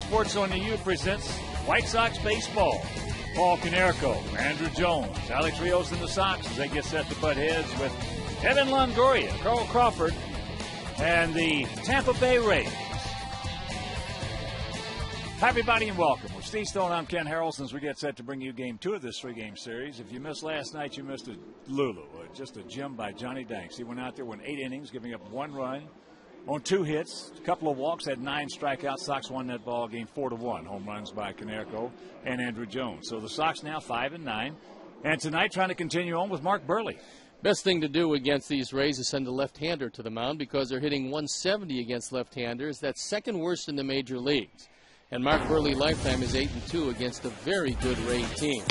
Sports on the U presents White Sox baseball. Paul Canerico, Andrew Jones, Alex Rios and the Sox as they get set to butt heads with Evan Longoria, Carl Crawford, and the Tampa Bay Rays. Hi, everybody, and welcome. With Steve Stone, I'm Ken Harrelson as we get set to bring you Game 2 of this three-game series. If you missed last night, you missed a Lulu, just a gem by Johnny Danks. He went out there, went 8 innings, giving up 1 run on 2 hits, a couple of walks, had 9 strikeouts. Sox won that ball game 4-1. Home runs by Canerico and Andrew Jones. So the Sox now 5-9, and tonight trying to continue on with Mark Burley. Best thing to do against these Rays is send a left-hander to the mound because they're hitting 170 against left-handers. That's second worst in the major leagues. And Mark Burley lifetime is 8-2 against a very good Ray team.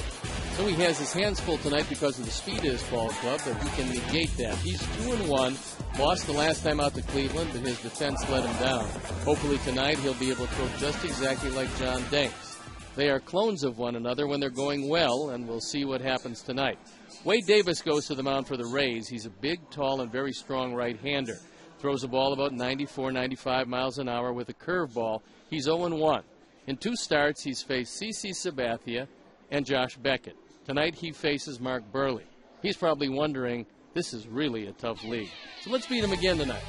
So he has his hands full tonight because of the speed of his ball club, but he can negate that. He's 2-1, lost the last time out to Cleveland, but his defense let him down. Hopefully tonight he'll be able to throw just exactly like John Danks. They are clones of one another when they're going well, and we'll see what happens tonight. Wade Davis goes to the mound for the Rays. He's a big, tall, and very strong right-hander. Throws the ball about 94, 95 miles an hour with a curveball. He's 0-1. In 2 starts, he's faced CC Sabathia and Josh Beckett. Tonight, he faces Mark Burley. He's probably wondering, this is really a tough league. So let's beat him again tonight.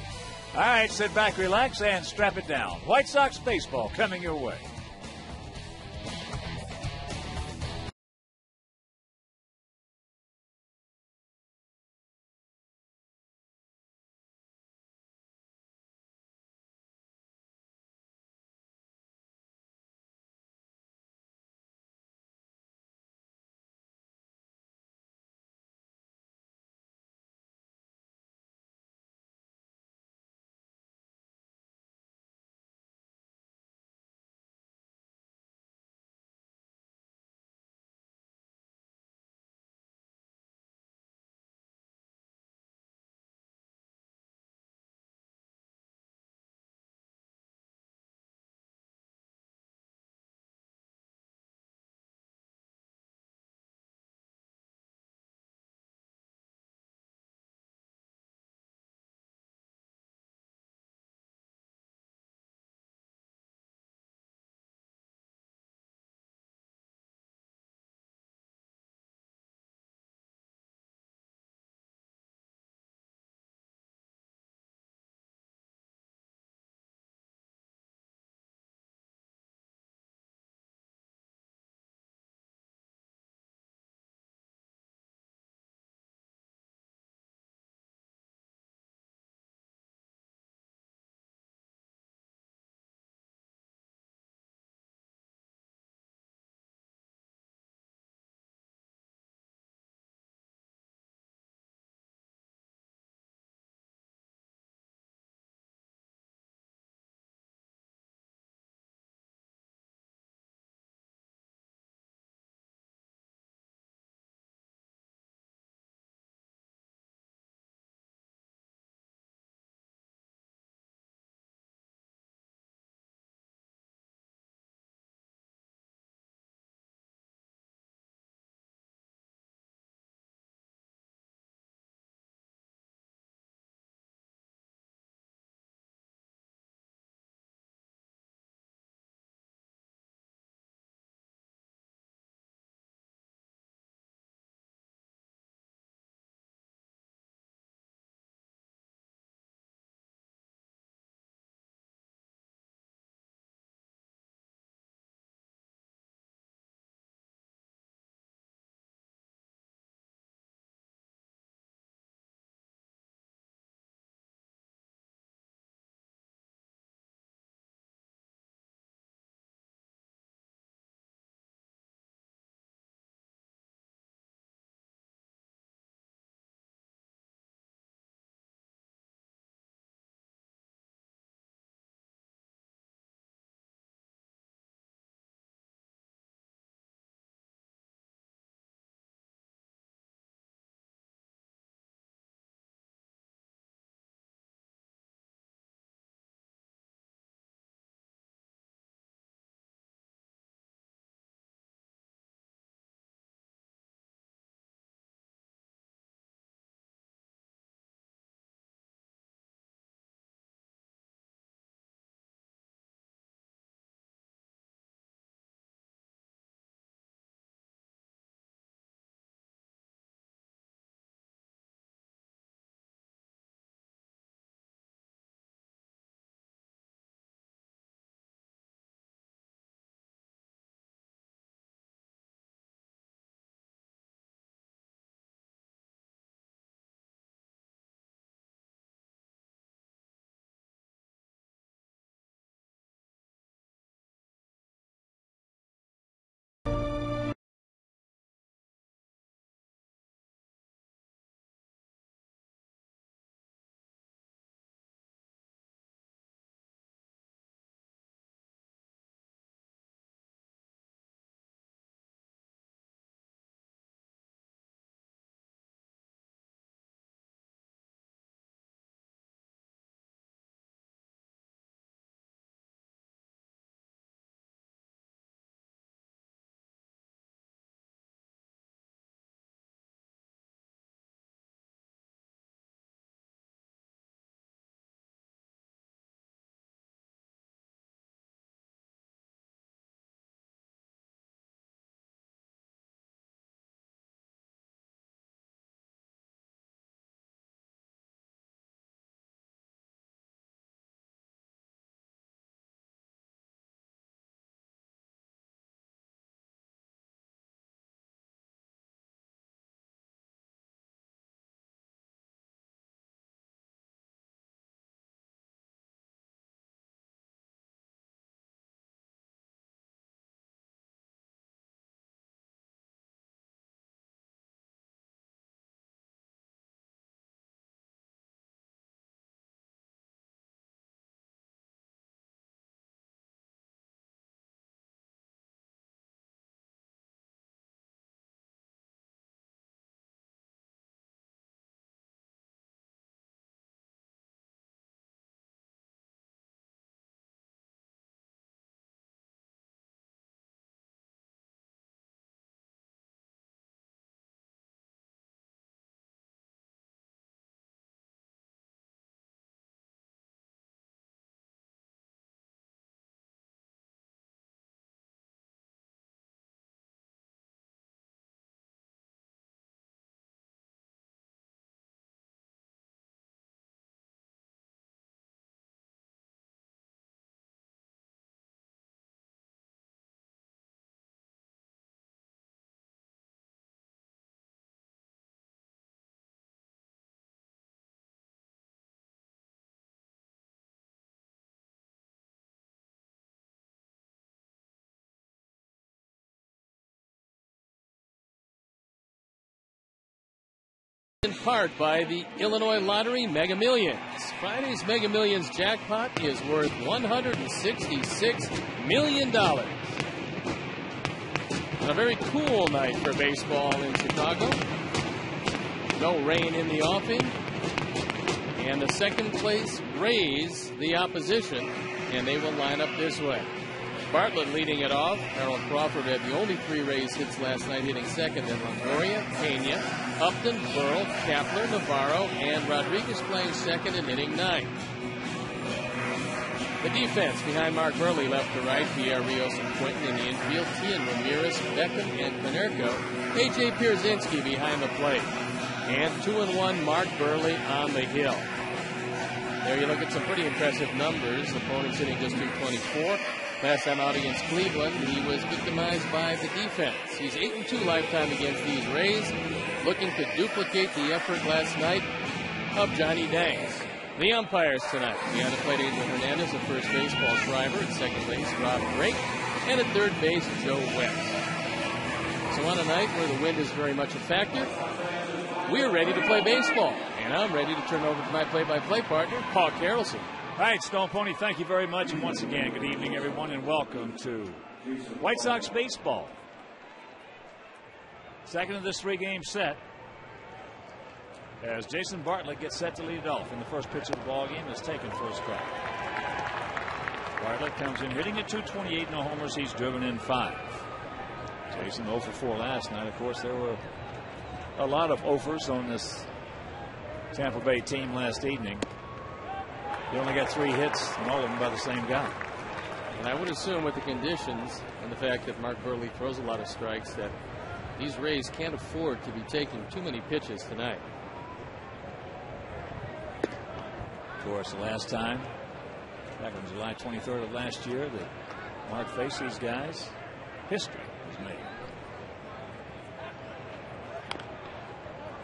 All right, sit back, relax, and strap it down. White Sox baseball coming your way. In part by the Illinois Lottery Mega Millions. Friday's Mega Millions jackpot is worth $166 million. A very cool night for baseball in Chicago. No rain in the offing. And the second place Rays the opposition, and they will line up this way. Bartlett leading it off. Harold Crawford had the only 3 Rays hits last night, hitting second. Then Longoria, Pena, Upton, Burrell, Kapler, Navarro, and Rodriguez playing second and hitting 9th. The defense behind Mark Burley left to right. Pierre Rios and Quinton in the infield. Tian Ramirez, Beckham, and Konerko. A.J. Pierzynski behind the plate. And 2-1 Mark Burley on the hill. There you look at some pretty impressive numbers. Opponents hitting just .224. Last time out against Cleveland, he was victimized by the defense. He's 8-2 lifetime against these Rays, looking to duplicate the effort last night of Johnny Danks. The umpires tonight: behind the plate, Angel Hernandez at first base, Paul Schreiber at second base, Rob Drake, and at third base, Joe West. So on a night where the wind is very much a factor, we're ready to play baseball, and I'm ready to turn over to my play-by-play partner, Paul Carrollson. All right, Stone Pony, thank you very much. And once again, good evening, everyone, and welcome to White Sox baseball. Second of this 3-game set, as Jason Bartlett gets set to lead it off in the first pitch of the ball game, is taken first strike. Bartlett comes in hitting at .228, no homers. He's driven in 5. Jason 0 for 4 last night. Of course, there were a lot of offers on this Tampa Bay team last evening. He only got 3 hits, and all of them by the same guy. And I would assume with the conditions and the fact that Mark Burley throws a lot of strikes that these Rays can't afford to be taking too many pitches tonight. Of course, the last time, back on July 23rd of last year, that Mark faced these guys, history was made.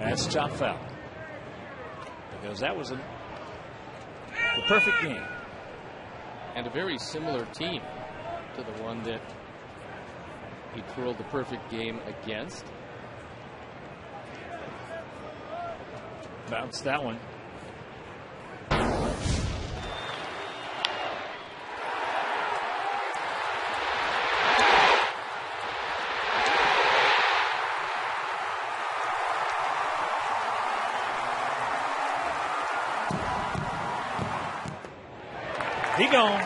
That's chopped foul. Because that was the perfect game. And a very similar team to the one that he twirled the perfect game against. Bounced that one. He gone.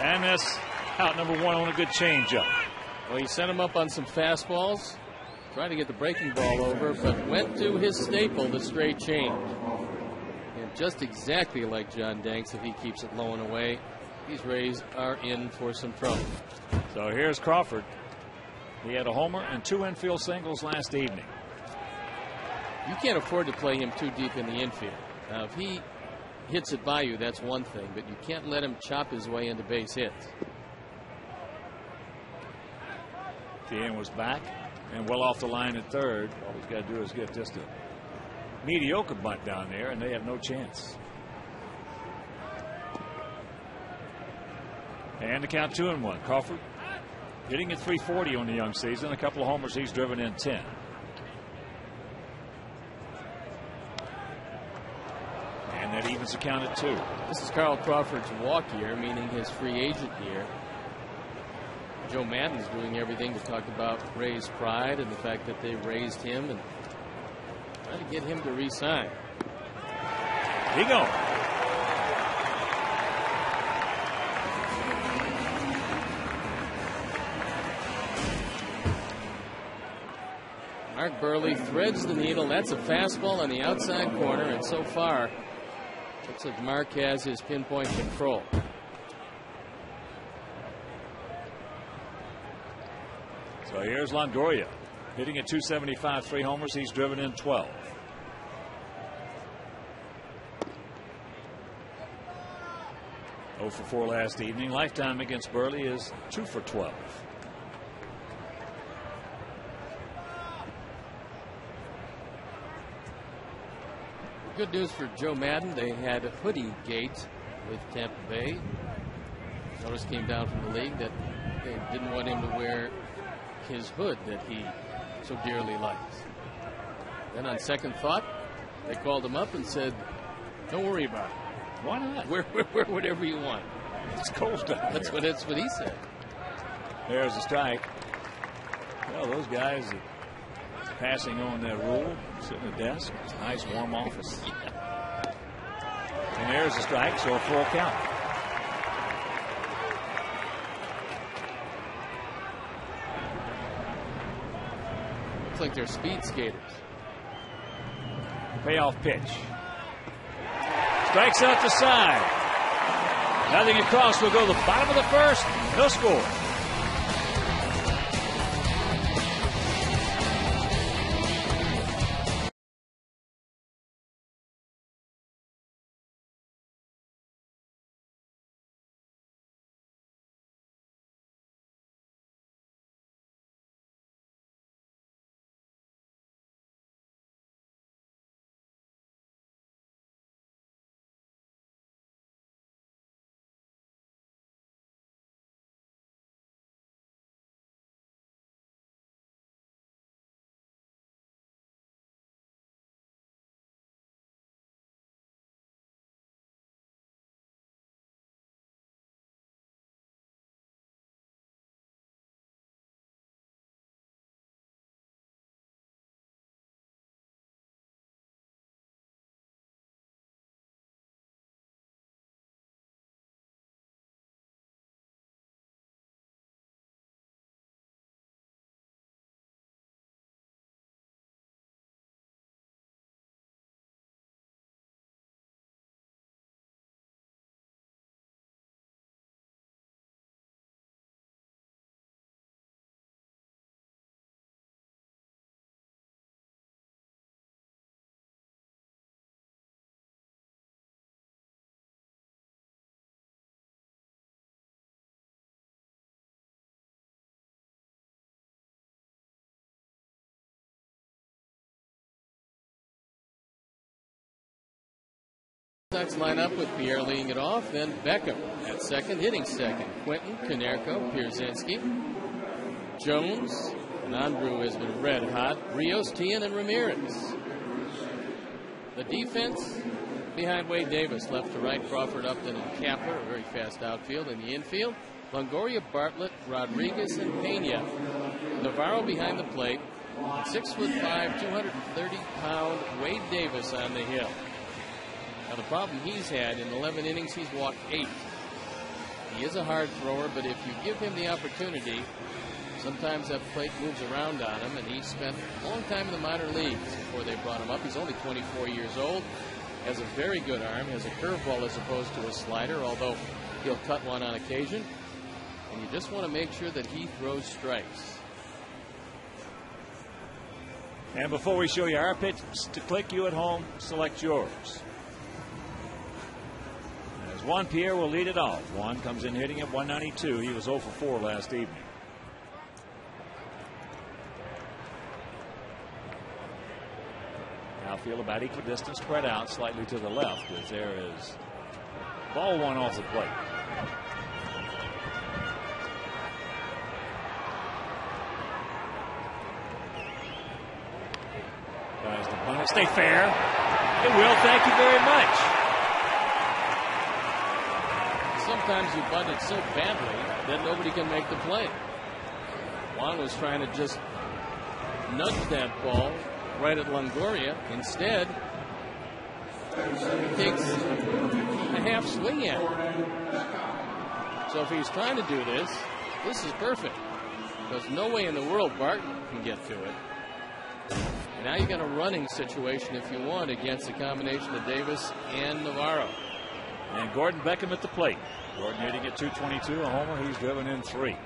And that's out number 1 on a good changeup. Well, he set him up on some fastballs, tried to get the breaking ball over, but went to his staple, the straight change. And just exactly like John Danks, if he keeps it low and away, these Rays are in for some trouble. So here's Crawford. He had a homer and 2 infield singles last evening. You can't afford to play him too deep in the infield. Now, if he hits it by you, that's one thing, but you can't let him chop his way into base hits. Tian was back and well off the line at third. All he's got to do is get just a mediocre bunt down there, and they have no chance. And the count 2-1. Crawford hitting at .340 on the young season. A couple of homers. He's driven in 10. And that evens the count at 2. This is Carl Crawford's walk year, meaning his free agent year. Joe Maddon's doing everything to talk about Ray's pride and the fact that they raised him and trying to get him to re-sign. He goes. Mark Burley threads the needle. That's a fastball on the outside corner, and so far looks like Mark has his pinpoint control. So here's Longoria hitting at .275, 3 homers. He's driven in 12. Oh for 4 last evening. Lifetime against Burley is 2 for 12. Good news for Joe Maddon. They had a hoodie gate with Tampa Bay. Notice came down from the league that they didn't want him to wear his hood that he so dearly likes. Then on second thought, they called him up and said, don't worry about it. Why not? Wear whatever you want. It's cold down That's what he said. There's a strike. Well, those guys are passing on that rule, sitting at the desk. It's a nice warm office. And there's a strike, so a full count. Looks like they're speed skaters. Payoff pitch. Strikes out the side. Nothing across. We'll go to the bottom of the first. No score. Sox line up with Pierre leading it off, then Beckham at second, hitting second. Quinton, Konerko, Pierzynski, Jones, and Andrew has been red hot. Rios, Tian, and Ramirez. The defense behind Wade Davis, left to right, Crawford, Upton, and Kapler, a very fast outfield. In the infield, Longoria, Bartlett, Rodriguez, and Pena. Navarro behind the plate, 6'5", 230-pound Wade Davis on the hill. Now, the problem he's had, in 11 innings, he's walked 8. He is a hard thrower, but if you give him the opportunity, sometimes that plate moves around on him, and he spent a long time in the minor leagues before they brought him up. He's only 24 years old, has a very good arm, has a curveball as opposed to a slider, although he'll cut one on occasion. And you just want to make sure that he throws strikes. And before we show you our pitch to click, you at home, select yours. Juan Pierre will lead it off. Juan comes in hitting at 192. He was 0 for 4 last evening. Outfield about equal distance, spread out slightly to the left as there is ball one off the plate. Tries to punt it. Stay fair. It will. Thank you very much. Sometimes you bunt it so badly that nobody can make the play. Juan was trying to just nudge that ball right at Longoria. Instead, he takes a half swing at it. So if he's trying to do this, this is perfect. There's no way in the world Barton can get to it. Now you got a running situation if you want against the combination of Davis and Navarro. And Gordon Beckham at the plate. Gordon hitting at 222, a homer. He's driven in 3.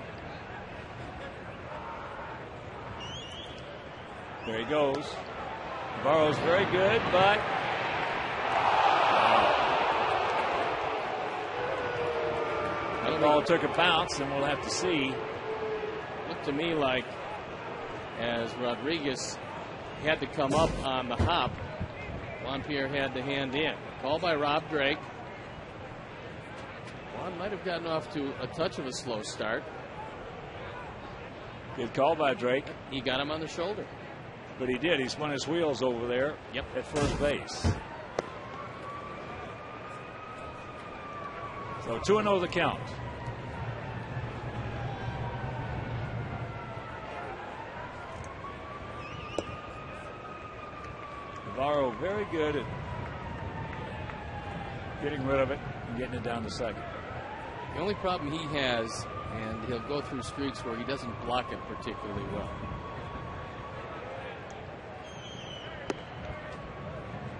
There he goes. Navarro's very good, but the ball took a bounce, and we'll have to see. Looked to me like as Rodriguez had to come up on the hop, Juan Pierre had to hand in. Call by Rob Drake. Juan might have gotten off to a touch of a slow start. Good call by Drake. He got him on the shoulder. But he did. He spun his wheels over there at first base. So 2-0 the count. Navarro very good at getting rid of it and getting it down to second. The only problem he has, and he'll go through streaks where he doesn't block it particularly well.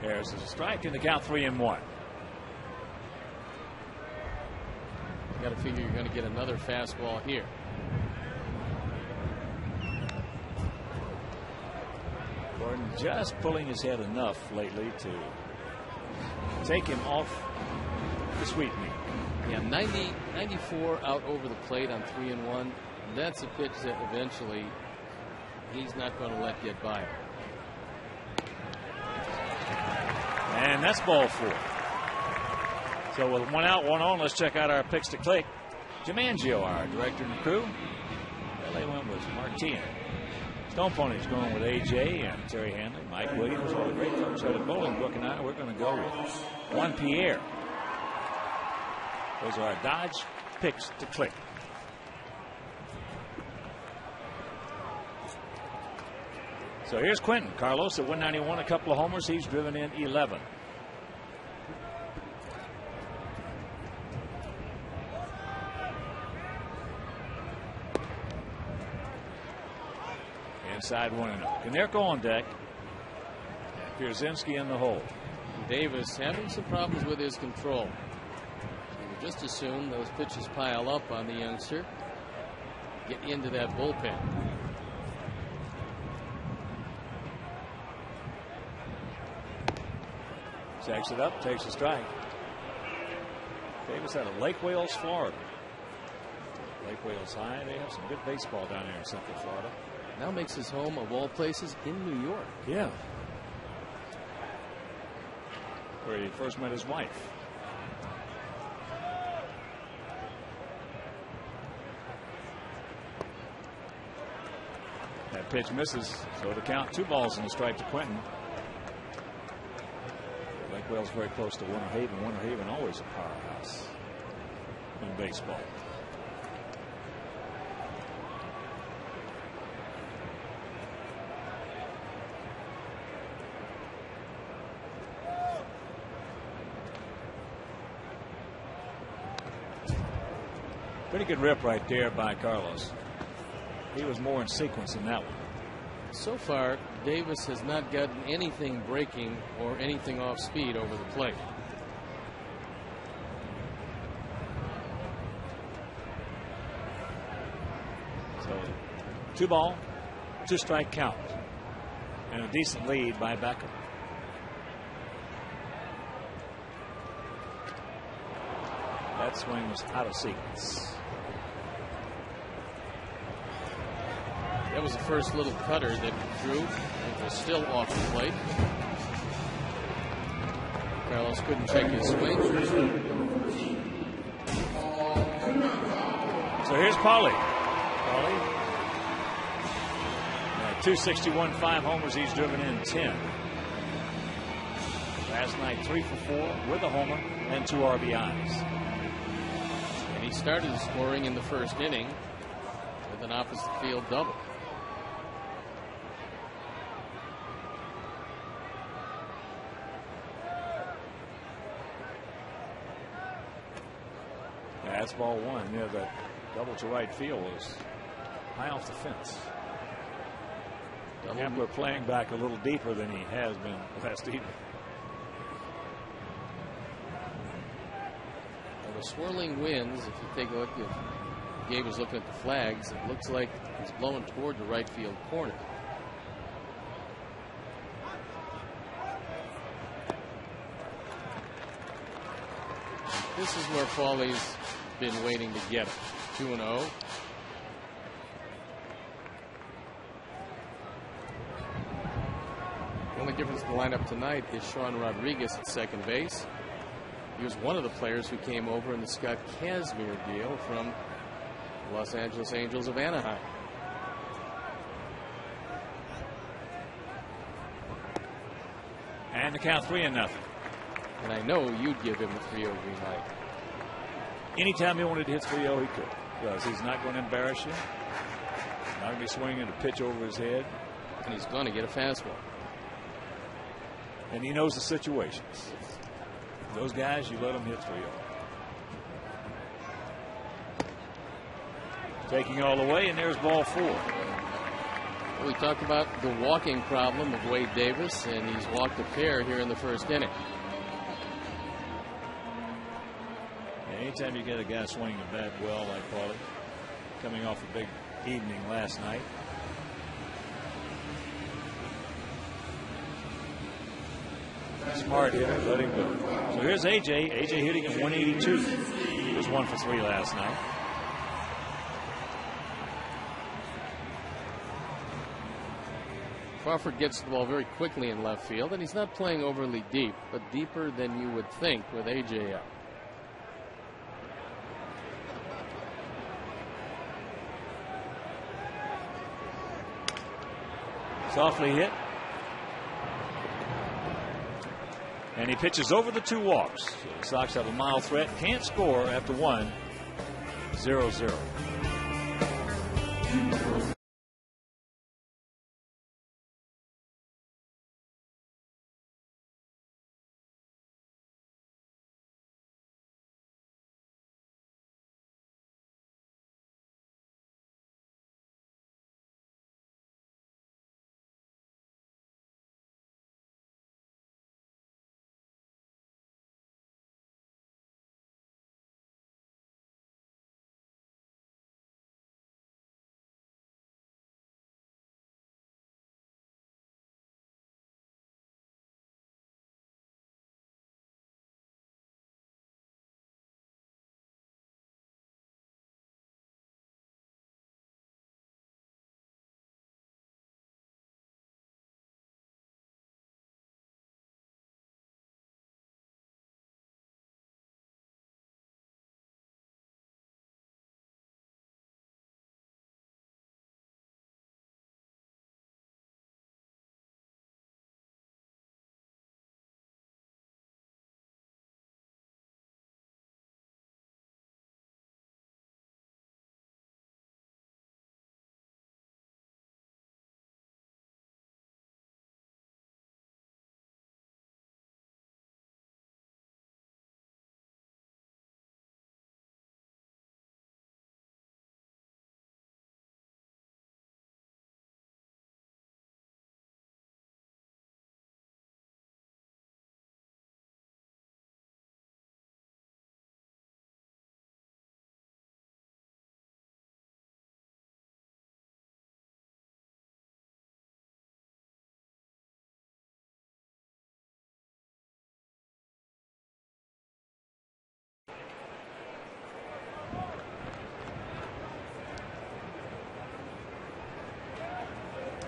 There's a strike in the count, 3-1. You got to figure you're going to get another fastball here. Gordon just pulling his head enough lately to take him off the sweetening. Yeah, 94 out over the plate on 3-1. That's a pitch that eventually he's not going to let get by. And that's ball 4. So with 1 out, 1 on, let's check out our picks to click. Jim Angio, our director and crew. LA went with Martin. Stone Pony's going with AJ and Terry Hanley, Mike Williams, all the great folks out at Bolingbrook, and we're going to go with Juan Pierre. Those are our Dodge picks to click. So here's Quentin. Carlos at 191, a couple of homers. He's driven in 11. Inside 1-0. Konerko on deck. And Pierzynski in the hole. Davis having some problems with his control. So just as soon those pitches pile up on the youngster, get into that bullpen. Jacks it up, takes a strike. Davis out of Lake Wales, Florida. Lake Wales High. They have some good baseball down there in Central Florida. Now makes his home, of all places, in New York. Yeah. Where he first met his wife. That pitch misses, so the count 2 balls and a strike to Quentin. Lake Wales very close to Winter Haven. Winter Haven always a powerhouse in baseball. Pretty good rip right there by Carlos. He was more in sequence in that one. So far, Davis has not gotten anything breaking or anything off speed over the plate. So 2 ball, 2 strike count. And a decent lead by Beckham. That swing was out of sequence. That was the first little cutter that he threw. It was still off the plate. Carlos couldn't check his swing. So here's Paulie. 261, 5 homers. He's driven in 10. Last night 3 for 4 with a homer and 2 RBIs. And he started scoring in the first inning with an opposite field double. That's ball 1. Yeah, that double to right field was high off the fence. Kepler playing back a little deeper than he has been last evening. Well, the swirling winds, if you take a look at Gabe was looking at the flags, it looks like it's blowing toward the right field corner. This is where Paulie's been waiting to get it. 2-0. The only difference in the lineup tonight is Sean Rodriguez at second base. He was one of the players who came over in the Scott Kazmir deal from the Los Angeles Angels of Anaheim. And the count 3-0. And I know you'd give him a 3-0 green light. Anytime he wanted to hit 3-0, he could. Because he's not going to embarrass you. Not going to be swinging a pitch over his head. And he's going to get a fastball. And he knows the situations. Those guys, you let them hit 3-0. Taking all the way, and there's ball 4. Well, we talked about the walking problem of Wade Davis, and he's walked a pair here in the first inning. Anytime you get a guy swinging the bat well like Paulie, coming off a big evening last night. Smart hitter, let him go. So here's AJ. AJ hitting at 182. He was 1 for 3 last night. Crawford gets the ball very quickly in left field, and he's not playing overly deep, but deeper than you would think with AJ out. Softly hit. And he pitches over the 2 walks. So the Sox have a mild threat. Can't score after 1. 0-0.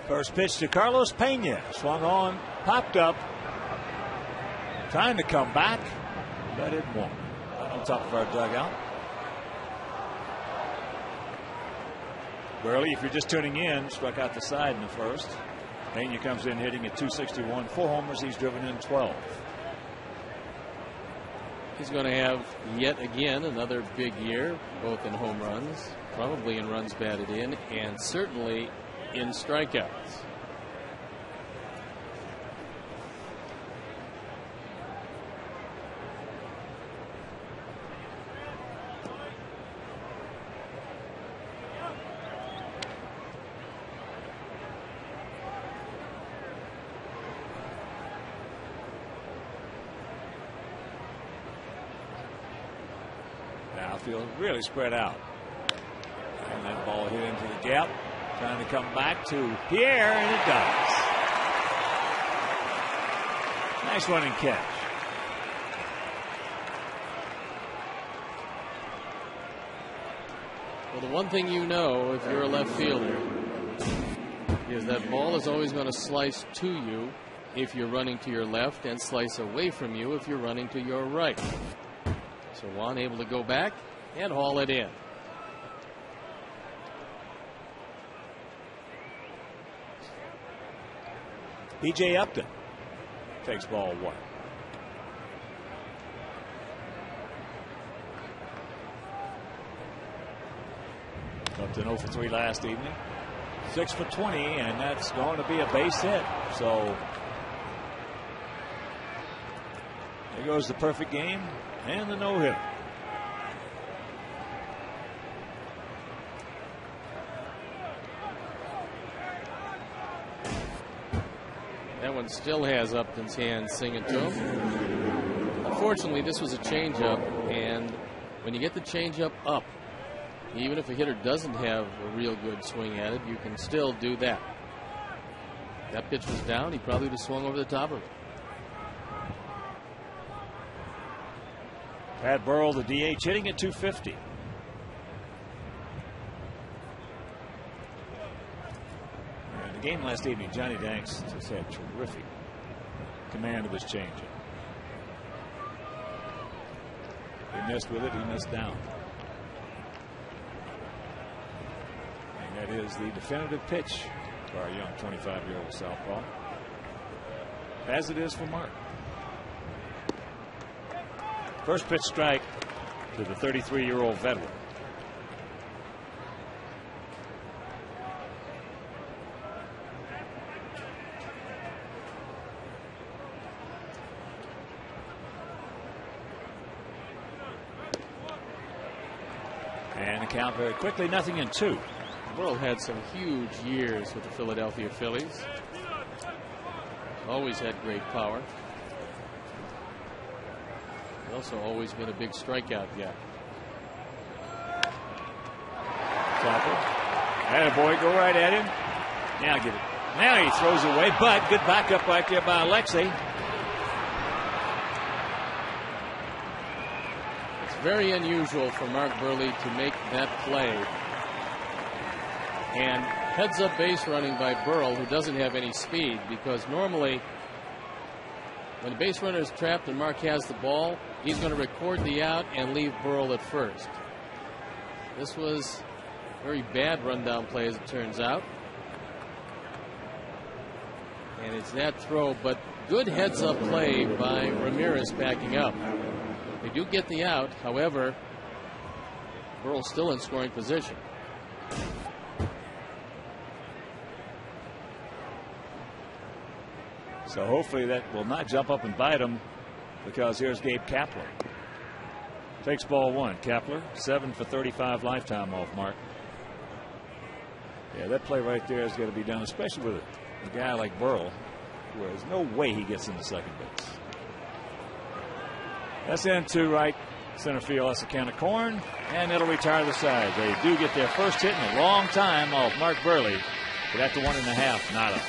First pitch to Carlos Pena. Swung on, popped up. Trying to come back, but it won't. On top of our dugout. Burley, if you're just tuning in, struck out the side in the first. Pena comes in hitting at 261. 4 homers. He's driven in 12. He's going to have yet again another big year, both in home runs, probably in runs batted in, and certainly in strikeouts. Now field really spread out. And that ball hit into the gap. Trying to come back to Pierre, and it does. Nice running catch. Well, the one thing you know if you're a left fielder is that ball is always going to slice to you if you're running to your left and slice away from you if you're running to your right. So Juan able to go back and haul it in. B.J. Upton Takes ball 1. Upton 0 for 3 last evening. 6 for 20, and that's going to be a base hit. So there goes the perfect game and the no-hitter. That one still has Upton's hand singing to him. Unfortunately, this was a changeup, and when you get the changeup up, even if a hitter doesn't have a real good swing at it, you can still do that. That pitch was down. He probably would have swung over the top of it. Pat Burrell, the DH, hitting at 250. And the game last evening, Johnny Danks just had terrific command of his changeup. He missed with it. He missed down. That is the definitive pitch for our young 25-year-old southpaw, as it is for Mark. First pitch strike to the 33-year-old veteran. And the count very quickly, 0-2. Burrell had some huge years with the Philadelphia Phillies. Always had great power. He's also always been a big strikeout guy. Chopper. Attaboy, go right at him. Now get it. Now he throws it away, but good backup right there by Alexei. It's very unusual for Mark Burley to make that play. And heads up base running by Burrell, who doesn't have any speed, because normally when the base runner is trapped and Mark has the ball, he's going to record the out and leave Burrell at first. This was a very bad rundown play, as it turns out. And it's that throw, but good heads up play by Ramirez backing up. They do get the out, however, Burrell's still in scoring position. So hopefully that will not jump up and bite him, because here's Gabe Kapler. Takes ball 1. Kapler, 7 for 35 lifetime off Mark. Yeah, that play right there has got to be done, especially with a guy like Burrell, where there's no way he gets into second base. That's into right center field. That's a can of corn, and it'll retire the side. They do get their first hit in a long time off Mark Burley, but at the 1.5, not up.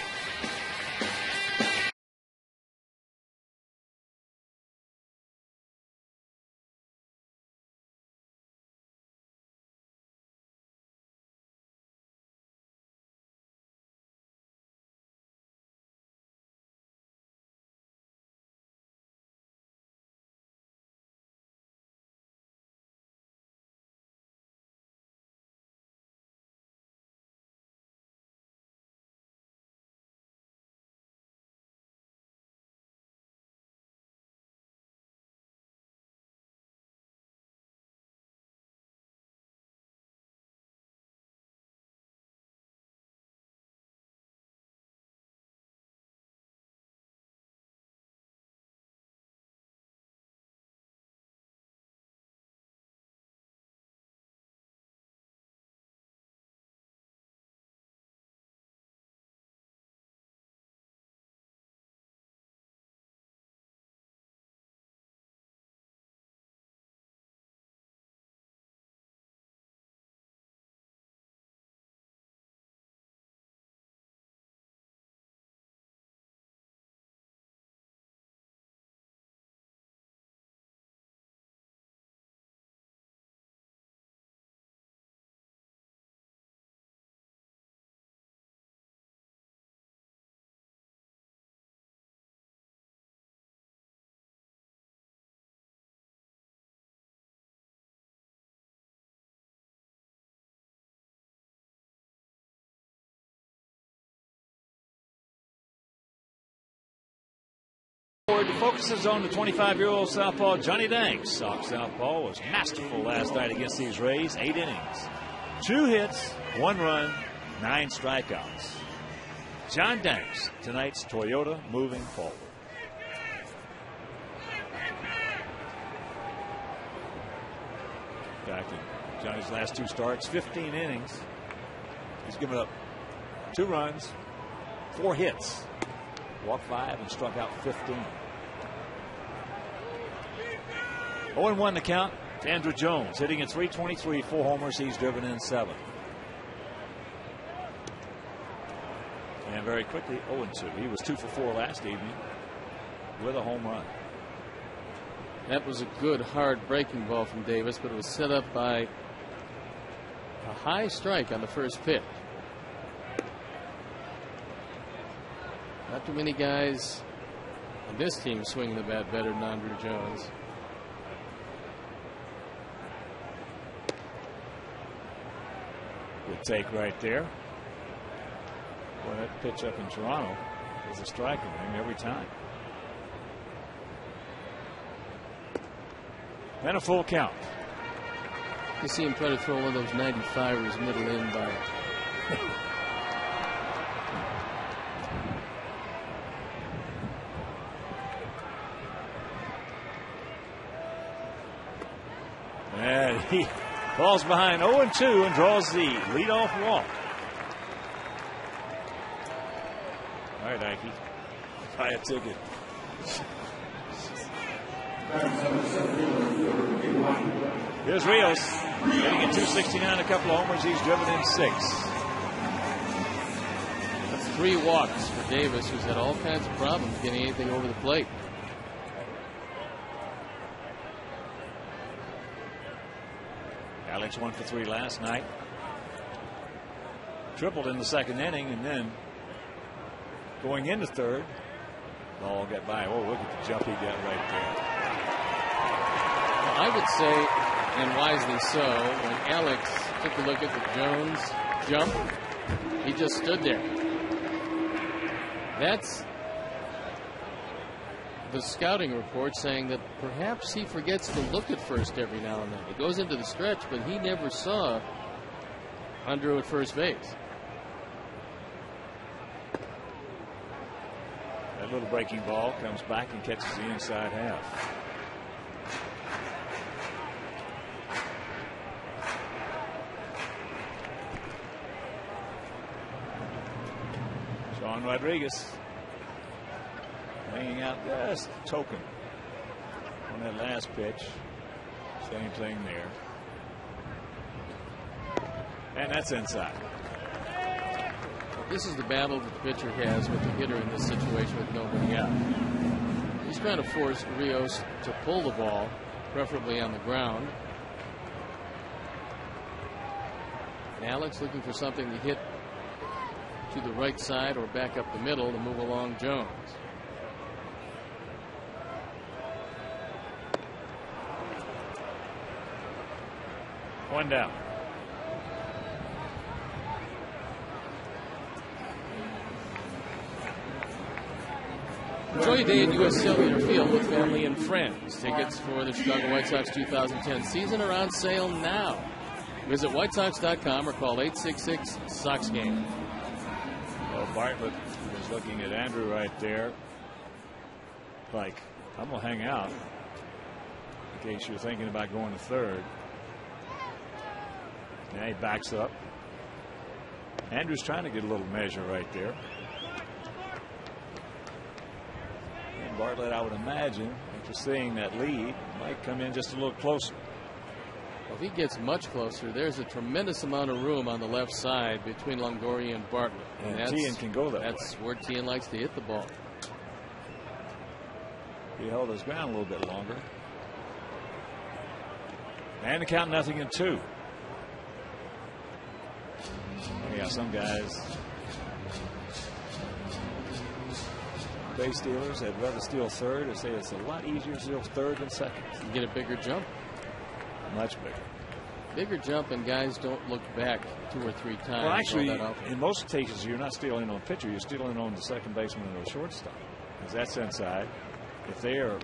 Focuses on the 25-year-old southpaw Johnny Danks. Sox southpaw was masterful last night against these Rays. 8 innings, 2 hits, 1 run, 9 strikeouts. John Danks, tonight's Toyota moving forward. Back in Johnny's last 2 starts, 15 innings. He's given up 2 runs, 4 hits, walked 5 and struck out 15. 0-1 the count to Andrew Jones, hitting at .323, 4 homers. He's driven in 7. And very quickly, 0-2. He was 2 for 4 last evening with a home run. That was a good, hard breaking ball from Davis, but it was set up by a high strike on the first pitch. Not too many guys on this team swinging the bat better than Andrew Jones. Good take right there. Boy, that pitch up in Toronto is a strike of him every time. And a full count. You see him try to throw one of those 95ers middle in by. And he falls behind 0-2 and draws the leadoff walk. All right, Ike. Buy a ticket. Here's Rios. Hitting at .269, a couple of homers. He's driven in 6. That's 3 walks for Davis, who's had all kinds of problems getting anything over the plate. Alex 1 for 3 last night. Tripled in the 2nd inning, and then going into 3rd, ball got by. Oh, look at the jump he got right there. I would say, and wisely so, when Alex took a look at the Jones jump, he just stood there. That's the scouting report saying that perhaps he forgets to look at first every now and then. He goes into the stretch, but he never saw Andrew at first base. That little breaking ball comes back and catches the inside half. Sean Rodriguez hanging out just a token on that last pitch. Same thing there. And that's inside. This is the battle that the pitcher has with the hitter in this situation with nobody out. He's trying to force Rios to pull the ball, preferably on the ground. And Alex looking for something to hit to the right side or back up the middle to move along Jones. One down. Enjoy your day at U.S. Cellular Field with family and friends. Tickets for the Chicago White Sox 2010 season are on sale now. Visit whitesox.com or call 866-SOX-GAME. Well, Bartlett is looking at Andrew right there. Like, I'm going to hang out in case you're thinking about going to 3rd. Now he backs up. Andrew's trying to get a little measure right there. And Bartlett, I would imagine, after seeing that lead, might come in just a little closer. Well, if he gets much closer, there's a tremendous amount of room on the left side between Longoria and Bartlett. And Tian can go that way. That's where Tian likes to hit the ball. He held his ground a little bit longer. And the count 0-2. Yeah, some guys, base stealers, they'd rather steal 3rd. They say it's a lot easier to steal 3rd than 2nd. You get a bigger jump. Much bigger. Bigger jump, and guys don't look back 2 or 3 times. Well, actually, in most cases, you're not stealing on the pitcher. You're stealing on the second baseman or the shortstop, because that's inside. if they are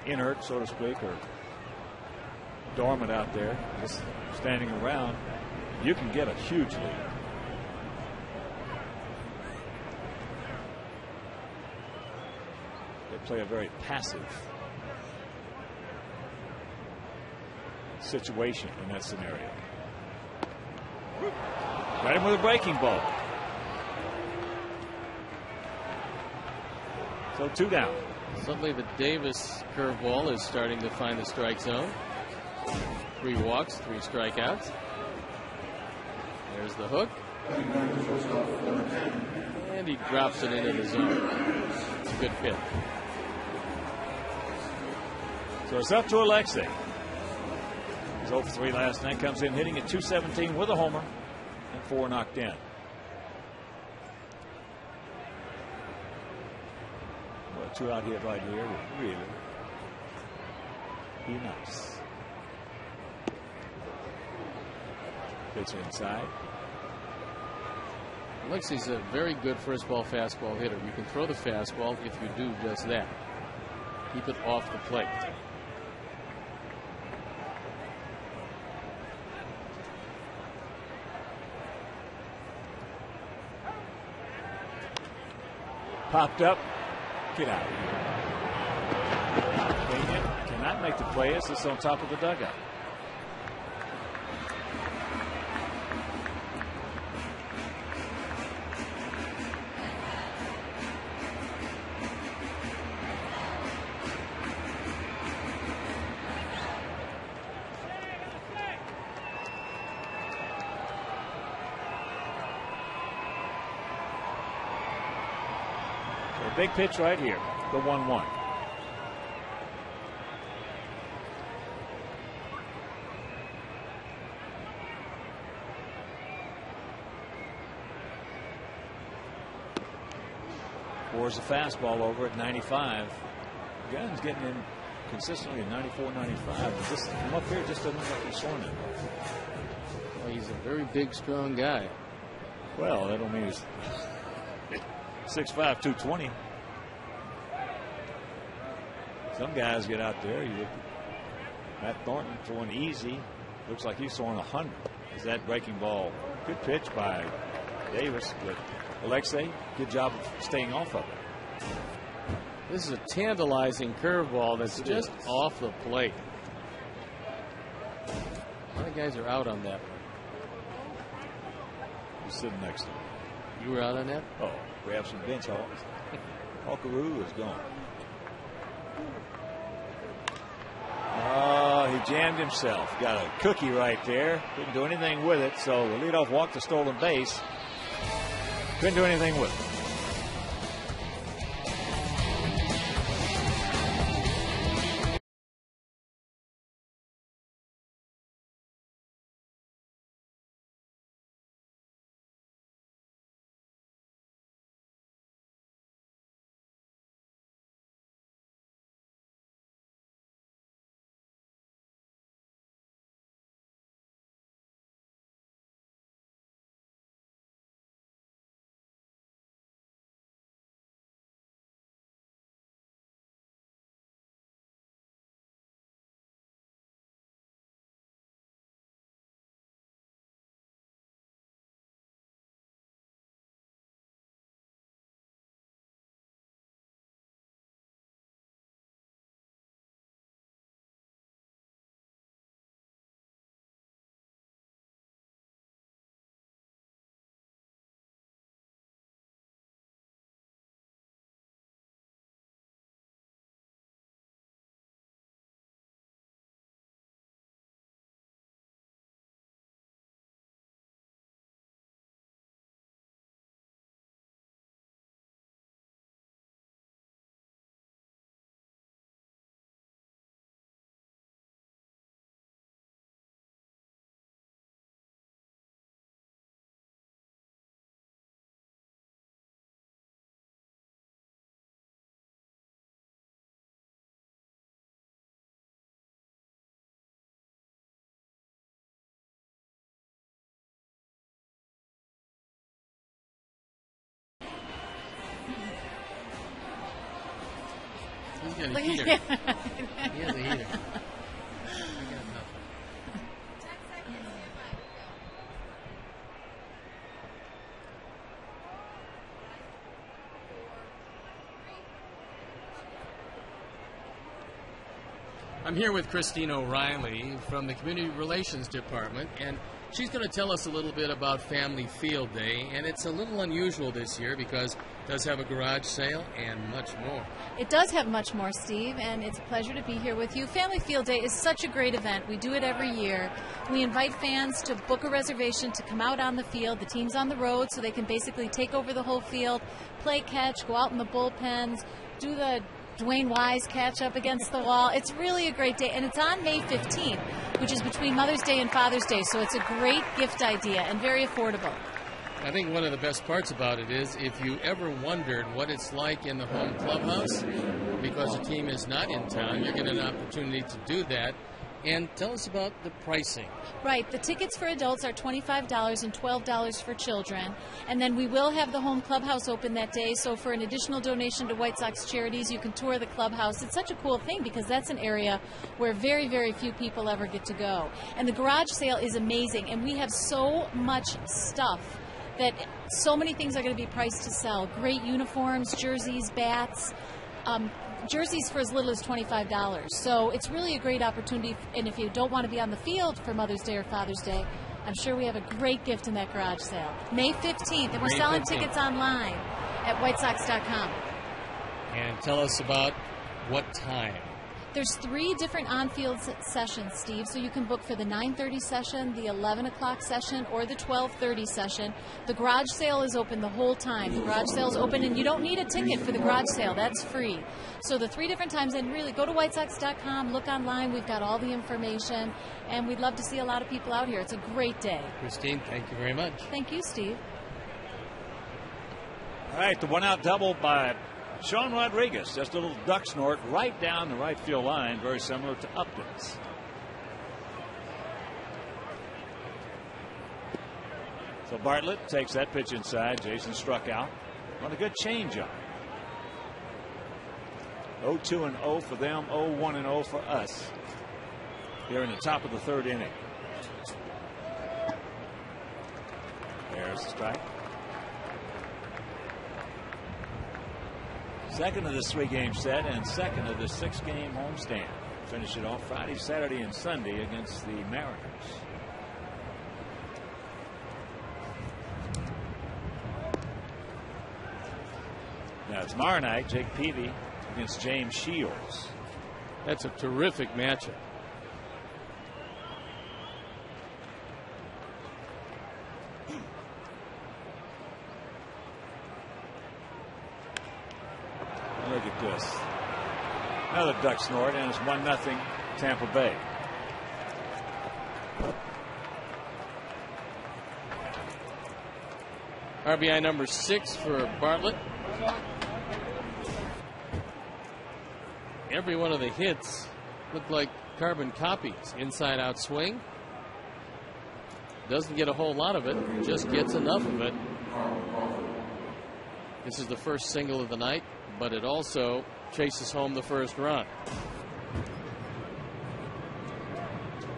inert, so to speak, or dormant out there, just standing around, you can get a huge lead. They play a very passive situation in that scenario. Got him with a breaking ball. So 2 down. Suddenly the Davis curveball is starting to find the strike zone. 3 walks, 3 strikeouts. There's the hook. And he drops it into the zone. It's a good pitch. So it's up to Alexei. He's 0 for 3 last night. Comes in hitting at .217 with a homer and 4 knocked in. Well, 2 out hit right here would really be nice. Pitch inside. Alexei's a very good first ball fastball hitter. You can throw the fastball if you do just that. Keep it off the plate. Popped up. Get out of here. Pena cannot make the play as it's on top of the dugout. Big pitch right here, the 1-1. Pours the fastball over at 95. Gunn's getting in consistently at 94, 95. Just from up here, just doesn't look like he's swinging it. Well, he's a very big, strong guy. Well, that don't mean he's 6'5", 220. Some guys get out there. You look at Matt Thornton throwing easy. Looks like he's throwing 100. Is that breaking ball? Good pitch by Davis. But Alexei, good job of staying off of it. This is a tantalizing curveball that's just off the plate. A lot of guys are out on that one. He's sitting next to him. You were out on that? Oh, grab some bench hawks. Hawkaroo is gone. Oh, he jammed himself. Got a cookie right there. Couldn't do anything with it. So the leadoff walked the stolen base. Couldn't do anything with it. He's got a heater. He has a heater. I got nothing. I'm here with Christine O'Reilly from the Community Relations Department, and she's going to tell us a little bit about Family Field Day, and it's a little unusual this year because it does have a garage sale and much more. It does have much more, Steve, and it's a pleasure to be here with you. Family Field Day is such a great event. We do it every year. We invite fans to book a reservation to come out on the field. The team's on the road, so they can basically take over the whole field, play catch, go out in the bullpens, do the Dwayne Wise catch up against the wall. It's really a great day, and it's on May 15th, which is between Mother's Day and Father's Day, so it's a great gift idea and very affordable. I think one of the best parts about it is if you ever wondered what it's like in the home clubhouse, because the team is not in town, you're getting an opportunity to do that. And tell us about the pricing. Right. The tickets for adults are $25 and $12 for children. And then we will have the home clubhouse open that day. So for an additional donation to White Sox charities, you can tour the clubhouse. It's such a cool thing because that's an area where very, very few people ever get to go. And the garage sale is amazing. And we have so much stuff that so many things are going to be priced to sell. Great uniforms, jerseys, bats. Jerseys for as little as $25. So it's really a great opportunity. And if you don't want to be on the field for Mother's Day or Father's Day, I'm sure we have a great gift in that garage sale. May 15th. And we're selling tickets online at whitesox.com. And tell us about what time. There's 3 different on-field sessions, Steve, so you can book for the 9:30 session, the 11 o'clock session, or the 12:30 session. The garage sale is open the whole time. The garage sale is open, and you don't need a ticket for the garage sale. That's free. So the 3 different times, and really go to whitesox.com, look online. We've got all the information, and we'd love to see a lot of people out here. It's a great day. Christine, thank you very much. Thank you, Steve. All right, the one-out double by Sean Rodriguez, just a little duck snort right down the right field line, very similar to Upton's. So Bartlett takes that pitch inside. Jason struck out on a good changeup. 0-2-0 for them, 0-1-0 for us here in the top of the 3rd inning. There's the strike. Second of this 3-game set and second of the 6-game homestand. Finish it off Friday, Saturday, and Sunday against the Mariners. Now it's tomorrow night, Jake Peavy against James Shields. That's a terrific matchup. Look at this. Another duck snort, and it's 1-0 Tampa Bay. RBI number 6 for Bartlett. Every one of the hits look like carbon copies. Inside out swing. Doesn't get a whole lot of it, just gets enough of it. This is the first single of the night, but it also chases home the first run.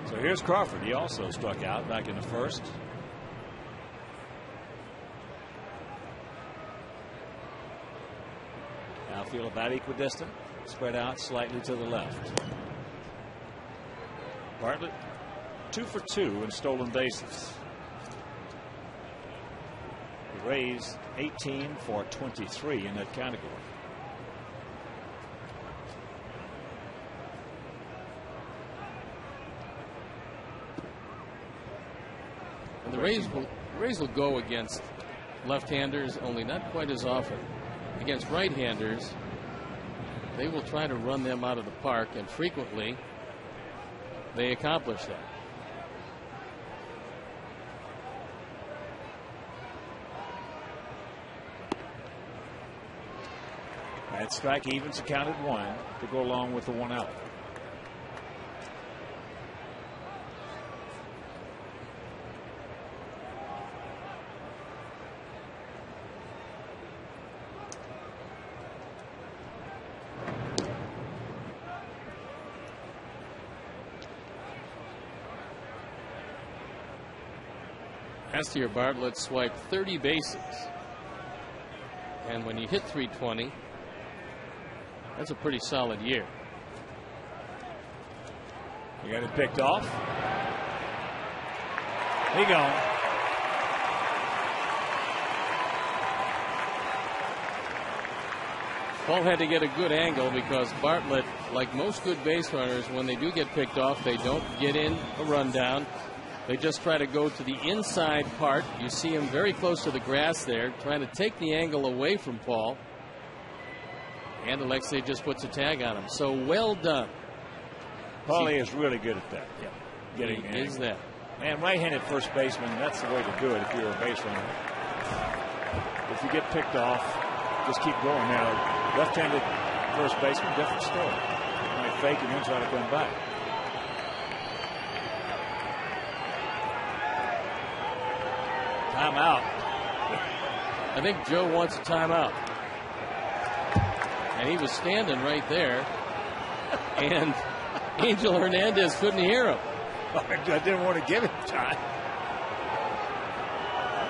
So here's Crawford. He also struck out back in the first. Outfield about equidistant, spread out slightly to the left. Bartlett 2 for 2 in stolen bases. The Rays 18 for 23 in that category. And the Rays will go against left-handers, only not quite as often. Against right-handers, they will try to run them out of the park, and frequently they accomplish that. That strike evens accounted 1 to go along with the 1 out. Last year, Bartlett swiped 30 bases. And when you hit 320, that's a pretty solid year. You got it picked off. He gone. Paul had to get a good angle because Bartlett, like most good base runners, when they do get picked off, they don't get in a rundown. They just try to go to the inside part. You see him very close to the grass there, trying to take the angle away from Paul. And Alexei just puts a tag on him. So well done. Paulie is really good at that. Yeah. Getting He is that. Man, right-handed first baseman, that's the way to do it if you're a base runner. If you get picked off, just keep going. Now, left-handed first baseman, different story. You might fake and then try to come back. Timeout. I think Joe wants a timeout. And he was standing right there. And Angel Hernandez couldn't hear him. I didn't want to give him time.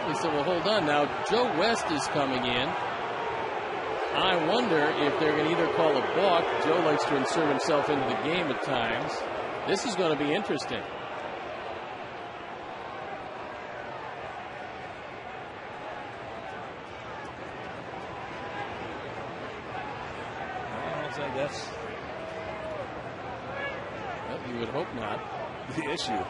He said, well, hold on. Now, Joe West is coming in. I wonder if they're going to either call a balk. Joe likes to insert himself into the game at times. This is going to be interesting. I don't think that's Well, you would hope not. the issue.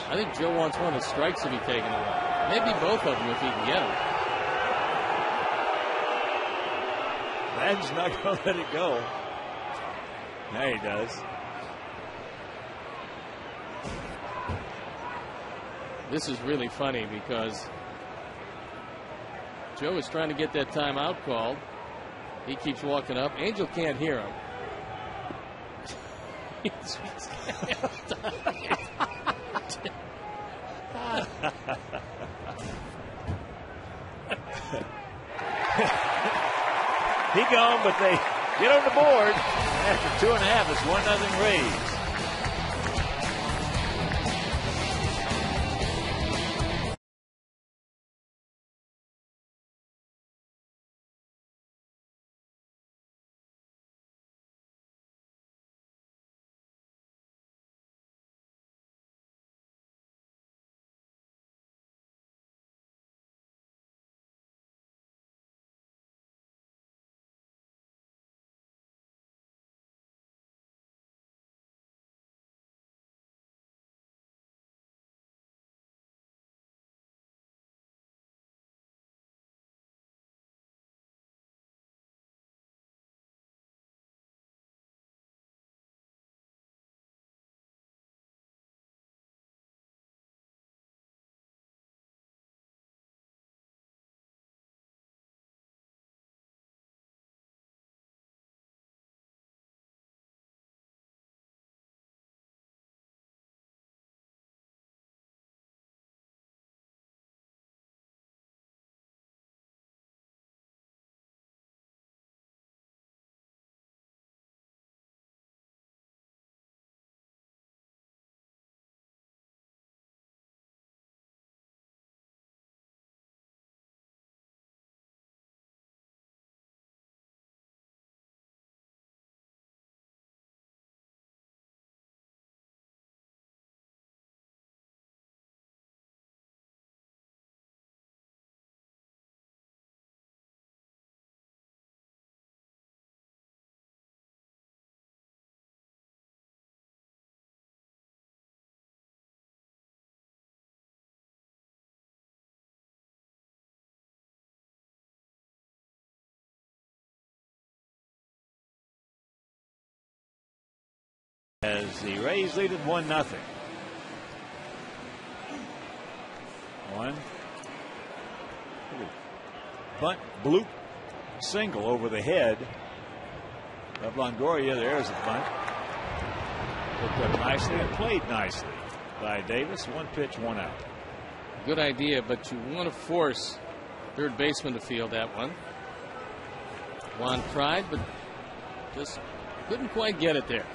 I think Joe wants one of the strikes to be taken away. Maybe both of them if he can get them. Madden's not going to let it go. Now he does. This is really funny because Joe is trying to get that timeout called. He keeps walking up. Angel can't hear him. He gone, but they get on the board. After 2.5, it's 1-0 Rays. As the Rays lead it 1-0. One. Bunt, bloop, single over the head of Longoria. There's a bunt. Looked up nicely and played nicely by Davis. One pitch, one out. Good idea, but you want to force third baseman to field that one. Juan tried, but just couldn't quite get it there.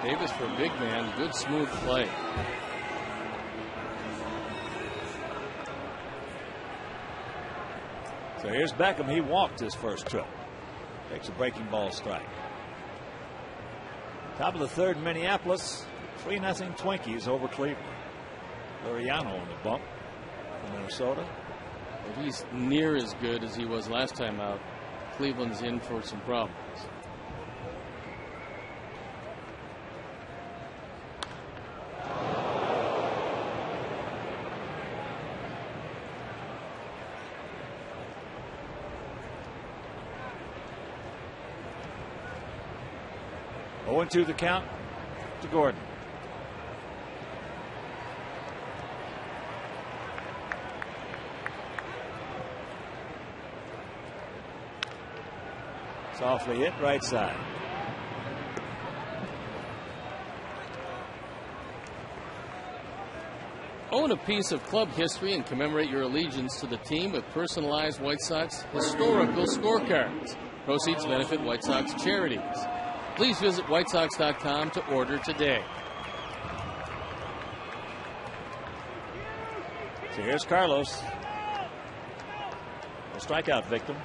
Davis, for a big man, good smooth play. So here's Beckham. He walked his first trip. Takes a breaking ball strike. Top of the third in Minneapolis. 3-0 Twinkies over Cleveland. Liriano on the bump from Minnesota. If he's near as good as he was last time out, Cleveland's in for some problems. To the count to Gordon. Softly hit right side. Own a piece of club history and commemorate your allegiance to the team with personalized White Sox historical scorecards. Proceeds benefit White Sox charities. Please visit WhiteSox.com to order today. So here's Carlos. A strikeout victim.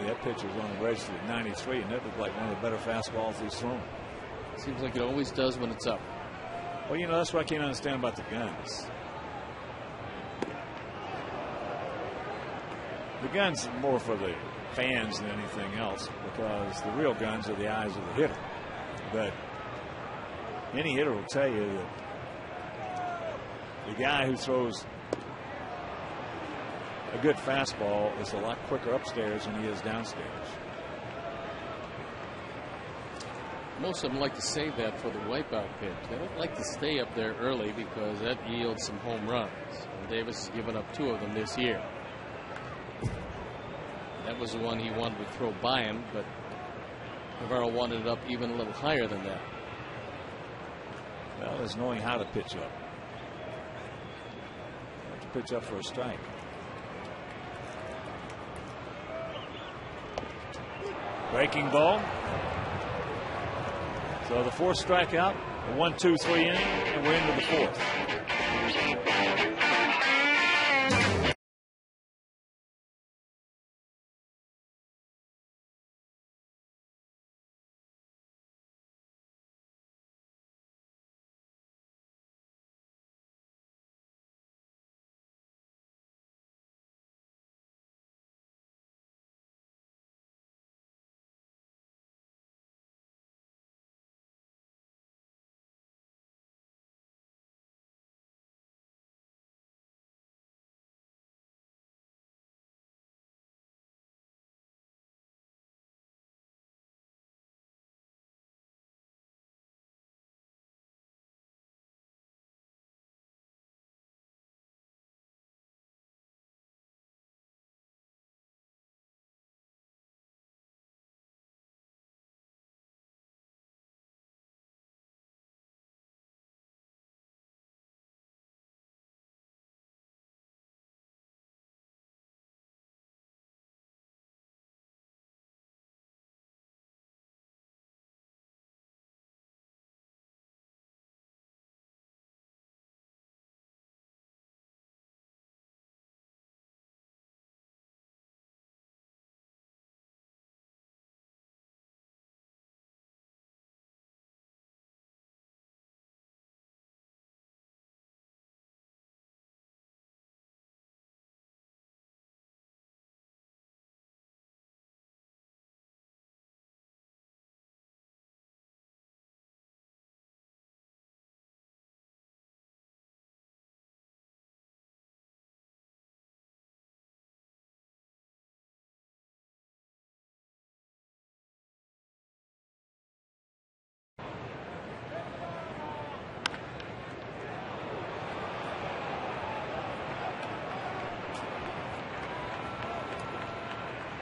That pitcher's on the register at 93, and that looked like one of the better fastballs he's thrown. Seems like it always does when it's up. Well, you know, that's what I can't understand about the guns. The guns are more for the fans than anything else, because the real guns are the eyes of the hitter. But any hitter will tell you that the guy who throws a good fastball is a lot quicker upstairs than he is downstairs. Most of them like to save that for the wipeout pitch. They don't like to stay up there early because that yields some home runs. And Davis has given up 2 of them this year. That was the one he wanted to throw by him, but Navarro wanted it up even a little higher than that. Well, it's knowing how to pitch up. You have to pitch up for a strike. Breaking ball. So the 4th strikeout, a 1-2-3 inning, and we're into the 4th.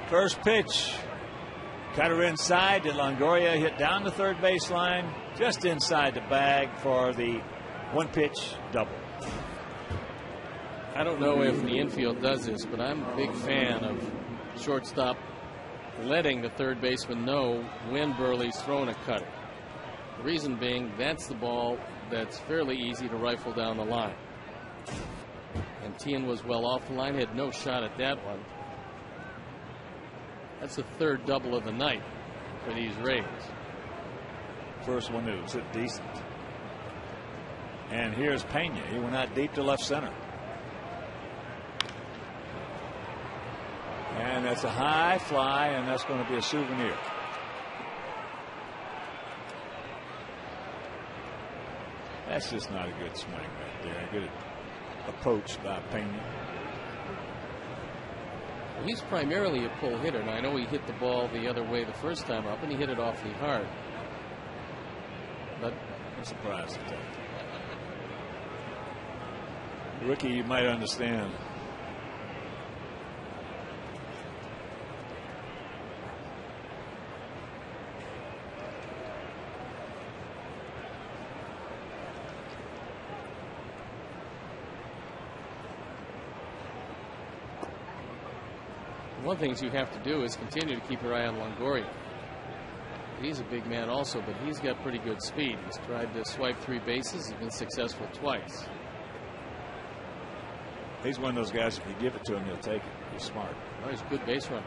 First pitch Cutter inside to Longoria, hit down the third baseline, just inside the bag for the one-pitch double. I don't know if the infield does this, but I'm a big fan of shortstop letting the third baseman know when Burley's throwing a cutter. The reason being, that's the ball that's fairly easy to rifle down the line. And Tien was well off the line, had no shot at that one. That's the third double of the night for these Rays. First one that was hit decent. And here's Pena. He went out deep to left center. And that's a high fly, and that's going to be a souvenir. That's just not a good swing right there. A good approach by Pena. Well, he's primarily a pull hitter, and I know he hit the ball the other way the first time up, and he hit it awfully hard. But I'm surprised at that. Rookie, you might understand. One of the things you have to do is continue to keep your eye on Longoria. He's a big man also, but he's got pretty good speed. He's tried to swipe 3 bases. He's been successful twice. He's one of those guys, if you give it to him, he'll take it. He's smart. Oh, he's a good base runner.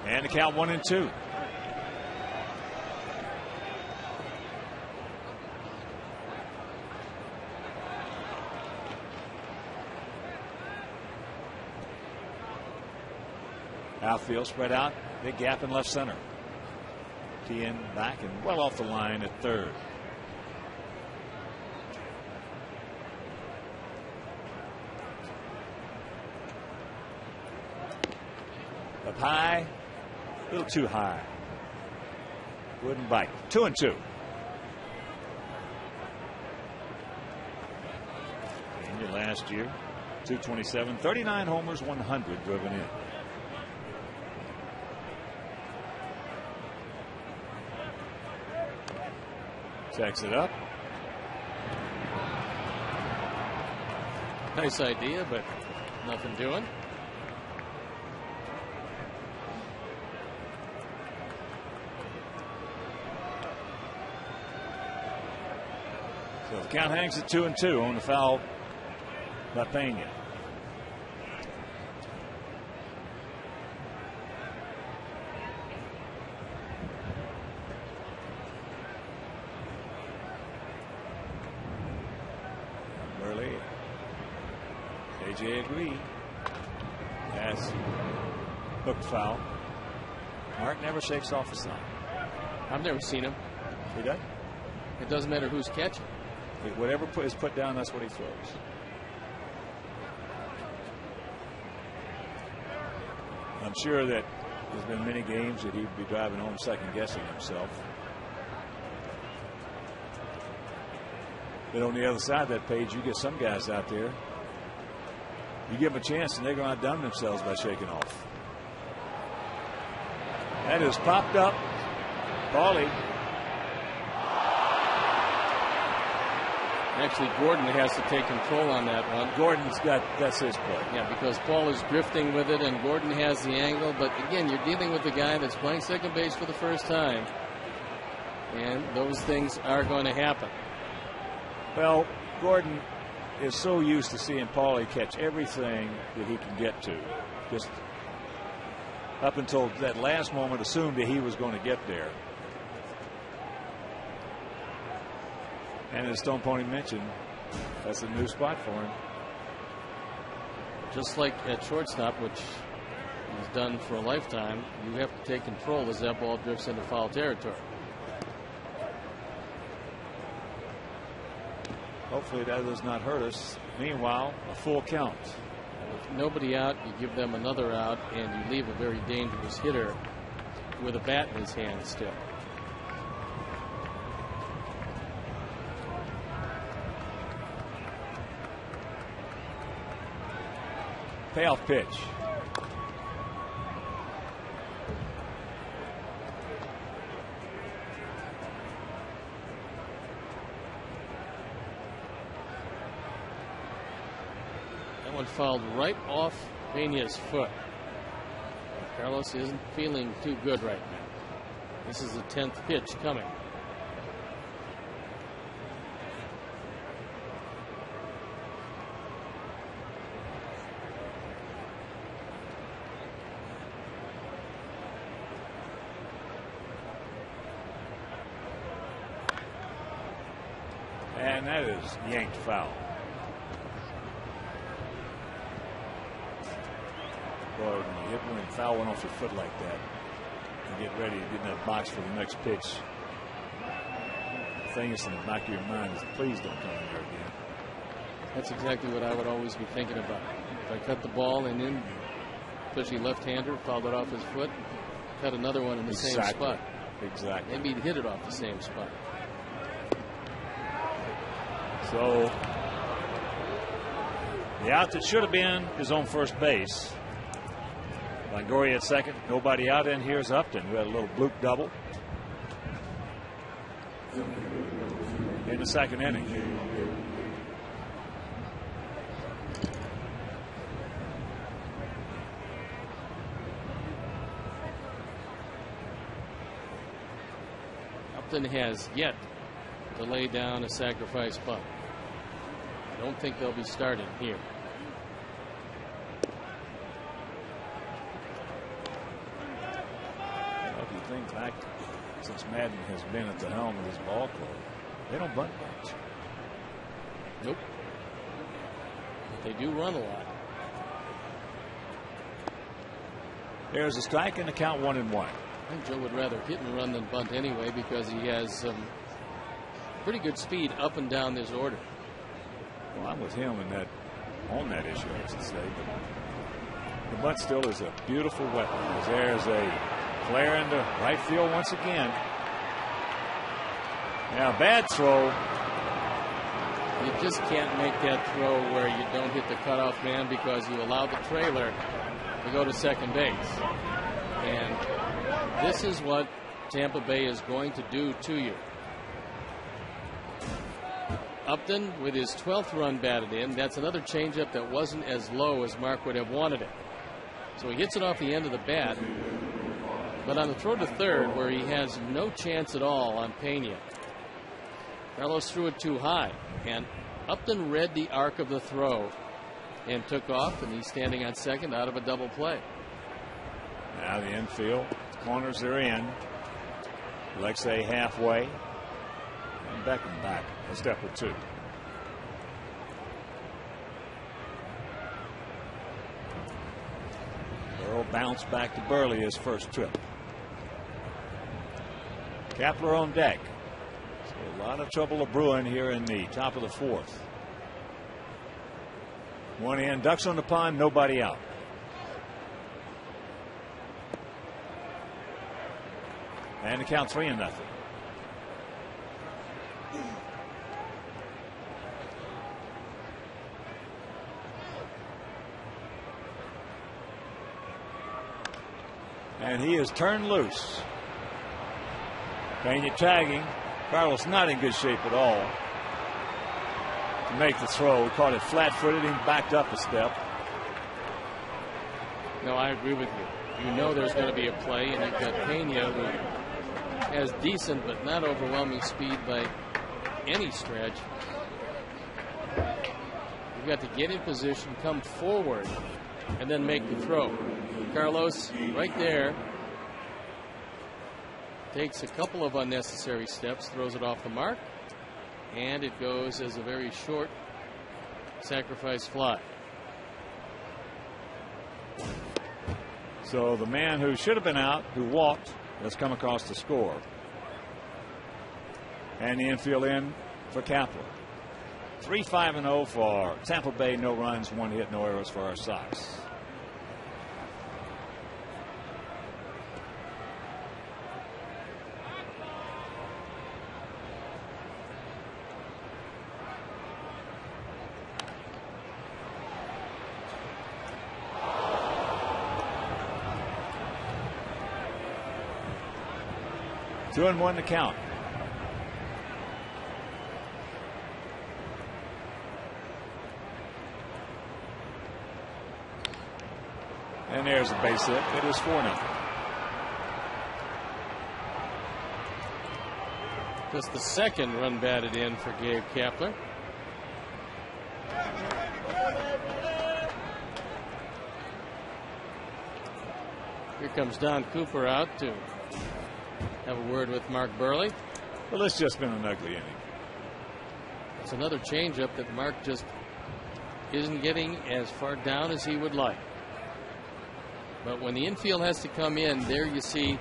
And the count 1-2. Outfield spread out, big gap in left center. Tien back and well off the line at third. Up high, a little too high. Wouldn't bite. 2-2. Pena last year, 227, 39 homers, 100 driven in. Checks it up. Nice idea, but nothing doing. So the count hangs at 2-2 on the foul by Pena. AJ agreed. That's hook foul. Mark never shakes off a sign. I've never seen him. He does? It doesn't matter who's catching. Whatever is put down, that's what he throws. I'm sure that there's been many games that he'd be driving home second guessing himself. But on the other side of that page, you get some guys out there. You give them a chance, and they're going to outdone themselves by shaking off. That is popped up. Paulie. Actually, Gordon has to take control on that one. That's his play. Yeah, because Paul is drifting with it, and Gordon has the angle. But again, you're dealing with a guy that's playing second base for the first time. And those things are going to happen. Well, Gordon is so used to seeing Paulie catch everything that he can get to. Just up until that last moment, assumed that he was going to get there. And as Stone Pony mentioned, that's a new spot for him. Just like at shortstop, which he's done for a lifetime, you have to take control as that ball drifts into foul territory. Hopefully that does not hurt us. Meanwhile, a full count. With nobody out, you give them another out, and you leave a very dangerous hitter with a bat in his hand still. Payoff pitch. That one fouled right off Pena's foot. Carlos isn't feeling too good right now. This is the 10th pitch coming. And that is yanked foul. Boy, when you hit one and foul one off your foot like that, you get ready to get in that box for the next pitch. The thing is in the back of your mind is, please don't come in there again. That's exactly what I would always be thinking about. If I cut the ball and then, especially left-hander, fouled it off his foot, cut another one in the same spot. Exactly. Maybe he'd hit it off the same spot. So the out that should have been is on first base. Longoria at second, nobody out, and here's Upton. We had a little bloop double in the second inning. Upton has yet to lay down a sacrifice bunt. I don't think they'll be starting here. If you think back since Madden has been at the helm of this ball club, they don't bunt much. Nope. But they do run a lot. There's a strike and the count 1-1. I think Joe would rather hit and run than bunt anyway, because he has some pretty good speed up and down this order. Well, I'm with him in that, on that issue, I should say. But the bunt still is a beautiful weapon. As there's a flare into right field once again. Now, bad throw. You just can't make that throw where you don't hit the cutoff man, because you allow the trailer to go to second base. And this is what Tampa Bay is going to do to you. Upton with his 12th run batted in. That's another changeup that wasn't as low as Mark would have wanted it. So he hits it off the end of the bat. But on the throw to third, where he has no chance at all on Pena, Carlos threw it too high. And Upton read the arc of the throw and took off, and he's standing on second out of a double play. Now the infield, corners are in. Like say halfway. And Beckham back a step or two. Earl bounced back to Burley his first trip. Kepler on deck. So a lot of trouble brewing here in the top of the fourth. One in, ducks on the pond, nobody out. And the count 3-0. And he is turned loose. Pena tagging. Carlos not in good shape at all to make the throw. He caught it flat-footed. He backed up a step. No, I agree with you. You know there's going to be a play, and you've got Pena, who has decent but not overwhelming speed by any stretch. You've got to get in position, come forward, and then make the throw. Carlos, right there, takes a couple of unnecessary steps, throws it off the mark, and it goes as a very short sacrifice fly. So the man who should have been out, who walked, has come across to score. And the infield in for Kepler. 3-5-0 for Tampa Bay. No runs, 1 hit, no errors for our Sox. 2-1 to count. And there's a base hit. It is 4-0. Just the second run batted in for Gabe Kapler. Here comes Don Cooper out to have a word with Mark Burley. Well, it's just been an ugly inning. It's another changeup that Mark just isn't getting as far down as he would like. But when the infield has to come in, there you see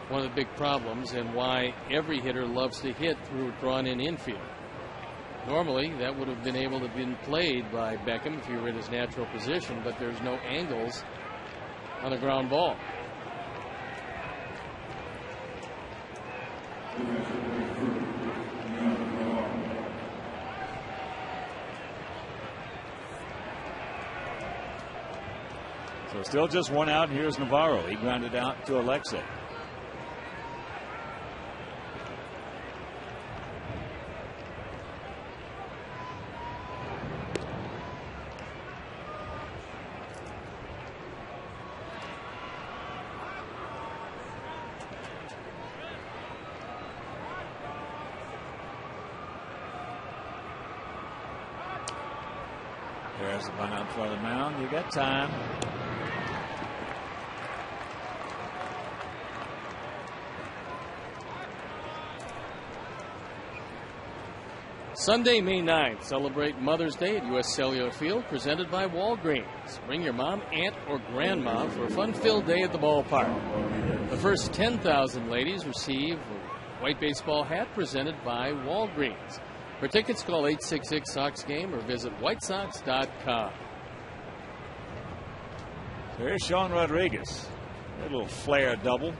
one of the big problems and why every hitter loves to hit through drawn-in infield. Normally, that would have been able to have been played by Beckham if he were in his natural position, but there's no angles on a ground ball. So still just one out. Here's Navarro. He grounded out to Alexei. There's the run out in front of the mound. You got time. Sunday, May 9th, celebrate Mother's Day at U.S. Cellular Field, presented by Walgreens. Bring your mom, aunt, or grandma for a fun-filled day at the ballpark. The first 10,000 ladies receive a white baseball hat presented by Walgreens. For tickets, call 866-SOX-GAME or visit whitesox.com. There's Sean Rodriguez. A little flare double.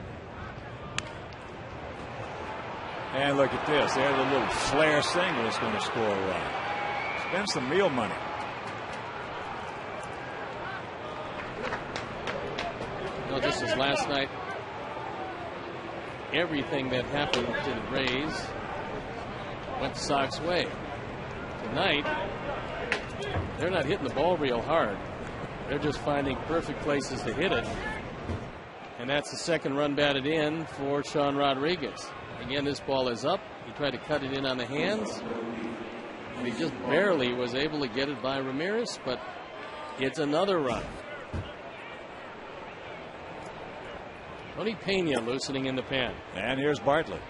And look at this. There's a little flare single that's going to score a run. Spend some real money. No, just as last night, everything that happened to the Rays went the Sox way. Tonight, they're not hitting the ball real hard. They're just finding perfect places to hit it. And that's the second run batted in for Sean Rodriguez. Again, this ball is up. He tried to cut it in on the hands. And he just barely was able to get it by Ramirez, but it's another run. Tony Pena loosening in the pen. And here's Bartlett.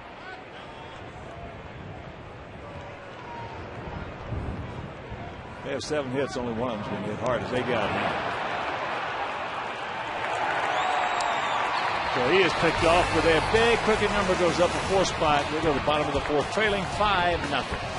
They have 7 hits. Only one of them's been hit hard as they got him. So he is picked off with a big crooked number, goes up a 4 spot. We'll go to the bottom of the 4th, trailing 5-0.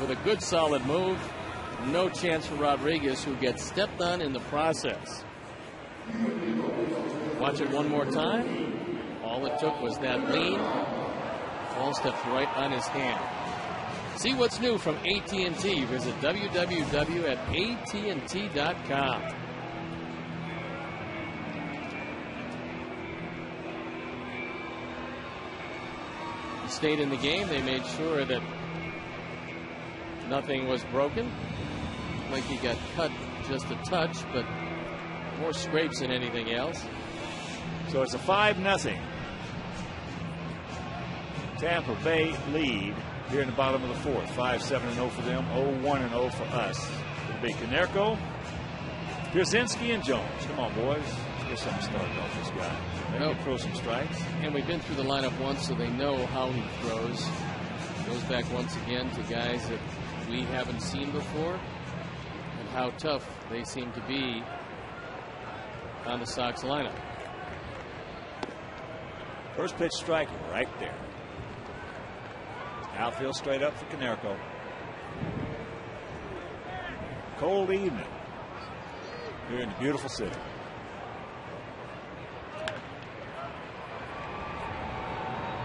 with a good solid move. No chance for Rodriguez, who gets stepped on in the process. Watch it one more time. All it took was that lean. Ball steps right on his hand. See what's new from AT&T. Visit www.att.com. He stayed in the game. They made sure that nothing was broken. Like he got cut just a touch, but more scrapes than anything else. So it's a 5-0 Tampa Bay lead here in the bottom of the fourth. 5-7-0 for them, 0-1-0 for us. It'll be Konerko, Pierzynski, and Jones. Come on, boys. Let's get something started off this guy. Maybe throw some strikes. And we've been through the lineup once, so they know how he throws. Goes back once again to guys that we haven't seen before and how tough they seem to be on the Sox lineup. First pitch strike right there. Outfield straight up for Konerko. Cold evening here in the beautiful city.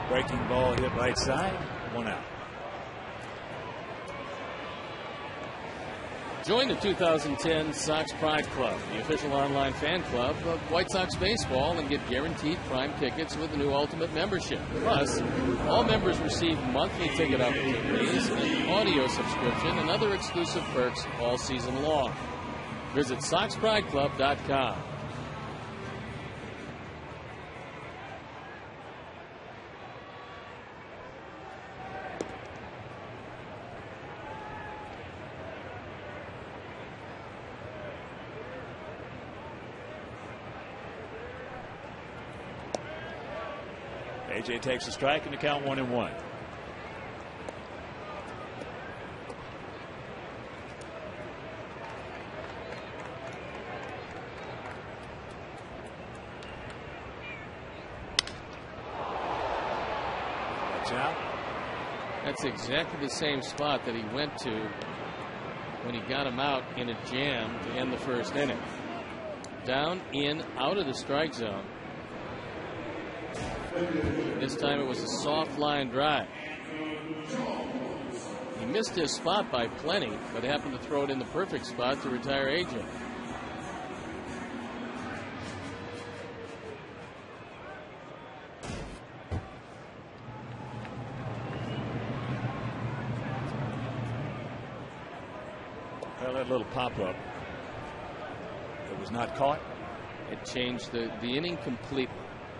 Breaking ball hit right side. 1 out. Join the 2010 Sox Pride Club, the official online fan club of White Sox baseball, and get guaranteed prime tickets with the new Ultimate membership. Plus, all members receive monthly ticket opportunities, an audio subscription, and other exclusive perks all season long. Visit SoxPrideClub.com. AJ takes a strike and the count 1-1. Watch out. That's exactly the same spot that he went to when he got him out in a jam to end the first inning. Down, in, out of the strike zone. This time it was a soft line drive. He missed his spot by plenty, but happened to throw it in the perfect spot to retire AJ. Well, that little pop-up, it was not caught. It changed the inning completely.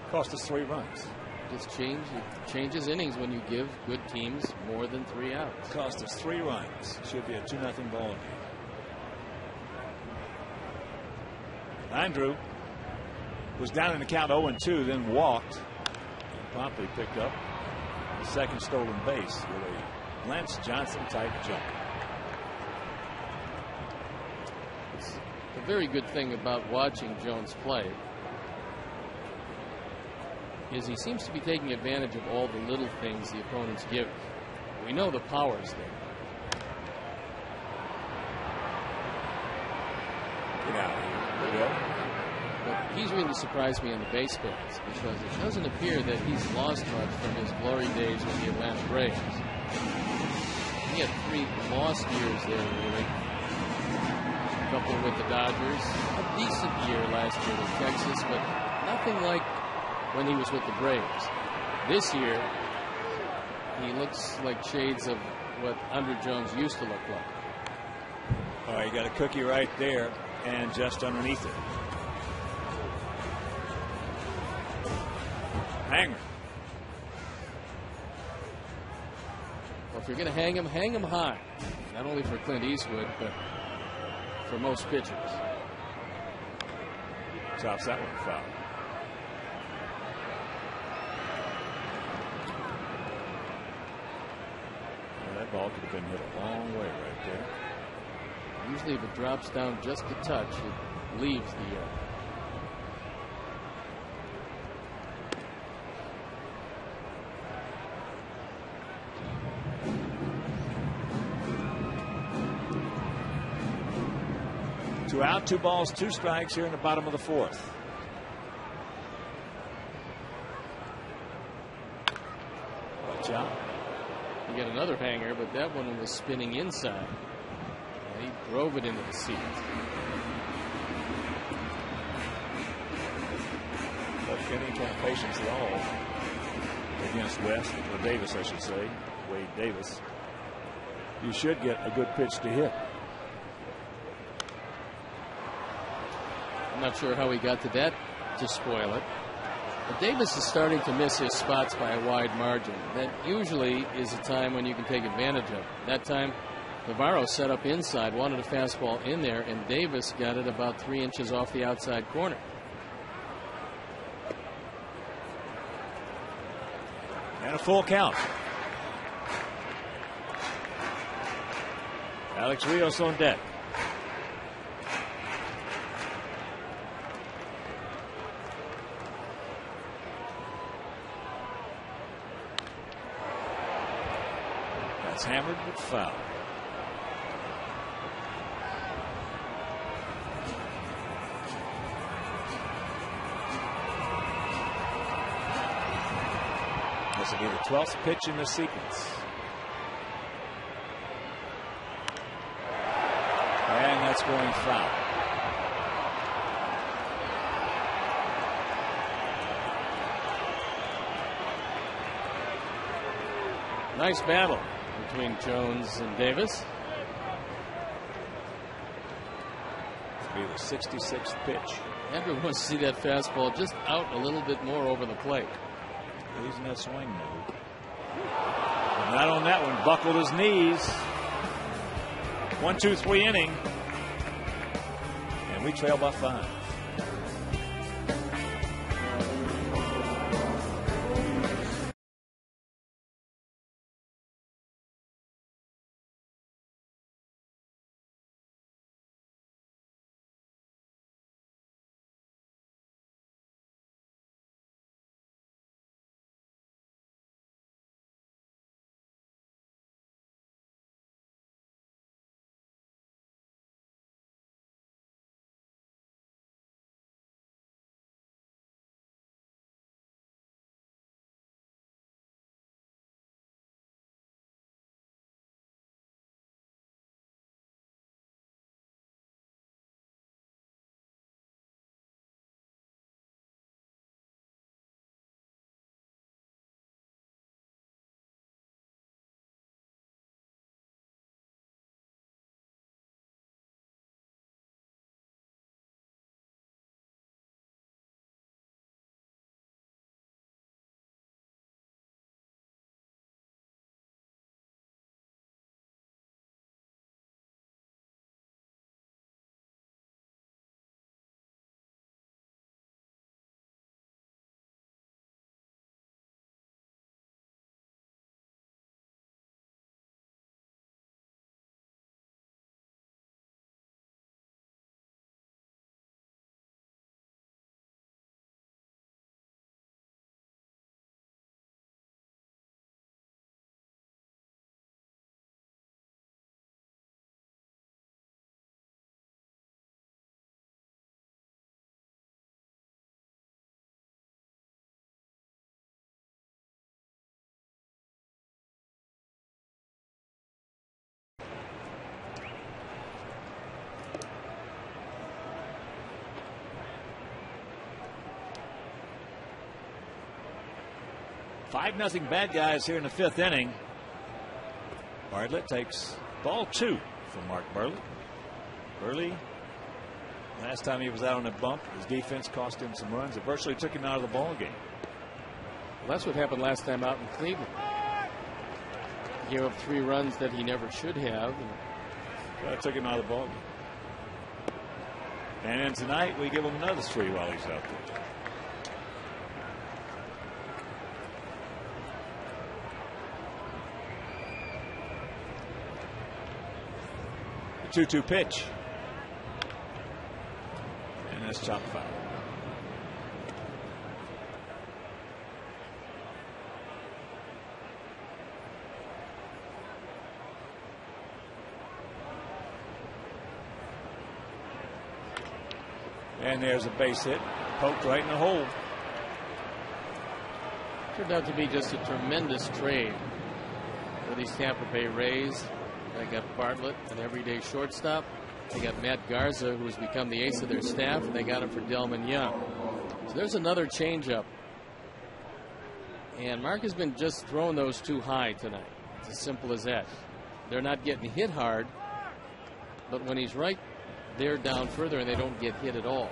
Cost us 3 runs. It changes innings when you give good teams more than 3 outs. Cost us 3 runs. Should be a 2-0 ball game. Andrew was down in the count 0-2, then walked and promptly picked up the second stolen base with a Lance Johnson type jump. It's a very good thing about watching Jones play is he seems to be taking advantage of all the little things the opponents give. We know the power's there. Get out of here. There we go. But he's really surprised me on the base paths because it doesn't appear that he's lost much from his glory days with the Atlanta Braves. He had 3 lost years there, really. A couple with the Dodgers. A decent year last year with Texas, but nothing like when he was with the Braves. This year, he looks like shades of what Andruw Jones used to look like. All right, you got a cookie right there and just underneath it. Hanger. Well, if you're going to hang him high. Not only for Clint Eastwood, but for most pitchers. Chops that one foul. That ball could have been hit a long way right there. Usually if it drops down just a touch, it leaves the air. 2 out, 2 balls, 2 strikes here in the bottom of the 4th. Watch out. You get another hanger, but that one was spinning inside. And he drove it into the seat. But any kind of patience at all against West, or Davis, I should say, Wade Davis. You should get a good pitch to hit. I'm not sure how he got to that to spoil it. But Davis is starting to miss his spots by a wide margin. That usually is a time when you can take advantage of it. That time, Navarro set up inside, wanted a fastball in there, and Davis got it about 3 inches off the outside corner. And a full count. Alex Rios on deck. That's hammered but foul. This will be the 12th pitch in the sequence. And that's going foul. Nice battle between Jones and Davis. This will be the 66th pitch. Andrew wants to see that fastball just out a little bit more over the plate. He's in that swing mode. But not on that one. Buckled his knees. 1, 2, 3 inning. And we trail by 5. Five nothing bad guys here in the 5th inning. Bartlett takes ball 2 from Mark Burley. Burley, last time he was out on a bump, his defense cost him some runs. It virtually took him out of the ball game. Well, that's what happened last time out in Cleveland. He gave up 3 runs that he never should have. That took him out of the ball game. And then tonight we give him another 3 while he's out there. The 2-2 pitch. And that's chopped foul. And there's a base hit, poked right in the hole. Turned out to be just a tremendous trade for these Tampa Bay Rays. They got Bartlett, an everyday shortstop. They got Matt Garza, who has become the ace of their staff, and they got him for Delman Young. So there's another changeup. And Mark has been just throwing those too high tonight. It's as simple as that. They're not getting hit hard, but when he's right, they're down further and they don't get hit at all.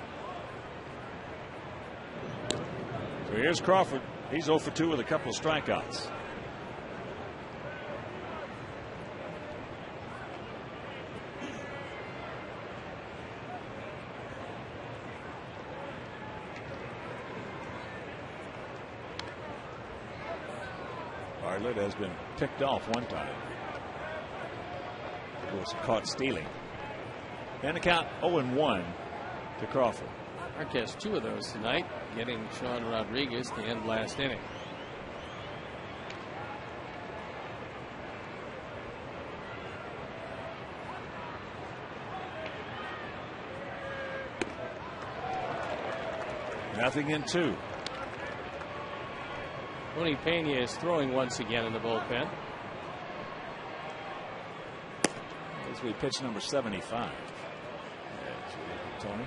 So here's Crawford. He's 0 for 2 with a couple of strikeouts. Bartlett has been picked off one time. It was caught stealing. And the count 0-1 to Crawford. Mark has 2 of those tonight, getting Sean Rodriguez to end last inning. Nothing in 2. Tony Pena is throwing once again in the bullpen. As we pitch number 75. Tony.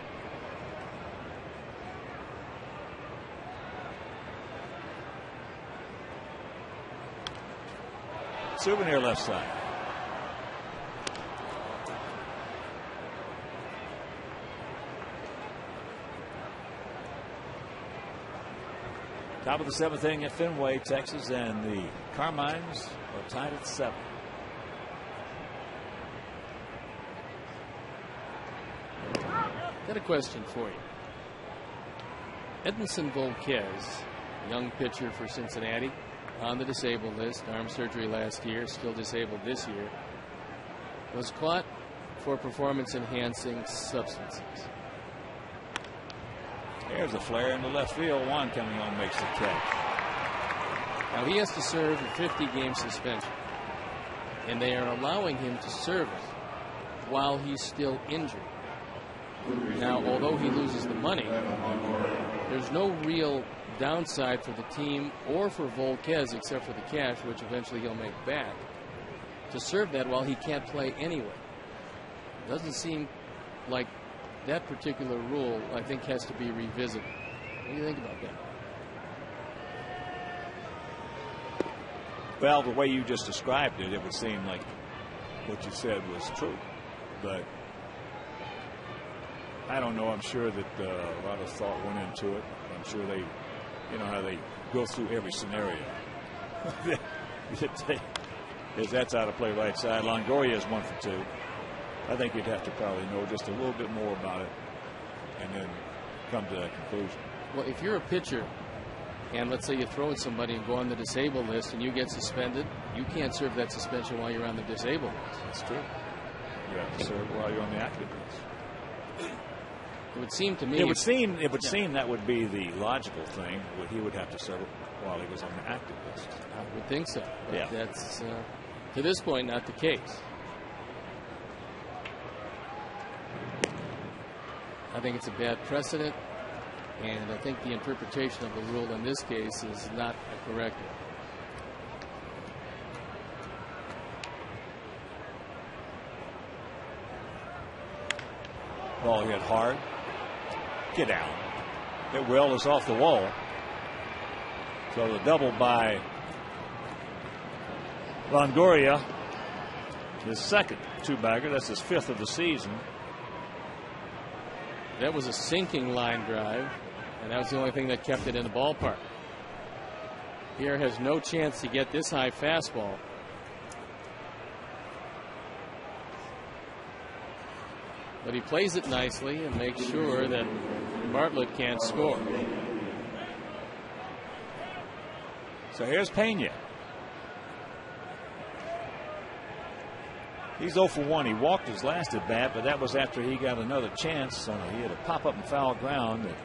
Souvenir left side. Top of the 7th inning at Fenway, Texas, and the Carmines are tied at 7. Got a question for you. Edinson Volquez, young pitcher for Cincinnati, on the disabled list, arm surgery last year, still disabled this year, was caught for performance-enhancing substances. There's a flare in the left field. Juan coming on makes the catch. Now he has to serve a 50-game suspension, and they are allowing him to serve it while he's still injured. Now, although he loses the money, there's no real downside for the team or for Volquez except for the cash, which eventually he'll make back, to serve that while he can't play anyway. Doesn't seem like that particular rule, I think, has to be revisited. What do you think about that? Well, the way you just described it, it would seem like what you said was true. But I don't know. I'm sure that a lot of thought went into it. I'm sure they, you know, how they go through every scenario. If that's out of play right side, Longoria is 1 for 2. I think you'd have to probably know just a little bit more about it and then come to that conclusion. Well, if you're a pitcher and let's say you throw at somebody and go on the disabled list and you get suspended, you can't serve that suspension while you're on the disabled list. That's true. You have to serve while you're on the active list. It would seem to me. It would seem that would be the logical thing. He would have to serve while he was on the active list. I would think so. But yeah. That's to this point not the case. I think it's a bad precedent, and I think the interpretation of the rule in this case is not a correct one. Ball hit hard. Get down. It well is off the wall. So the double by Longoria, his second 2-bagger. That's his 5th of the season. That was a sinking line drive, and that was the only thing that kept it in the ballpark. Pierre has no chance to get this high fastball. But he plays it nicely and makes sure that Bartlett can't score. So here's Pena. He's 0 for 1. He walked his last at bat, but that was after he got another chance. He had a pop up and foul ground that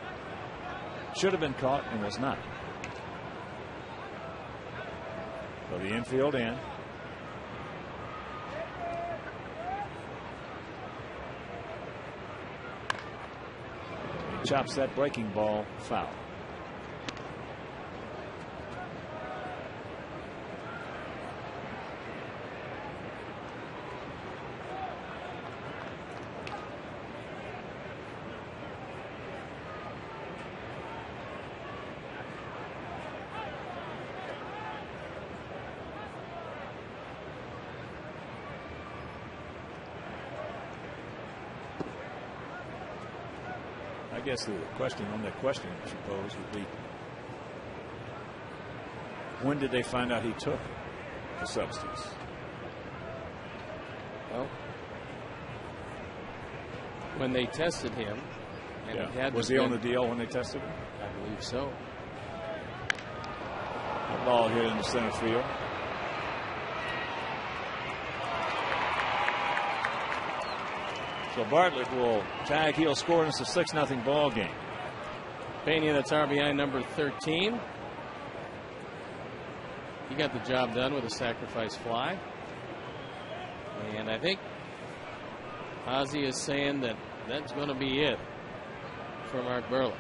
should have been caught and was not. So the infield in. chops that breaking ball foul. I guess the question on that question, I suppose, would be, when did they find out he took the substance? Well, when they tested him, and it had was he on the DL when they tested him? I believe so. The ball hit in the center field. So Bartlett will tag. He'll score, and it's a 6-0 ball game. Pena, that's RBI number 13. He got the job done with a sacrifice fly. And I think Ozzie is saying that that's going to be it for Mark Buehrle.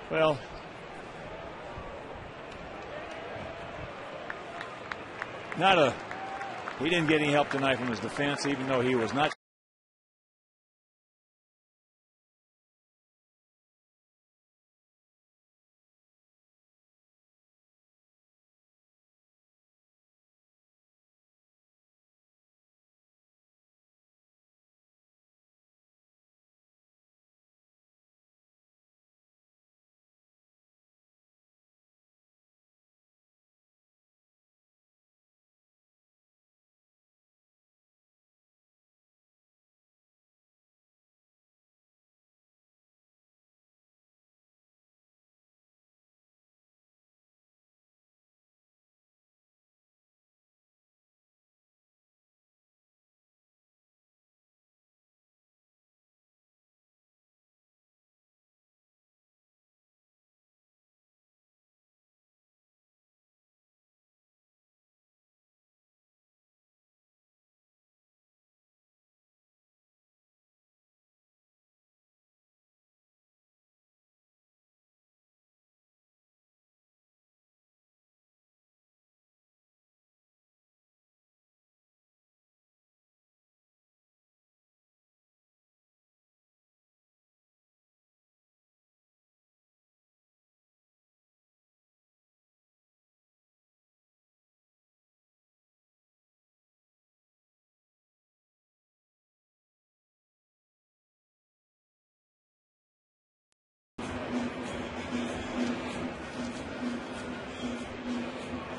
Well, he didn't get any help tonight from his defense, even though he was not.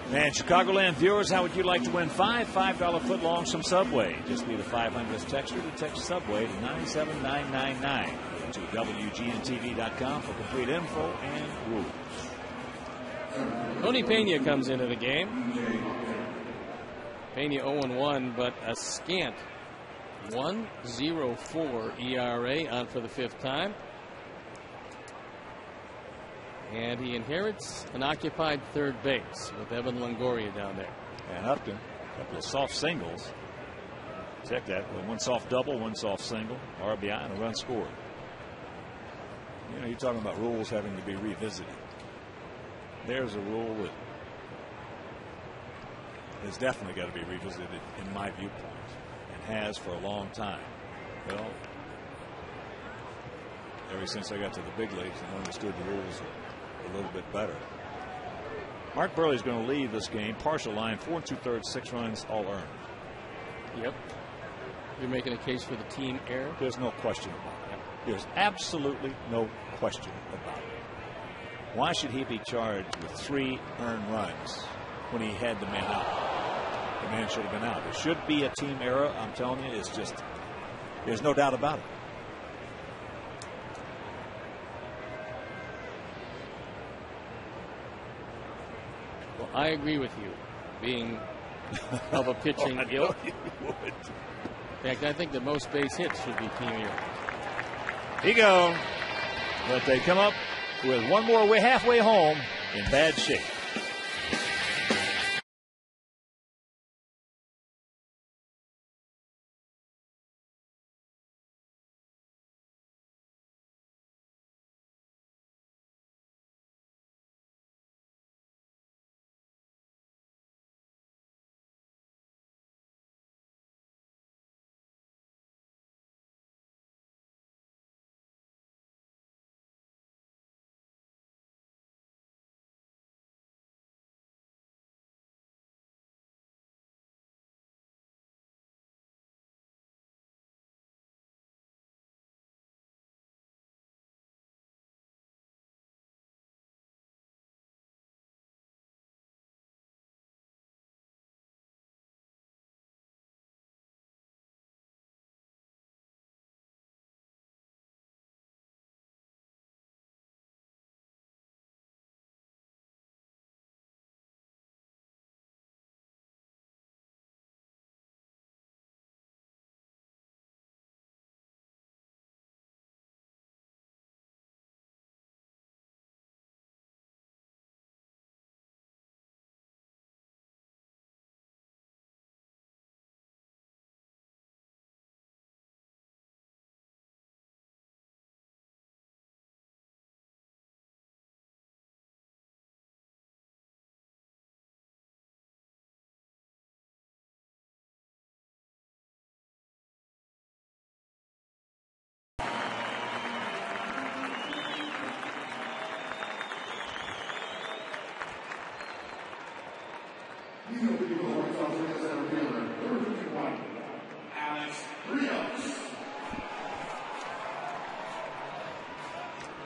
And Chicagoland viewers, how would you like to win $5 footlongs from Subway? Just be the 500th texter to text Subway to 97999. Go to WGNTV.com for complete info and rules. Tony Pena comes into the game. Pena 0-1, but a scant 1.04 ERA on for the 5th time. And he inherits an occupied third base with Evan Longoria down there. And Upton, a couple of soft singles. Check that. One soft double, one soft single, RBI, and a run scored. You know, you're talking about rules having to be revisited. There's a rule that has definitely got to be revisited, in my viewpoint, and has for a long time. Well, ever since I got to the big leagues and understood the rules a little bit better. Mark Buehrle is going to leave this game. Partial line, 4 2/3, 6 runs, all earned. Yep. You're making a case for the team error? There's no question about it. There's absolutely no question about it. Why should he be charged with 3 earned runs when he had the man out? The man should have been out. There should be a team error. I'm telling you, it's just, there's no doubt about it. Well, I agree with you. Being of a pitching ilk. In fact, I think the most base hits should be team error. Here you go. But they come up with one more way halfway home in bad shape.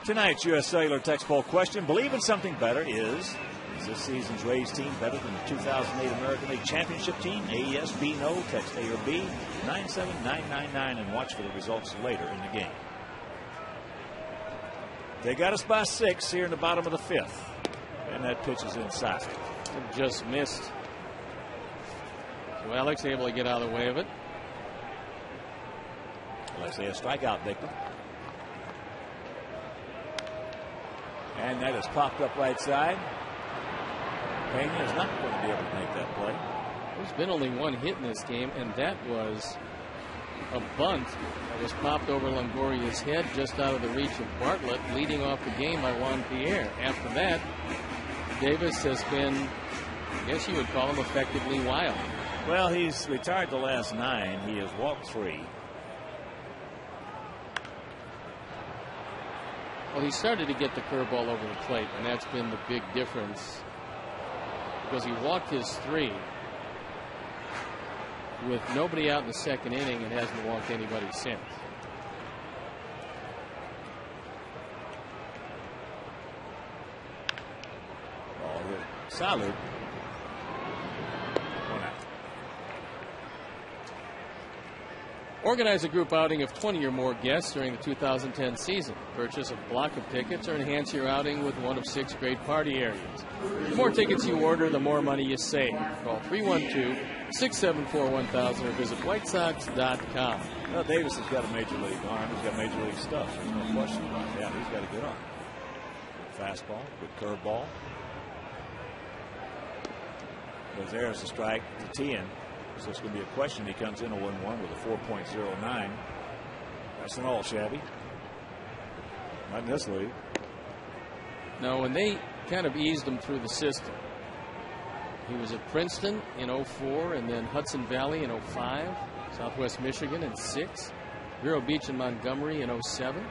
Tonight's U.S. Cellular text poll question: believe in something better is this season's Rays team better than the 2008 American League Championship team? A, yes, B, no. Text A or B, 97999, and watch for the results later in the game. They got us by 6 here in the bottom of the 5th. And that pitch is inside. Just missed. So Alex able to get out of the way of it. Let's say a strikeout victim. And that is popped up right side. Pena is not going to be able to make that play. There's been only one hit in this game, and that was a bunt that was popped over Longoria's head just out of the reach of Bartlett, leading off the game by Juan Pierre. After that, Davis has been, I guess you would call him, effectively wild. Well, he's retired the last 9. He has walked 3. Well, he started to get the curveball over the plate, and that's been the big difference, because he walked his 3 with nobody out in the second inning and hasn't walked anybody since. Ball hit solid. 1 out. Organize a group outing of 20 or more guests during the 2010 season. Purchase a block of tickets or enhance your outing with one of 6 great party areas. The more tickets you order, the more money you save. Call 312-674-1000 or visit whitesox.com. Well, Davis has got a major league arm. He's got major league stuff. There's no question about that. He's got a good arm. Good fastball, good curveball. Goes there as a strike to Tien. So it's going to be a question. He comes in a 1-1 with a 4.09. That's an all shabby. Not in this league. No, when they kind of eased him through the system, he was at Princeton in 04 and then Hudson Valley in 05, Southwest Michigan in 6, Vero Beach and Montgomery in 07.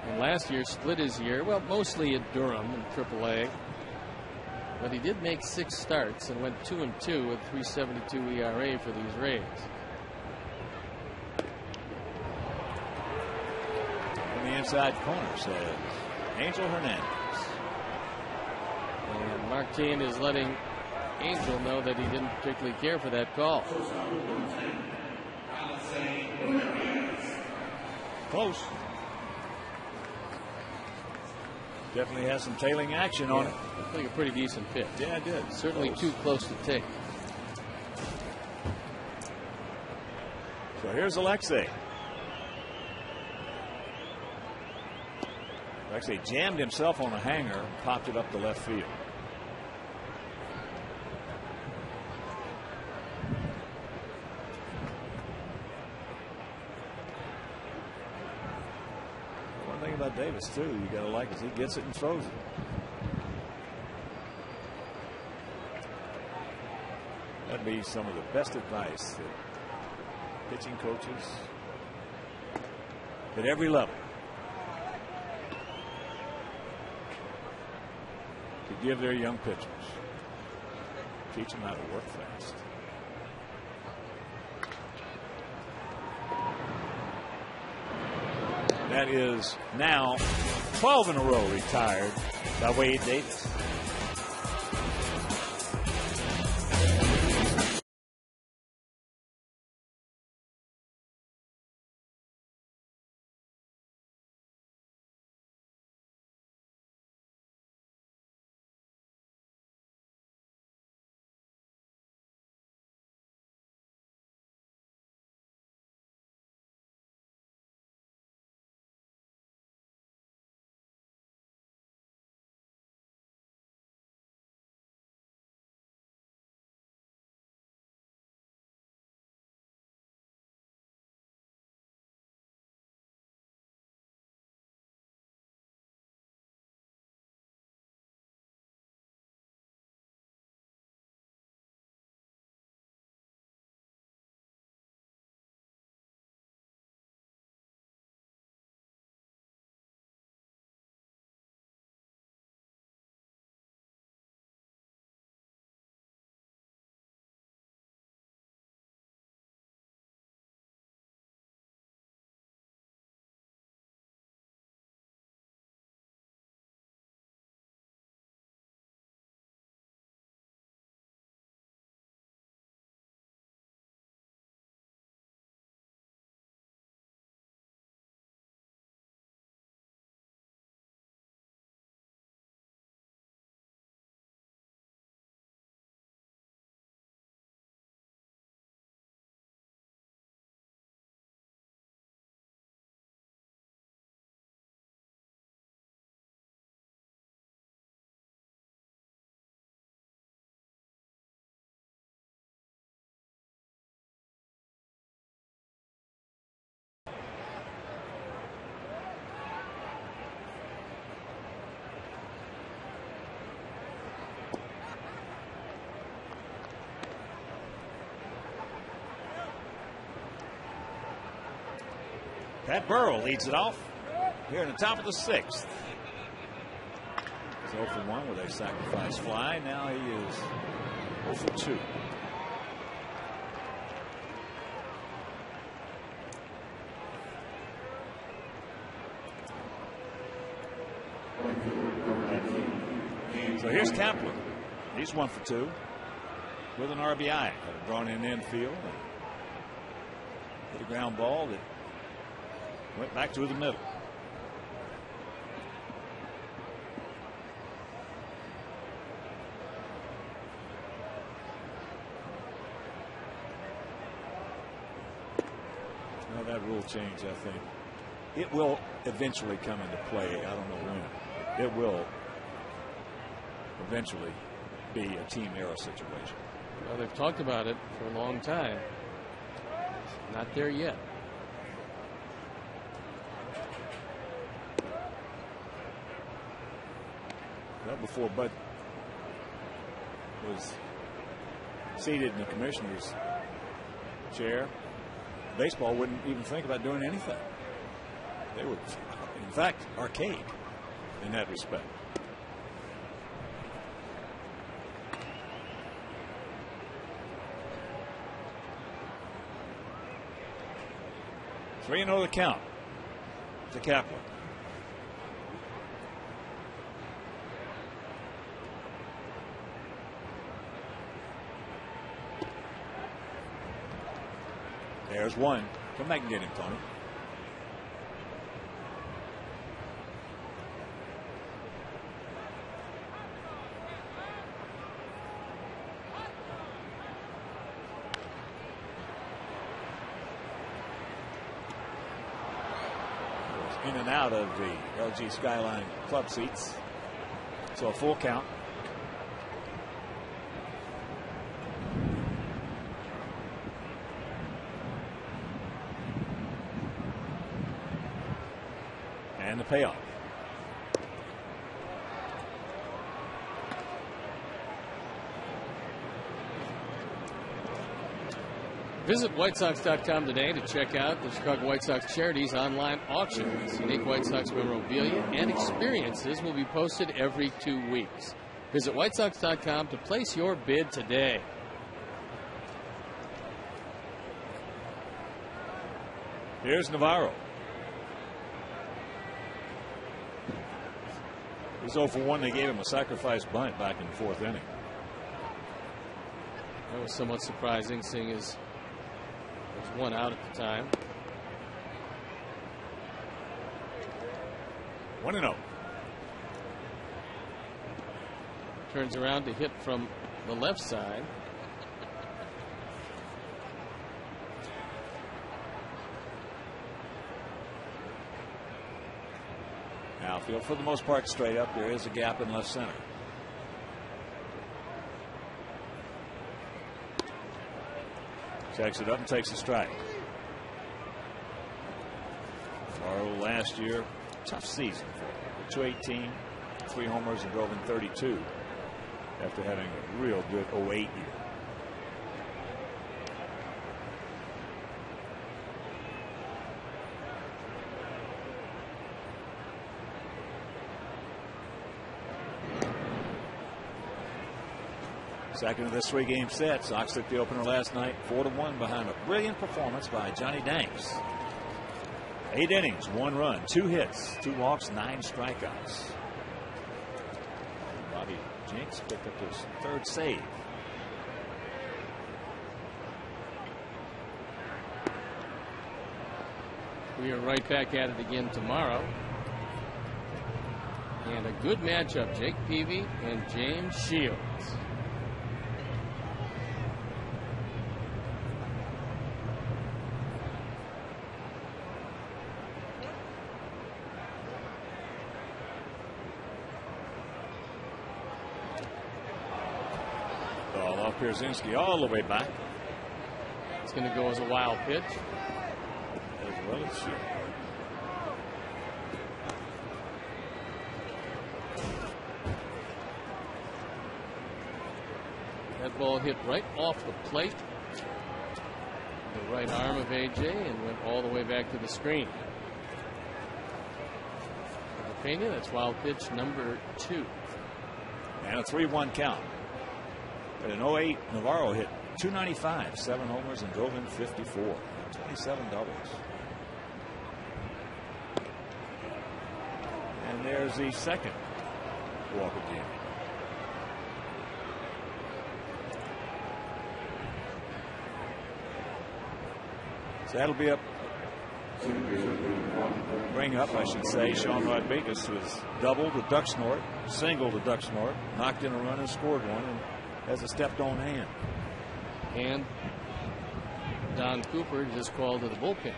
And last year split his year, well, mostly at Durham in AAA. But he did make 6 starts and went 2-2 with 3.72 ERA for these Rays. In the inside corner says Angel Hernandez. And Martin is letting Angel know that he didn't particularly care for that call. Close. Definitely has some tailing action on it. I think a pretty decent pitch. Yeah, it did. Certainly close. Too close to take. So here's Alexei. Alexei jammed himself on a hanger and popped it up to left field. One thing about Davis, too, you got to like is he gets it and throws it. That'd be some of the best advice that pitching coaches at every level could give their young pitchers. Teach them how to work fast. That is now 12 in a row retired by Wade Davis. Pat Burrell leads it off here in the top of the 6th. He's 0 for 1 with a sacrifice fly. Now he is 0 for 2. So here's Kaplan. He's 1 for 2 with an RBI. Had it drawn in the infield. Hit a ground ball that went back to the middle. Now that rule change, I think, it will eventually come into play. I don't know when. It will eventually be a team error situation. Well, they've talked about it for a long time. Not there yet. Well, before Bud was seated in the commissioner's chair, baseball wouldn't even think about doing anything. They were, in fact, archaic in that respect. Three and 0 the count to Kaplan. There's one. Come back and get him, Tony. In and out of the LG Skyline club seats. So a full count. And the payoff. Visit WhiteSox.com today to check out the Chicago White Sox Charities online auctions. Unique White Sox memorabilia and experiences will be posted every 2 weeks. Visit WhiteSox.com to place your bid today. Here's Navarro. He's 0 for 1. They gave him a sacrifice bunt back in the 4th inning. That was somewhat surprising, seeing as there was 1 out at the time. 1-0. Turns around to hit from the left side. Outfield for the most part straight up. There is a gap in left center. Checks it up and takes a strike. Navarro last year, tough season for him. 218, 3 homers and drove in 32 after having a real good 08 year. Second of this 3-game set. Sox took the opener last night 4-1 behind a brilliant performance by Johnny Danks. 8 innings, 1 run, 2 hits, 2 walks, 9 strikeouts. Bobby Jenks picked up his 3rd save. We are right back at it again tomorrow. And a good matchup, Jake Peavy and James Shields. Ball off Pierzynski all the way back. It's going to go as a wild pitch. As well as should. That ball hit right off the plate. The right arm of AJ and went all the way back to the screen. Pena. That's wild pitch number 2. And a 3-1 count. But in 08, Navarro hit .295, 7 homers, and drove in 54. 27 doubles. And there's the second walk of the game. So that'll be up. Bring up, I should say, Sean Rodriguez, who has doubled the duck snort, singled the duck snort, knocked in a run and scored one, and has a stepped on hand. And Don Cooper just called to the bullpen.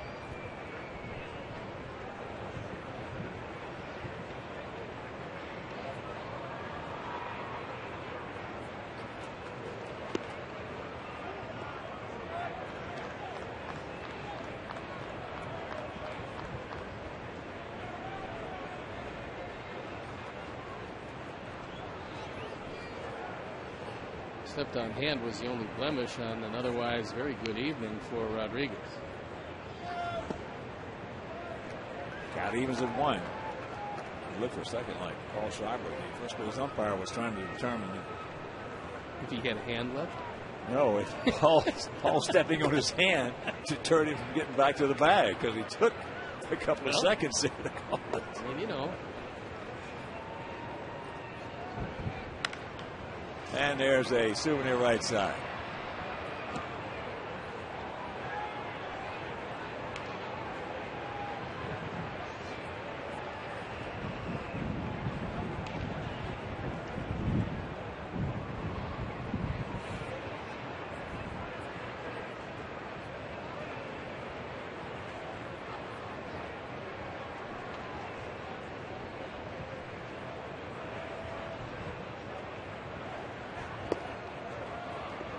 Stepped on hand was the only blemish on an otherwise very good evening for Rodriguez. Got evens at 1. It looked for a second like Paul Schreiber, the first base umpire, was trying to determine if he had a hand left. No, Paul stepping on his hand to turn him from getting back to the bag because he took a couple of seconds there to call it. I mean, you know. And there's a souvenir right side.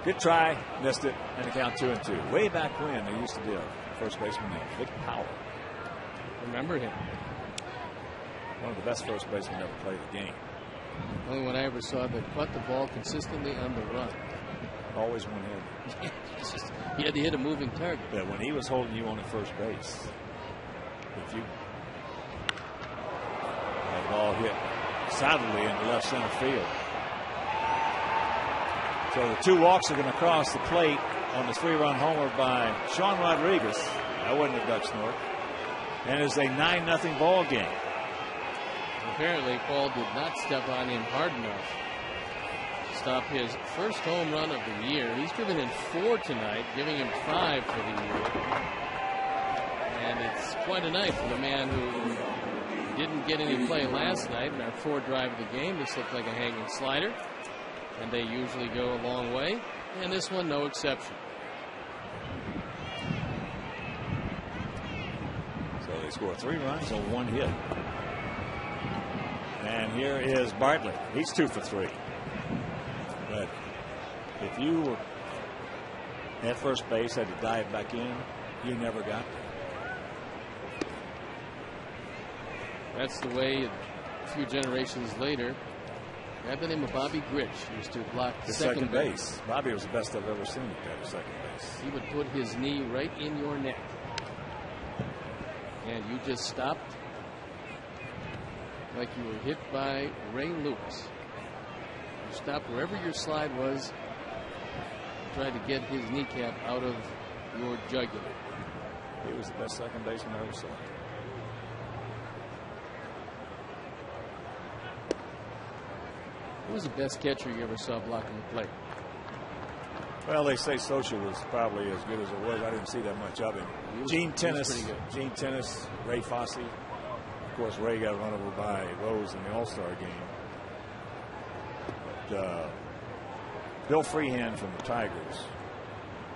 Good try, missed it, and the count 2-2. Way back when they used to do first baseman named Vic Powell. Remember him? One of the best first basemen ever played the game. Only one I ever saw that caught the ball consistently on the run. Always one-handed. He had to hit a moving target. But when he was holding you on at first base, if you had the ball hit solidly in the left center field. So the 2 walks are going to cross the plate on the 3-run homer by Sean Rodriguez. That wasn't a duck snort. And it's a 9-0 ball game. Apparently, Paul did not step on him hard enough to stop his first home run of the year. He's driven in 4 tonight, giving him 5 for the year. And it's quite a night for the man who didn't get any play last night in our 4th drive of the game. This looked like a hanging slider, and they usually go a long way, and this one no exception. So they score 3 runs on 1 hit. And here is Bartlett. He's 2 for 3. But if you were at first base, had to dive back in, you never got there. That's the way a few generations later. I have the name of Bobby Grich. Used to block the second base. Bobby was the best I've ever seen at second base. He would put his knee right in your neck. And you just stopped like you were hit by Ray Lewis. You stopped wherever your slide was, tried to get his kneecap out of your jugular. He was the best second baseman I ever saw. Who was the best catcher you ever saw blocking the plate? Well, they say Social was probably as good as it was. I didn't see that much of him. Gene Tennis, Ray Fosse. Of course, Ray got run over by Rose in the All-Star game. But Bill Freehand from the Tigers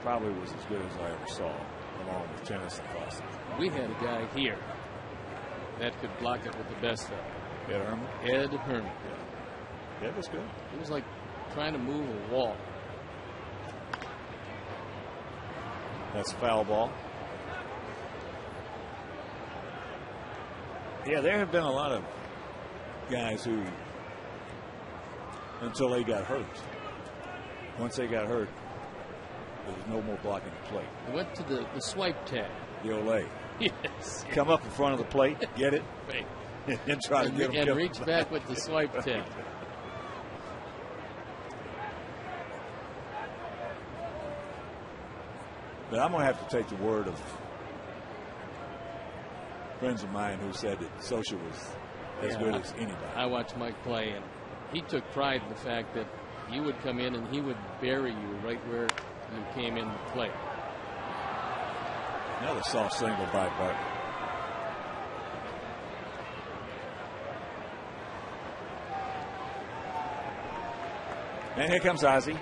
probably was as good as I ever saw, along with Tennis and Fosse. We had a guy here that could block it with the best of them. Ed Herman? Ed Herman. Yeah, it was good. It was like trying to move a wall. That's a foul ball. Yeah, there have been a lot of guys who, until they got hurt, once they got hurt, there was no more blocking the plate. They went to the swipe tag. The Olay. Yes. Come up in front of the plate, get it, Right. and try to get him and reach back with the swipe tip. But I'm going to have to take the word of friends of mine who said that Socha was as good as anybody. I watched Mike play, and he took pride in the fact that you would come in and he would bury you right where you came in to play. Another soft single by Bartlett. And here comes Ozzie.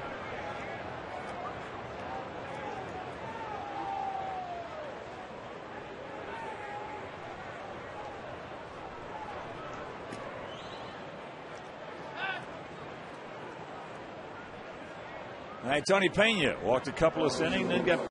All right, Tony Pena walked a couple of innings, then got.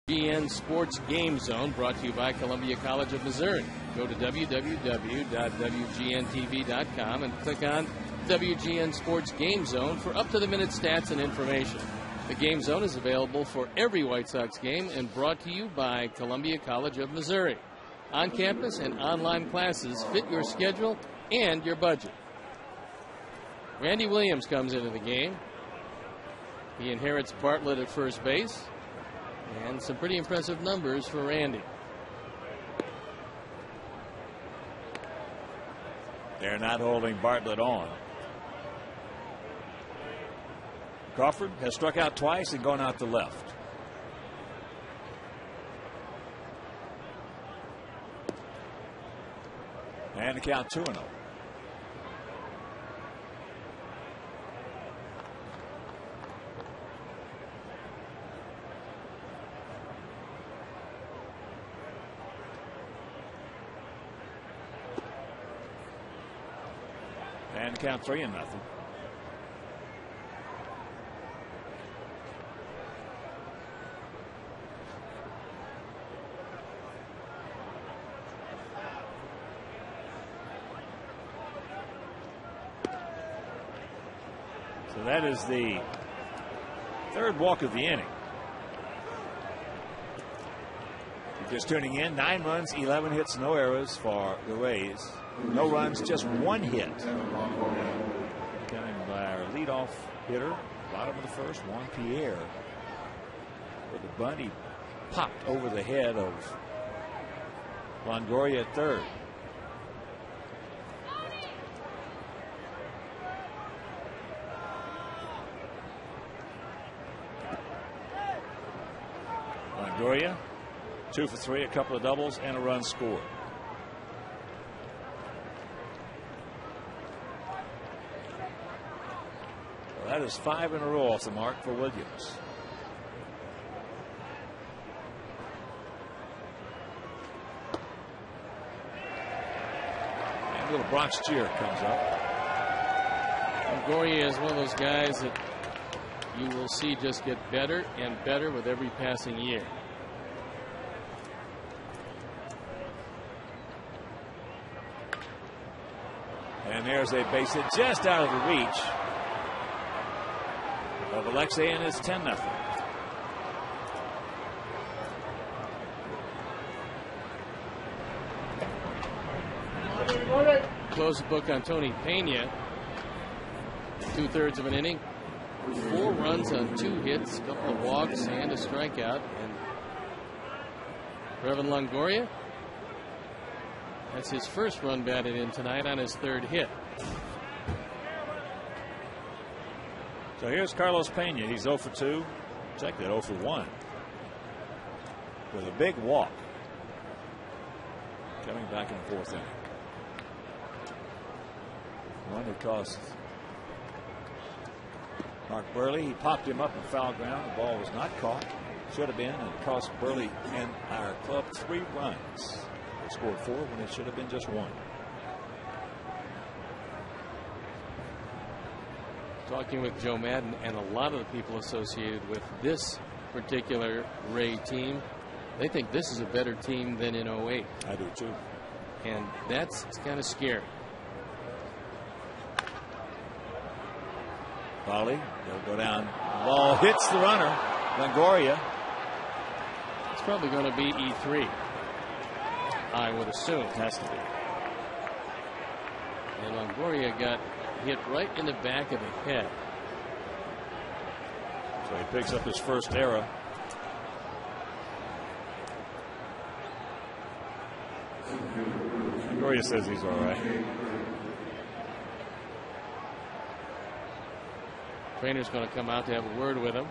GN Sports Game Zone, brought to you by Columbia College of Missouri. Go to www.wgntv.com and click on WGN Sports Game Zone for up-to-the-minute stats and information. The Game Zone is available for every White Sox game and brought to you by Columbia College of Missouri. On-campus and online classes fit your schedule and your budget. Randy Williams comes into the game. He inherits Bartlett at first base. And some pretty impressive numbers for Randy. They're not holding Bartlett on. Crawford has struck out twice and gone out to left. And the count 2-0. And count 3-0. So that is the third walk of the inning. If you're just tuning in, 9 runs, 11 hits, no errors for the Rays. No runs, just 1 hit. Coming by our leadoff hitter, bottom of the first, Juan Pierre. With the bunt, he popped over the head of Longoria at third. Longoria, 2 for 3, a couple of doubles, and a run scored. That is 5 in a row off the mark for Williams. And a little Bronx cheer comes up. Longoria is one of those guys that you will see just get better and better with every passing year. And there's a base hit just out of the reach of Alexei, and it's 10-0. Close the book on Tony Pena. 2/3 of an inning. 4 runs on 2 hits, a couple of walks, and a strikeout. And Revan Longoria, that's his first run batted in tonight on his 3rd hit. So here's Carlos Pena. He's 0 for 2. Check that, 0 for 1. With a big walk. Coming back in the 4th inning. One that cost Mark Burley. He popped him up in foul ground. The ball was not caught. Should have been, and it cost Burley and our club 3 runs. They scored 4 when it should have been just 1. Talking with Joe Madden and a lot of the people associated with this particular Ray team, they think this is a better team than in 08. I do too. And that's kind of scary. Volley, they'll go down. The ball hits the runner, Longoria. It's probably going to be E3, I would assume. It has to be. And Longoria got hit right in the back of the head. So he picks up his first error. Longoria says he's all right. Trainer's going to come out to have a word with him.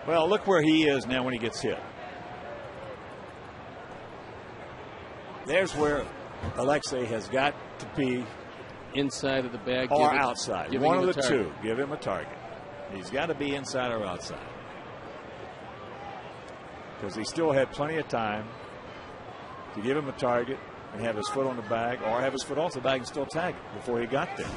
Well, look where he is now when he gets hit. There's where Alexei has got to be. Inside of the bag. Or outside. One of the target. two. Give him a target. He's got to be inside or outside. Because he still had plenty of time to give him a target and have his foot on the bag, or have his foot off the bag and still tag it before he got there.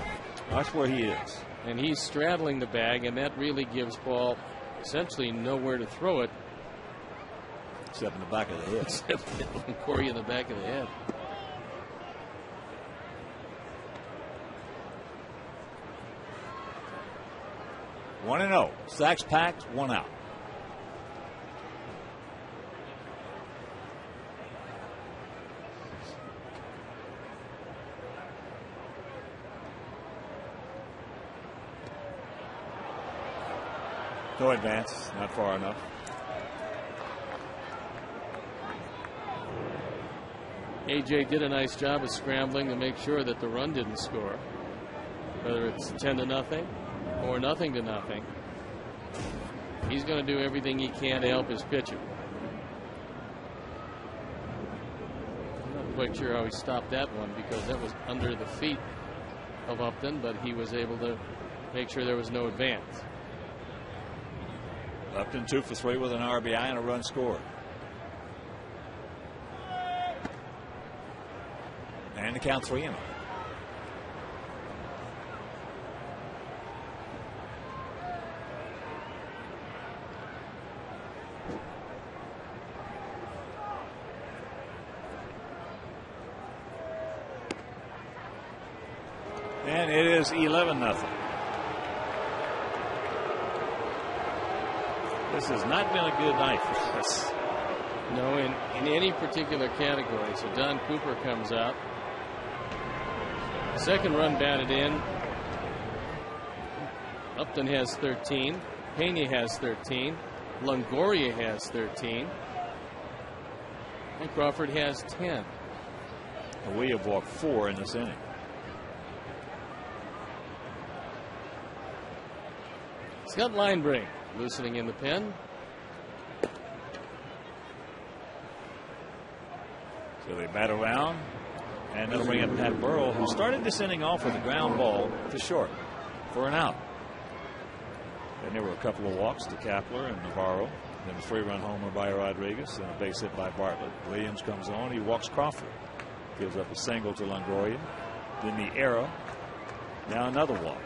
That's where he is. And he's straddling the bag, and that really gives Paul essentially nowhere to throw it. Except in the back of the head. Except Corey in the back of the head. One and 0. Sacks packed, 1 out. No advance, not far enough. AJ did a nice job of scrambling to make sure that the run didn't score. Whether it's 10-0 or 0-0. He's going to do everything he can to help his pitcher. I'm not quite sure how he stopped that one, because that was under the feet of Upton, but he was able to make sure there was no advance. Upton 2 for 3 with an RBI and a run scored. And the count 3-0. And it is 11-0. This has not been a good night for us. No, in any particular category. So Don Cooper comes out. Second run batted in. Upton has 13. Pena has 13. Longoria has 13. And Crawford has 10. And we have walked 4 in this inning. Scott Linebrink loosening in the pen. So they bat around, and that'll bring up Pat Burrell, who started this inning off with a ground ball to short for an out. Then there were a couple of walks to Kapler and Navarro, then a 3-run homer by Rodriguez, and a base hit by Bartlett. Williams comes on, he walks Crawford, gives up a single to Longoria. Then the error Now another walk.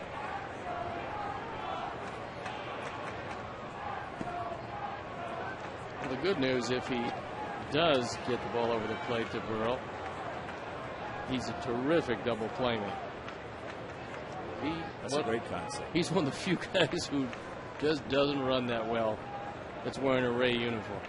Well, the good news, if he does get the ball over the plate to Burrell, he's a terrific double playmaker. That's a great concept. He's one of the few guys who just doesn't run that well that's wearing a Ray uniform.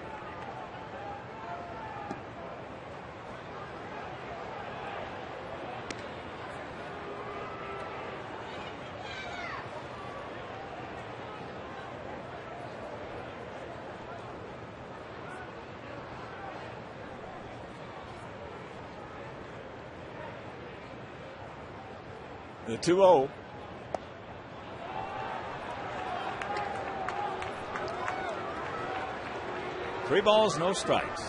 The 2-0. Three balls, no strikes.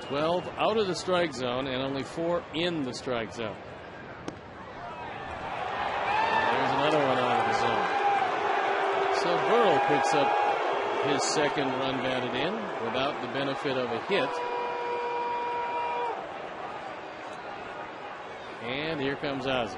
Twelve out of the strike zone and only 4 in the strike zone. There's another one out of the zone. So Burrell picks up his second run batted in without the benefit of a hit. And here comes Ozzie.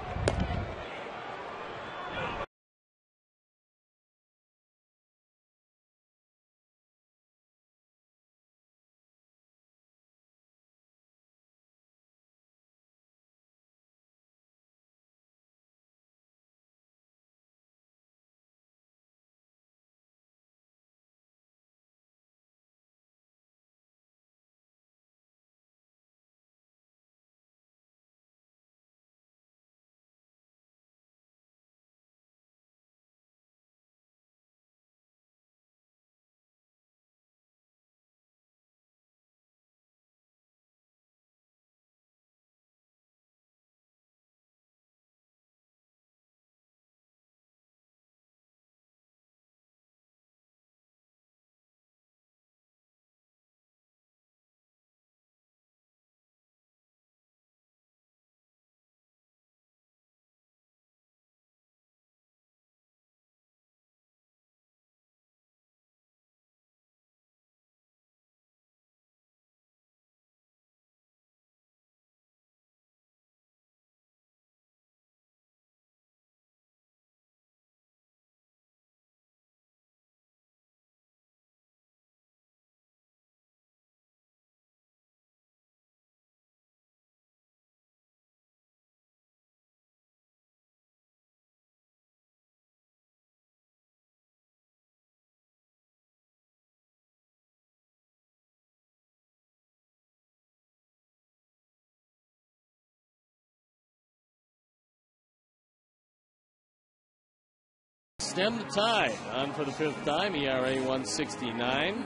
Stem the tide on for the 5th time. ERA 1.69.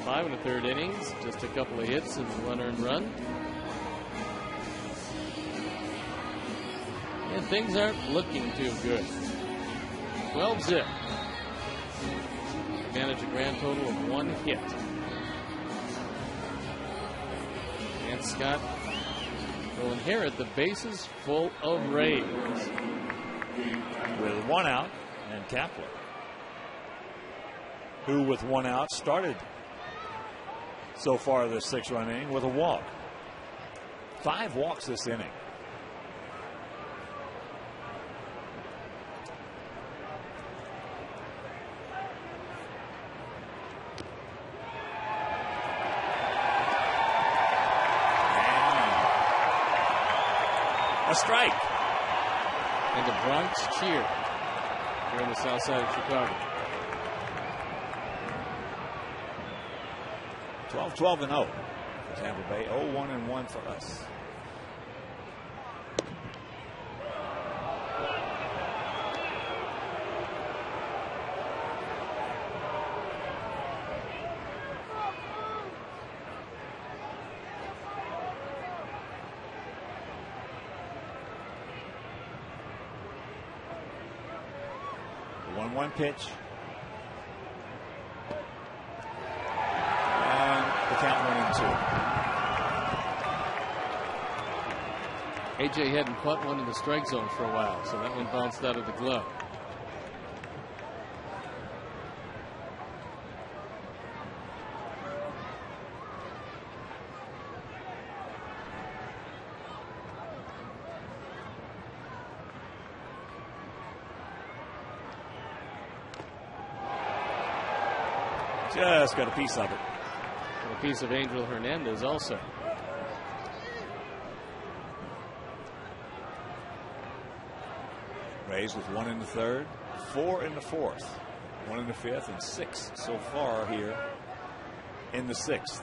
5 1/3 innings. Just a couple of hits and one earned run. And things aren't looking too good. 12 zip. Manage a grand total of 1 hit. And Scott will inherit the bases full of Rays. With 1 out. And Kapler, who with 1 out started so far this 6-run inning with a walk. 5 walks this inning. And a strike. And the Bronx cheer. Here on the south side of Chicago. 12-0 for Tampa Bay. 0-1-1 for us. One pitch. And the count 1-2. AJ hadn't caught one in the strike zone for a while, so that one bounced out of the glove. Just got a piece of it. And a piece of Angel Hernandez also. Rays with 1 in the third, 4 in the fourth, 1 in the fifth, and 6 so far here in the sixth.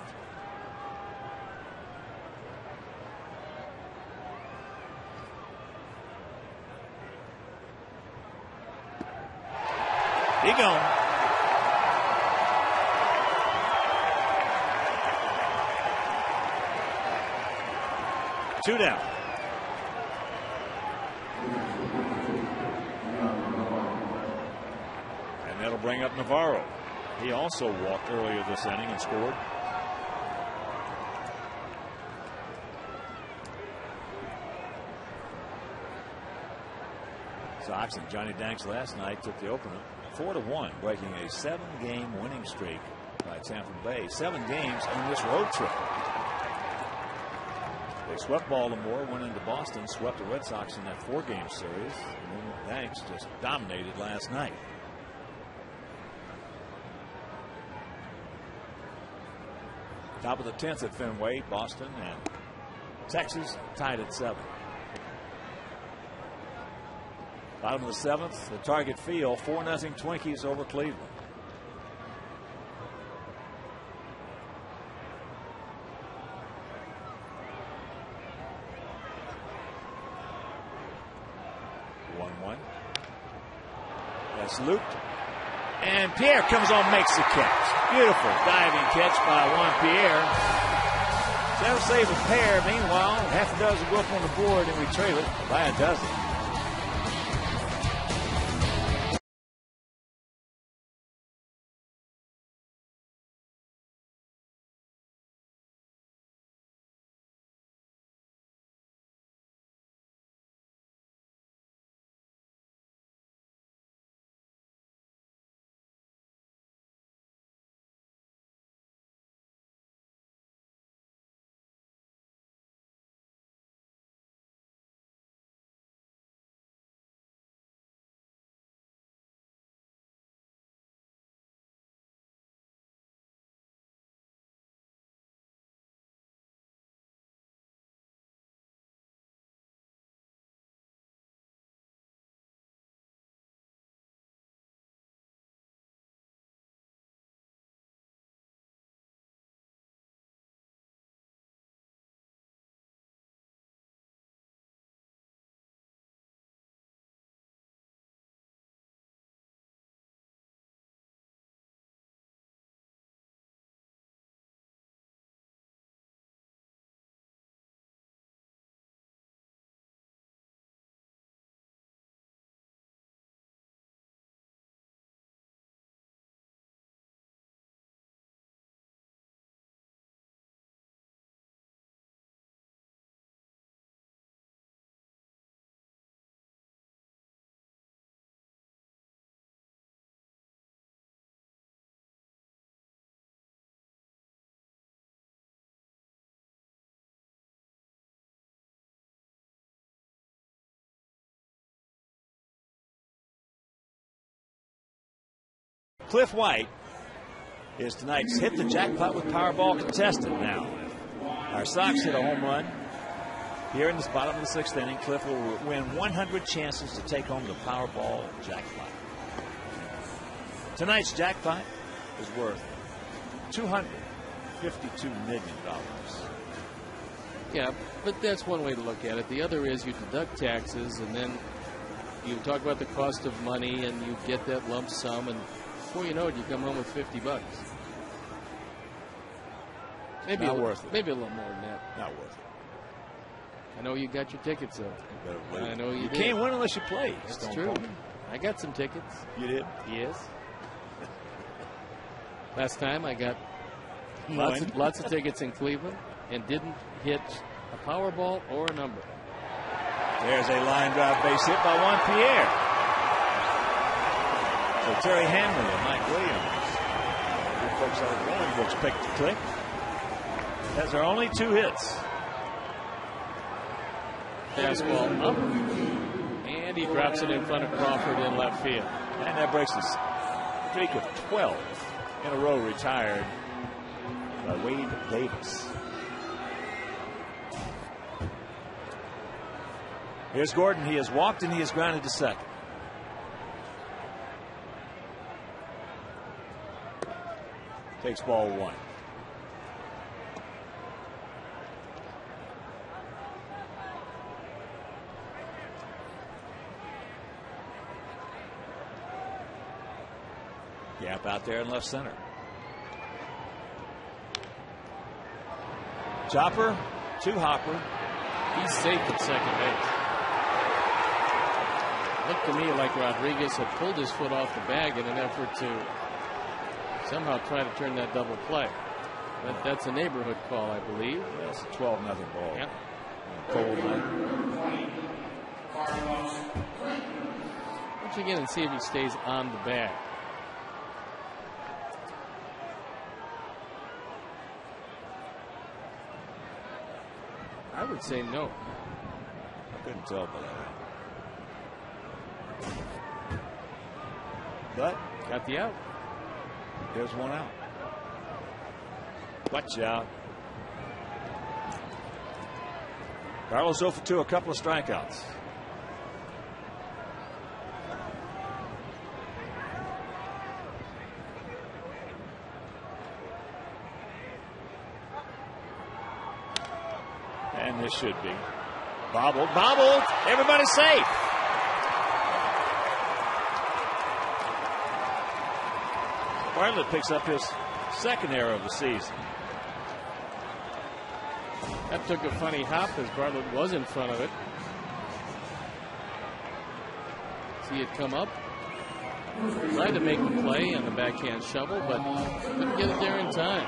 He gone. Two down. And that'll bring up Navarro. He also walked earlier this inning and scored. Sox and Johnny Danks last night took the opener 4-1, breaking a 7-game winning streak by Tampa Bay. 7 games on this road trip. They swept Baltimore, went into Boston, swept the Red Sox in that 4-game series, and then Danks just dominated last night. Top of the 10th at Fenway, Boston and Texas tied at 7. Bottom of the 7th, the Target Field, 4-0 Twinkies over Cleveland. That's looped. And Pierre comes on, makes the catch. Beautiful diving catch by Juan Pierre. That'll save a pair. Meanwhile, half a dozen go up on the board, and we trail it by a dozen. Cliff White is tonight's Hit the Jackpot with Powerball contestant now. Our Sox hit a home run here in the bottom of the 6th inning. Cliff will win 100 chances to take home the Powerball jackpot. Tonight's jackpot is worth $252 million. Yeah, but that's one way to look at it. The other is you deduct taxes, and then you talk about the cost of money, and you get that lump sum, and before you know it, you come home with $50. Maybe not worth it. Maybe a little more than that. Not worth it. I know you got your tickets, though. I know you did. Can't win unless you play. That's true. I got some tickets. You did? Yes. Last time I got lots of tickets in Cleveland and didn't hit a Powerball or a number. There's a line drive base hit by Juan Pierre. So Terry Hanley and Mike Williams, you folks out of the Rolling Books, picked the click. That's our only 2 hits. Fastball up, and he drops it in front of Crawford in left field. And that breaks the streak of 12 in a row retired by Wade Davis. Here's Gordon. He has walked and he has grounded to second. Takes ball 1. Gap out there in left center. Chopper to Hopper. He's safe at second base. Looked to me like Rodriguez had pulled his foot off the bag in an effort to somehow try to turn that double play. That's a neighborhood call, I believe. That's a 12-0 ball. Yep. Cold night. Watch again and see if he stays on the bag. I would say no. I couldn't tell by that. But got the out. There's one out. Watch out. Carlos 0 for 2, a couple of strikeouts. And this should be. Bobbled. Everybody's safe. Bartlett picks up his second error of the season. That took a funny hop as Bartlett was in front of it. See it come up. Tried to make the play on the backhand shovel, but couldn't get it there in time.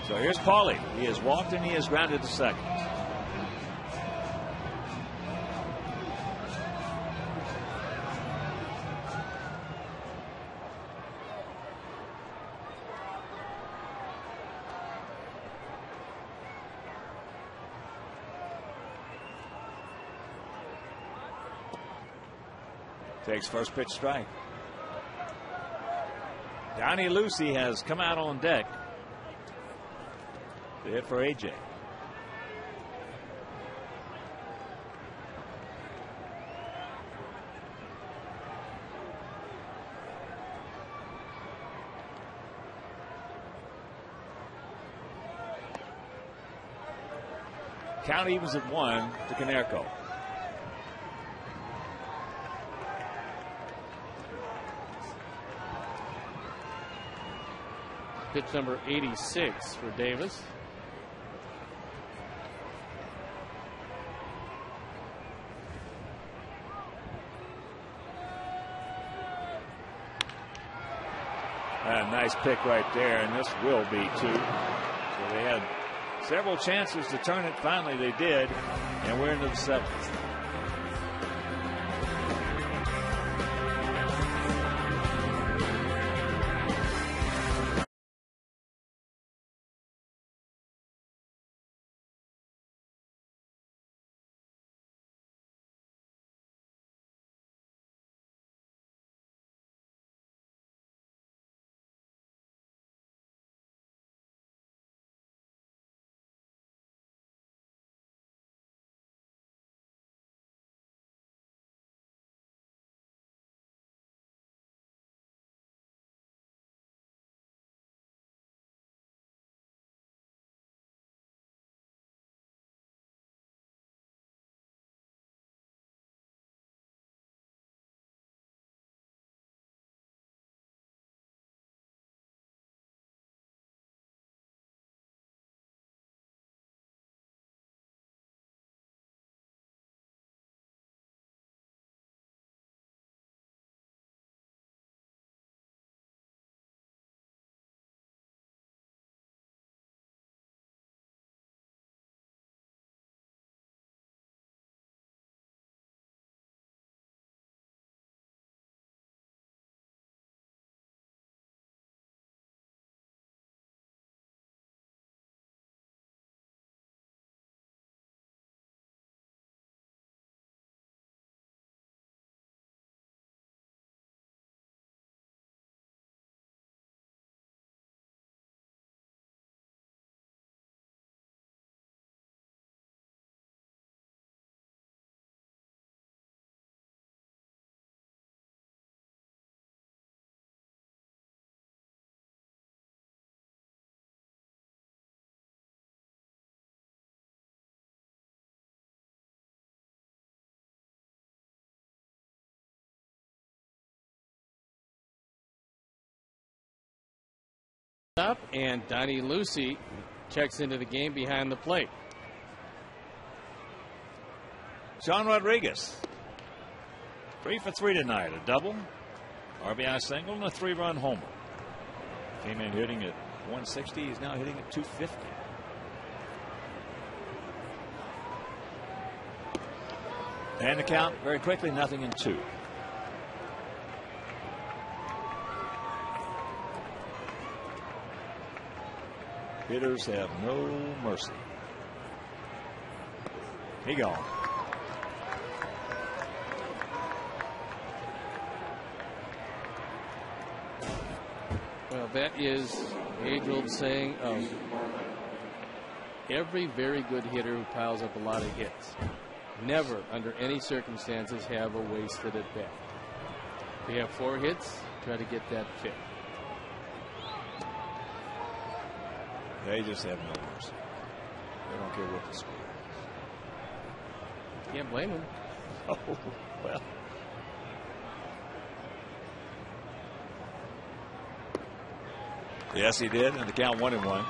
So here's Paulie. He has walked and he has grounded to second. Takes first pitch strike. Donnie Lucy has come out on deck to hit for AJ. Count evens at 1 to Konerko. Pitch number 86 for Davis. A nice pick right there, and this will be 2. So they had several chances to turn it. Finally, they did, and we're into the 7th. Up, and Donnie Lucy checks into the game behind the plate. Sean Rodriguez, 3 for 3 tonight. A double, RBI single, and a 3-run homer. Came in hitting at 160. He's now hitting at 250. And the count very quickly, 0-2. Hitters have no mercy. He gone. Well, that is the age-old saying of every very good hitter who piles up a lot of hits. Never, under any circumstances, have a wasted at bat. If you have 4 hits, try to get that 5th. They just have no mercy. They don't care what the score is. Can't blame them. Oh, well. Yes, he did, and the count 1-1.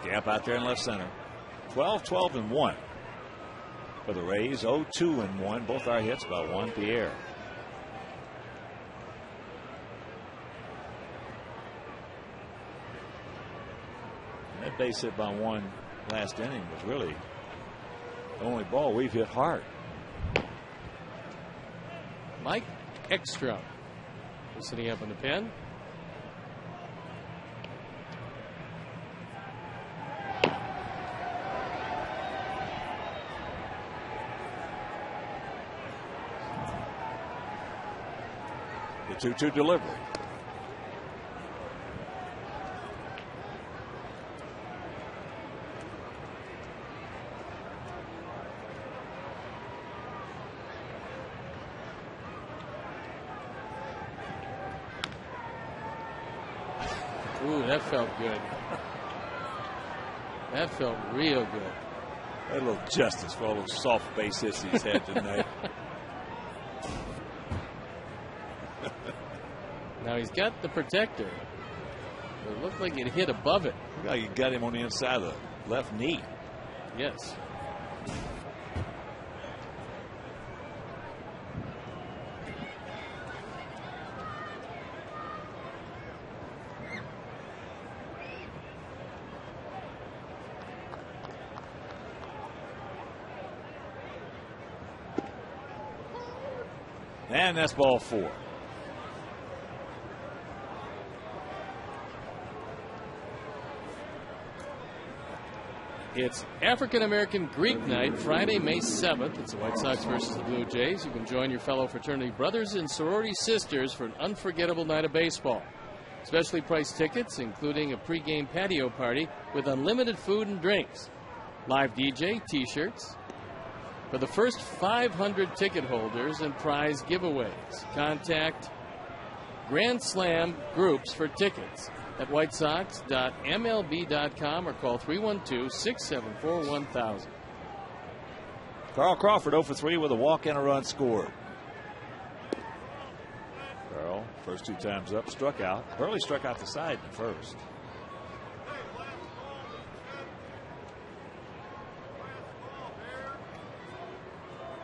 Gap out there in left center. 12-12-1 for the Rays. 0-2-1. Both our hits by Juan Pierre. That base hit by one last inning was really the only ball we've hit hard. Mike Ekstrom is sitting up in the pen. The 2-2 delivery. Ooh, that felt good. That felt real good. A little justice for all those soft base hits he's had tonight. Now he's got the protector. It looked like it hit above it. Looked like you got him on the inside of the left knee. Yes. And that's ball 4. It's African American Greek Night, Friday, May 7th. It's the White Sox versus the Blue Jays. You can join your fellow fraternity brothers and sorority sisters for an unforgettable night of baseball. Specially priced tickets, including a pregame patio party with unlimited food and drinks. Live DJ, t-shirts. For the first 500 ticket holders and prize giveaways, contact Grand Slam Groups for tickets at whitesox.mlb.com or call 312-674-1000. Carl Crawford 0 for 3 with a walk and a run scored. Carl, first 2 times up, struck out. Burley struck out the side in the first.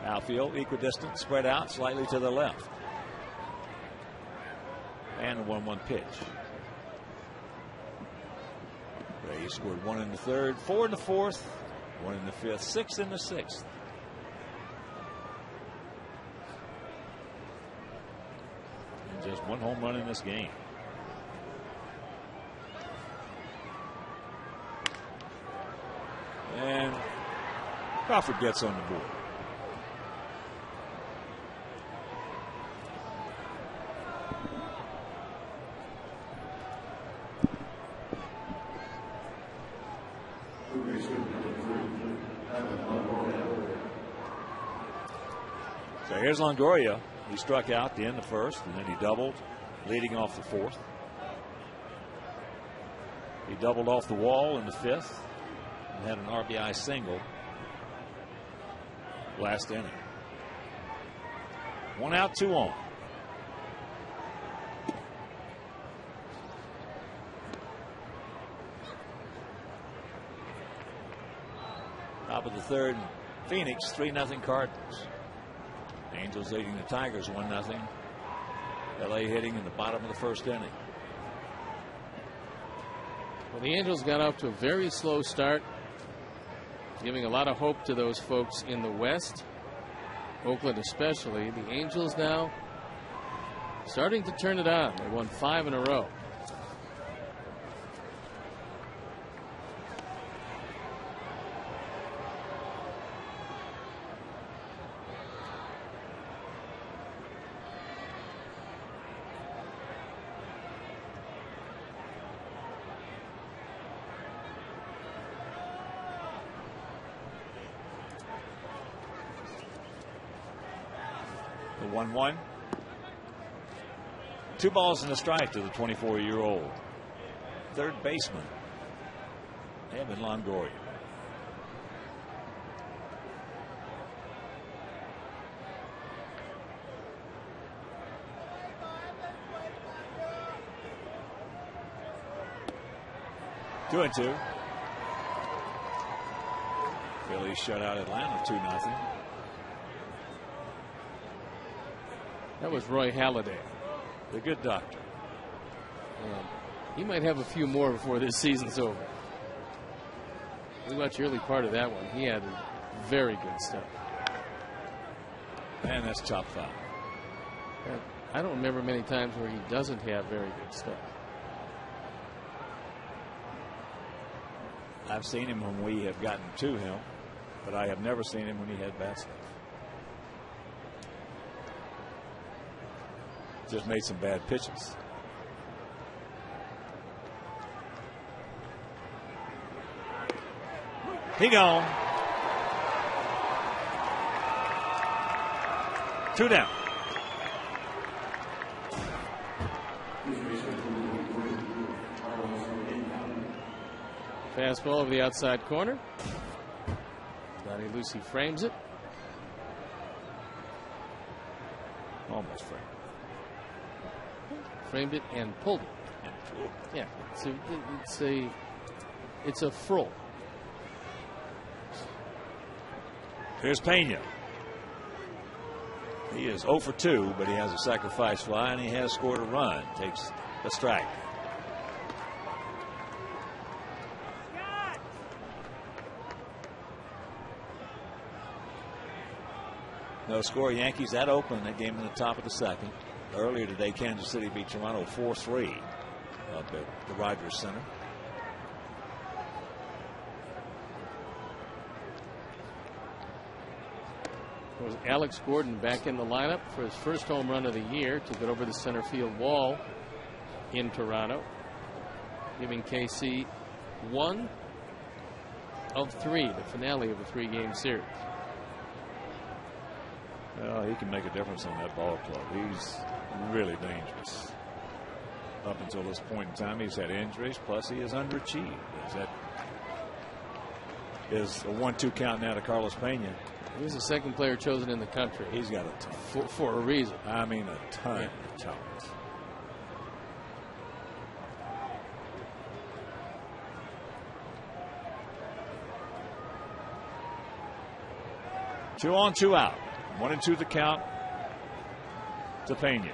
Outfield, equidistant, spread out slightly to the left. And a 1-1 pitch. Rays scored 1 in the 3rd, 4 in the 4th, 1 in the 5th, 6 in the 6th. And just 1 home run in this game. And Crawford gets on the board. So here's Longoria. He struck out to end the 1st, and then he doubled, leading off the 4th. He doubled off the wall in the 5th and had an RBI single last inning. 1 out, 2 on. Top of the third, Phoenix 3-0 Cardinals. Angels leading the Tigers 1-0. LA hitting in the bottom of the first inning. Well, the Angels got off to a very slow start, giving a lot of hope to those folks in the West, Oakland especially. The Angels now starting to turn it on. They won 5 in a row. The 1-1. 2 balls and a strike to the 24-year-old third baseman, Evan Longoria. Two and 2. Phillies shut out Atlanta 2-0. That was Roy Halladay. The good doctor. And he might have a few more before this season's over. We watched the early part of that one. He had very good stuff. Man, that's top foul. I don't remember many times where he doesn't have very good stuff. I've seen him when we have gotten to him, but I have never seen him when he had bad stuff. Just made some bad pitches. He gone. 2 down. Fastball over the outside corner. Donnie Lucy frames it. Almost framed. Framed it and pulled it. Yeah, it's a frill. Here's Pena. He is 0 for 2, but he has a sacrifice fly and he has scored a run. Takes the strike. No score. Yankees that open that game in the top of the second. Earlier today, Kansas City beat Toronto 4-3 up at the Rogers Center. Was Alex Gordon back in the lineup for his first home run of the year to get over the center field wall in Toronto, giving KC 1 of 3, the finale of a 3-game series. Well, he can make a difference on that ball club. He's really dangerous. Up until this point in time, he's had injuries, plus he has underachieved. Is a 1-2 count now to Carlos Pena. He's the second player chosen in the country. He's got a ton. For a reason. I mean, a ton of talent. Two on, 2 out. 1 and 2 the count to Pena.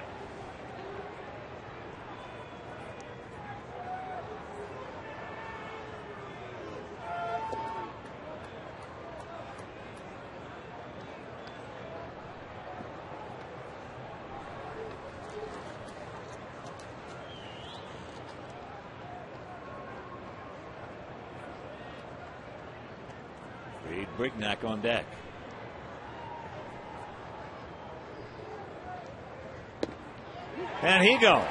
Reid Brignac on deck. And he goes.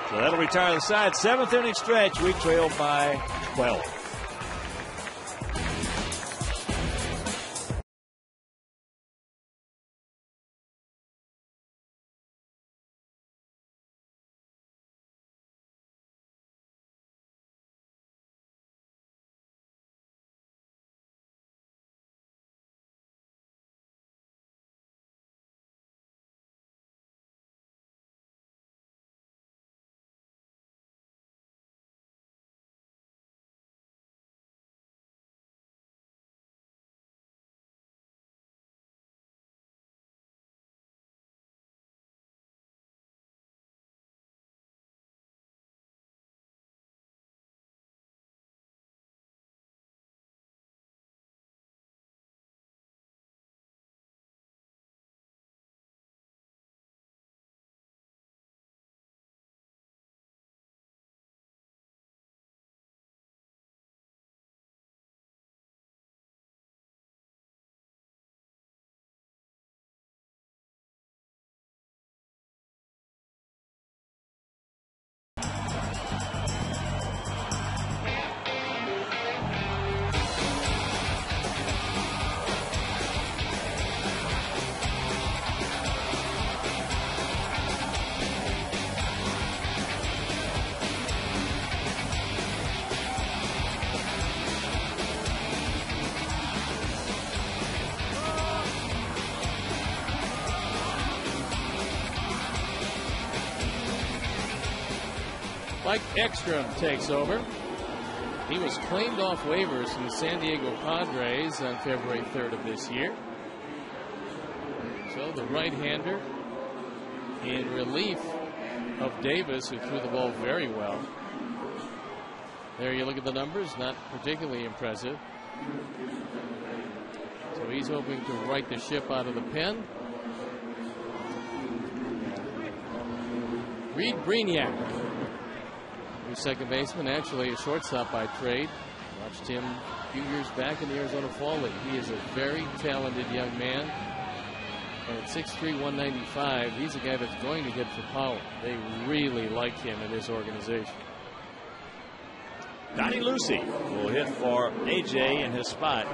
So that'll retire the side. 7th inning stretch. We trail by 12. Mike Ekstrom takes over. He was claimed off waivers from the San Diego Padres on February 3rd of this year. So the right-hander in relief of Davis, who threw the ball very well. There you look at the numbers, not particularly impressive. So he's hoping to right the ship out of the pen. Reid Brignac, new second baseman, actually a shortstop by trade. Watched him a few years back in the Arizona Fall League. He is a very talented young man. And at 6'3", 195, he's a guy that's going to hit for power. They really like him in this organization. Donnie Lucy will hit for AJ in his spot.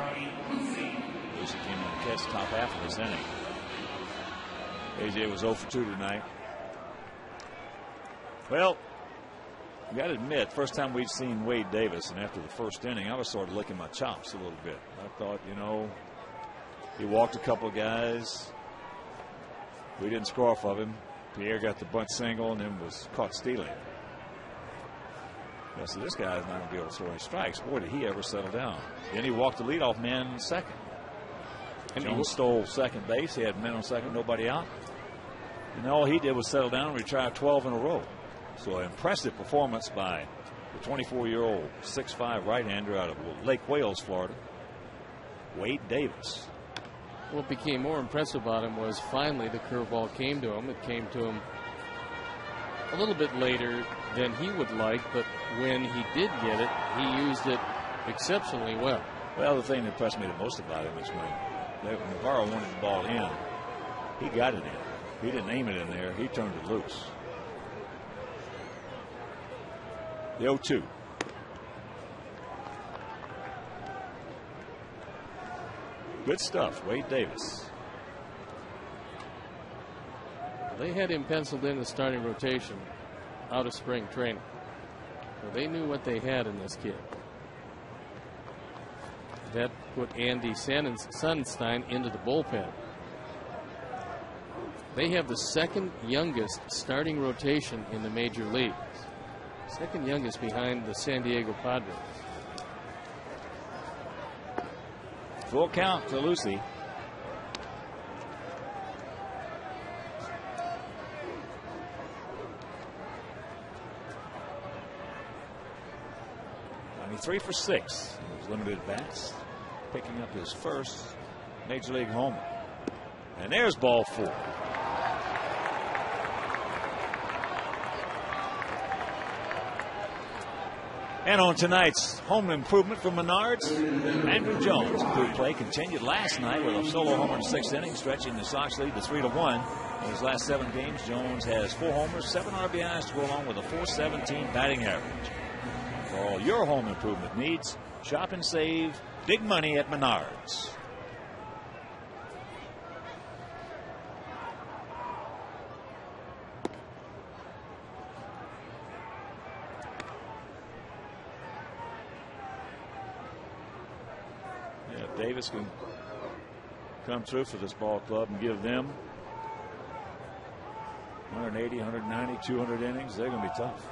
Lucy came in to catch top half of this inning. AJ was 0 for 2 tonight. Well, you got to admit, first time we'd seen Wade Davis, and after the first inning, I was sort of licking my chops a little bit. I thought, you know, he walked a couple of guys. We didn't score off of him. Pierre got the bunt single and then was caught stealing. I said, this guy's not going to be able to throw any strikes. Boy, did he ever settle down. Then he walked the leadoff man in second. And Jones stole second base. He had men on second, nobody out. And all he did was settle down and retire 12 in a row. So an impressive performance by the 24-year-old 6'5" right-hander out of Lake Wales, Florida, Wade Davis. What became more impressive about him was finally the curveball came to him. It came to him a little bit later than he would like, but when he did get it, he used it exceptionally well. Well, the thing that impressed me the most about him is when Navarro wanted the ball in, he got it in. He didn't aim it in there. He turned it loose. The 0-2. Good stuff, Wade Davis. They had him penciled in the starting rotation out of spring training. So they knew what they had in this kid. That put Andy Sonnenstein into the bullpen. They have the second youngest starting rotation in the major leagues. Second youngest behind the San Diego Padres. Full count to Lucy. Three for 6. Those limited bats, picking up his first major league homer. And there's ball 4. And on tonight's home improvement for Menards, Andrew Jones. Improved play continued last night with a solo homer in the 6th inning, stretching the Sox lead to 3-1. In his last 7 games, Jones has 4 homers, 7 RBIs to go along with a .417 batting average. For all your home improvement needs, shop and save big money at Menards. Yeah, if Davis can come through for this ball club and give them 180, 190, 200 innings, they're going to be tough.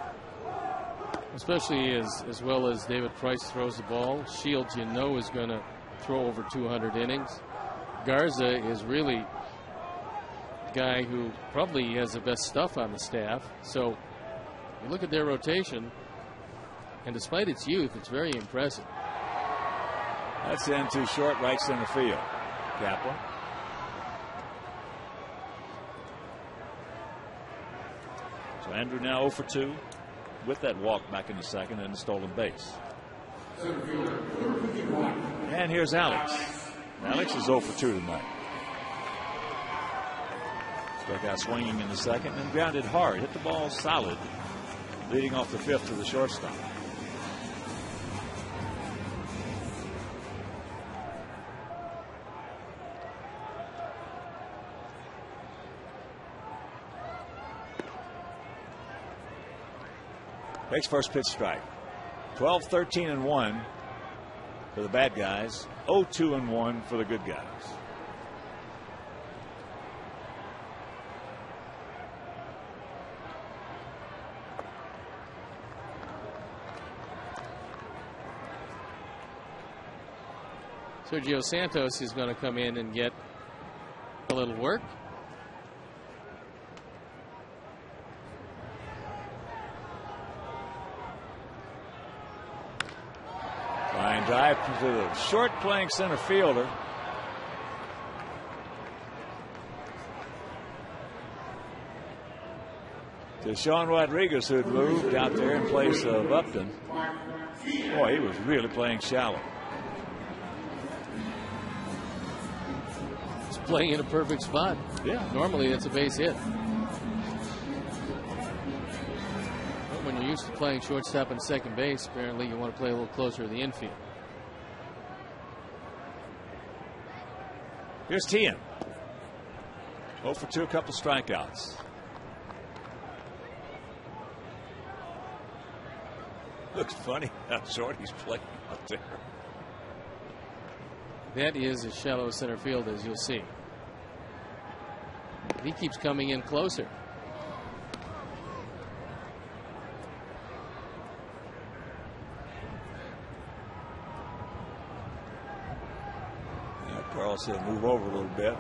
Especially as well as David Price throws the ball. Shields, you know, is going to throw over 200 innings. Garza is really a guy who probably has the best stuff on the staff. So you look at their rotation, and despite its youth, it's very impressive. That's into short right center field. Kaplan. So Andrew now 0 for 2. With that walk back in the second and the stolen base. And here's Alex. Alex is 0 for 2 tonight. Struck out swinging in the second and grounded hard. Hit the ball solid, leading off the 5th to the shortstop. Takes first pitch strike. 12-13-1 for the bad guys. 0-2-1 for the good guys. Sergio Santos is going to come in and get a little work. Line drive to the short playing center fielder. To Sean Rodriguez, who had moved out there in place of Upton. Boy, he was really playing shallow. He's playing in a perfect spot. Yeah. Normally, that's a base hit. But when you're used to playing shortstop and second base, apparently you want to play a little closer to the infield. Here's Tien. 0 for 2, a couple strikeouts. Looks funny how short he's playing out there. That is as shallow center field as you'll see. He keeps coming in closer. Yeah, Carl said move over a little bit.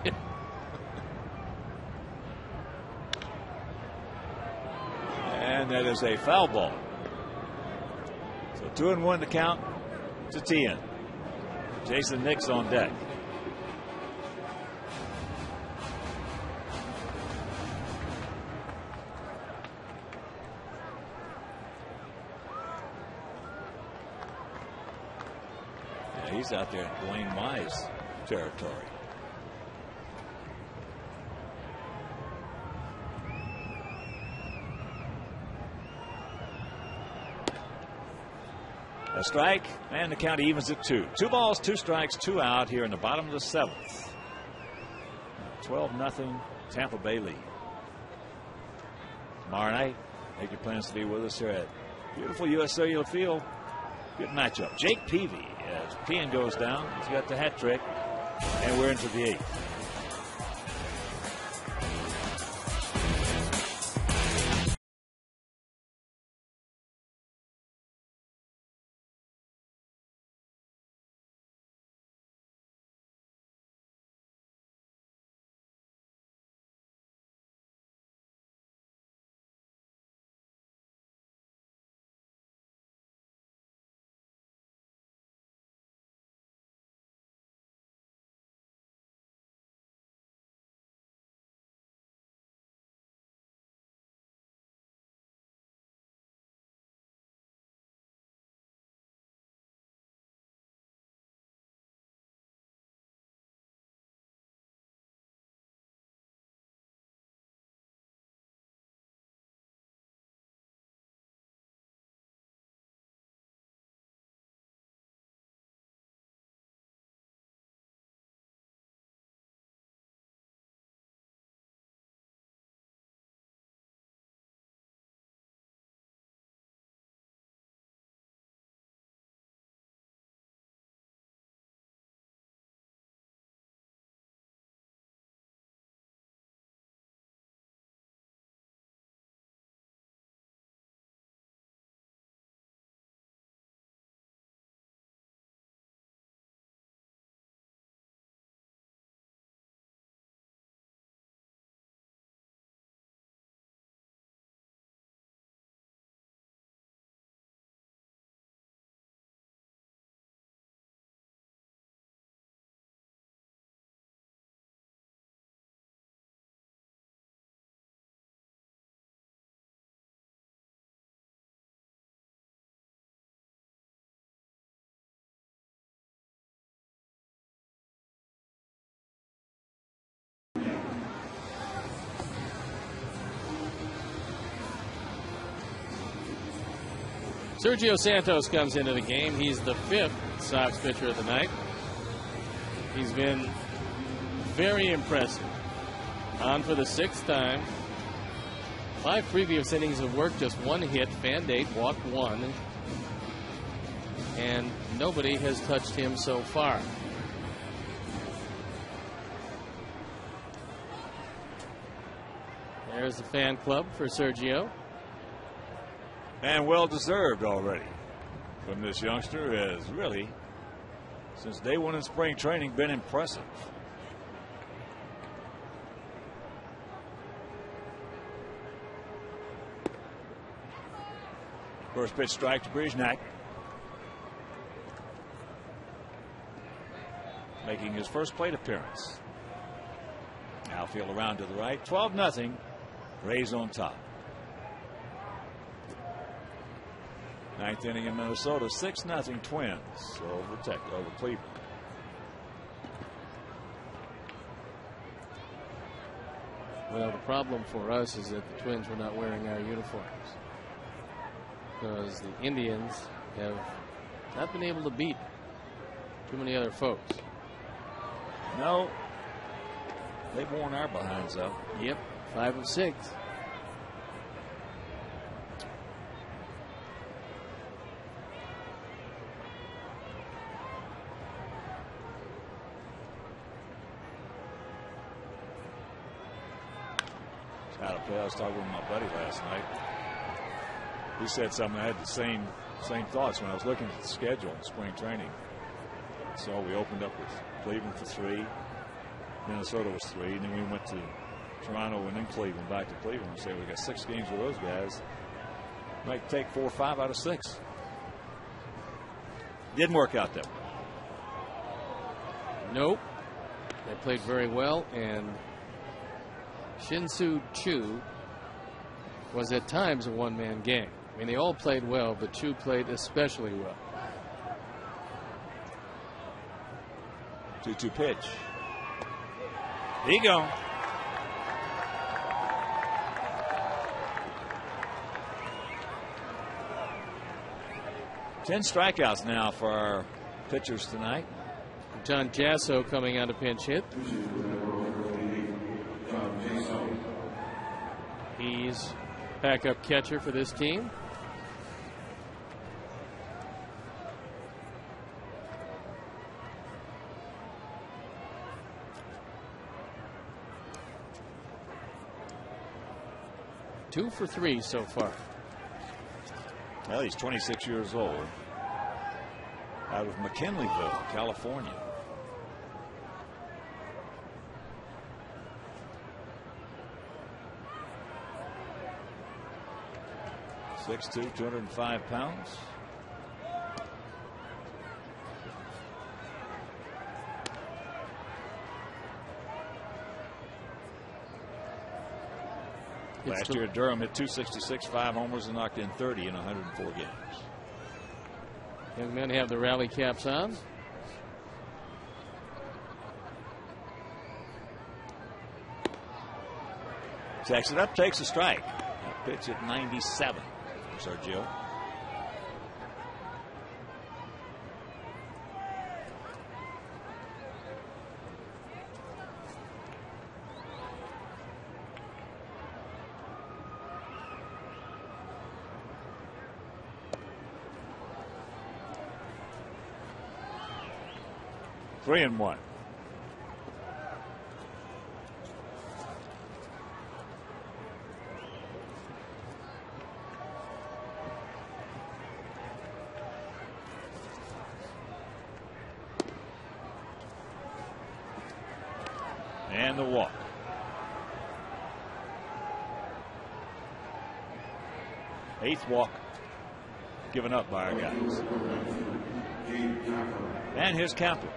Yeah. And that is a foul ball. So 2-1 to count to Tien. Jason Nix on deck. Yeah, he's out there in Dwayne Mize territory. A strike, and the count evens at 2. 2 balls, 2 strikes, 2 out here in the bottom of the 7th. 12-0 Tampa Bay lead. Tomorrow night, make your plans to be with us here at beautiful U.S. Cellular Field. Good matchup. Jake Peavy, as Pena goes down, he's got the hat trick, and we're into the 8th. Sergio Santos comes into the game. He's the 5th Sox pitcher of the night. He's been very impressive. On for the 6th time. 5 previous innings of work, just 1 hit, fanned 8, walked 1. And nobody has touched him so far. There's the fan club for Sergio. And well deserved already from this youngster, as really since day one in spring training, been impressive. First pitch strike to Brignac. Making his first plate appearance. Outfield around to the right. 12-0. Rays on top. Ninth inning in Minnesota. 6-0 Twins over Cleveland. Well, the problem for us is that the Twins were not wearing our uniforms, because the Indians have not been able to beat too many other folks. No, they've worn our behinds up. Yep, 5 of 6. I was talking with my buddy last night. He said something. I had the same thoughts when I was looking at the schedule in spring training. So we opened up with Cleveland for 3. Minnesota was 3. And then we went to Toronto and then Cleveland, back to Cleveland. We said we got 6 games with those guys. Might take 4 or 5 out of 6. Didn't work out that way. Nope. They played very well, and Shin-Soo Choo was at times a one-man game. I mean, they all played well, but Choo played especially well. 2-2 pitch. There you go. Ten strikeouts now for our pitchers tonight. John Jasso coming out to pinch hit. He's backup catcher for this team. Two for 3 so far. Well, he's 26 years old. Out of McKinleyville, California. .6'2", 205 pounds. Last year at Durham hit .266, 5 homers, and knocked in 30 in 104 games. Young men have the rally caps on. Takes it up, takes a strike. That pitch at 97. Sergio. Three and one. And the walk. Eighth walk given up by our guys. And here's Kapler.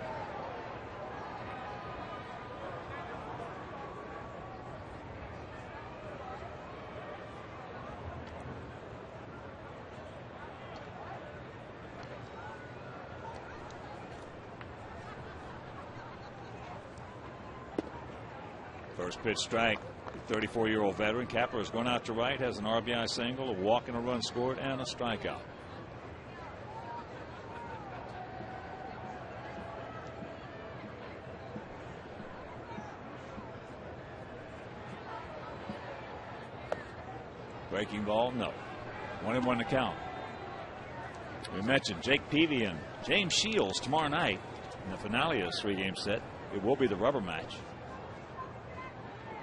First pitch strike. 34-year-old veteran. Kapler has gone out to right, has an RBI single, a walk and a run scored, and a strikeout. Breaking ball, no. 1-1 to count. We mentioned Jake Peavy and James Shields tomorrow night in the finale of this 3-game set. It will be the rubber match.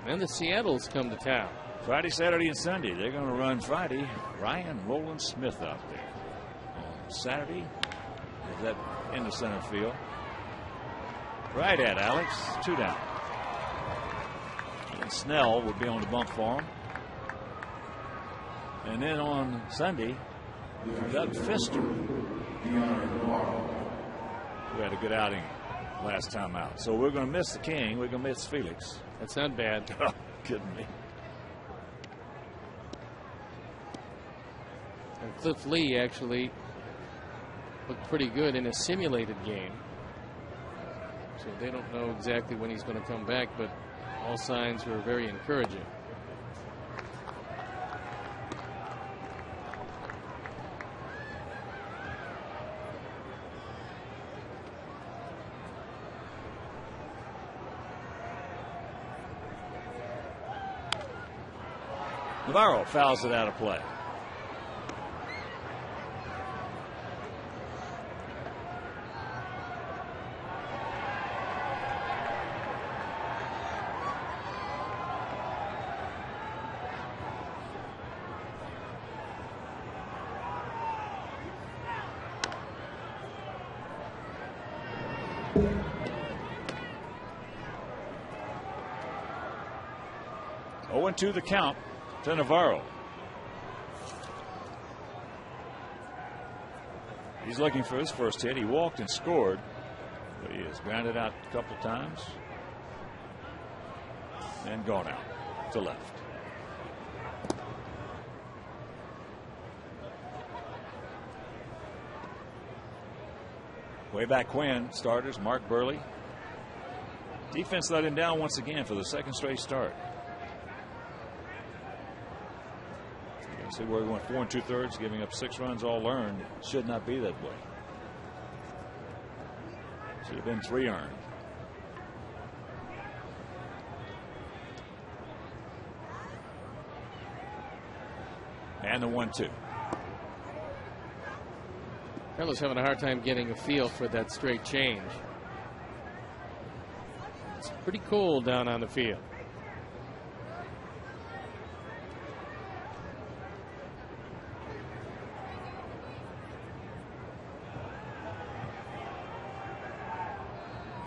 And the Seattles come to town. Friday, Saturday, and Sunday. They're going to run Friday. Ryan Roland Smith out there. On Saturday, is that in the center field? Right at Alex. 2 down. And Snell would be on the bump for him. And then on Sunday, Doug Fister, who had a good outing last time out. So we're going to miss the King. We're going to miss Felix. That's not bad. Kidding me. And Cliff Lee actually looked pretty good in a simulated game. So they don't know exactly when he's going to come back, but all signs were very encouraging. Navarro fouls it out of play. To the count to Navarro. He's looking for his first hit. He walked and scored, but he has grounded out a couple times and gone out to left. Way back when, starters Mark Burley. Defense let him down once again for the second straight start. See where he went 4 2/3, giving up 6 runs all earned. It should not be that way. Should have been 3 earned. And the 1-2. Carlos having a hard time getting a feel for that straight change. It's pretty cold down on the field.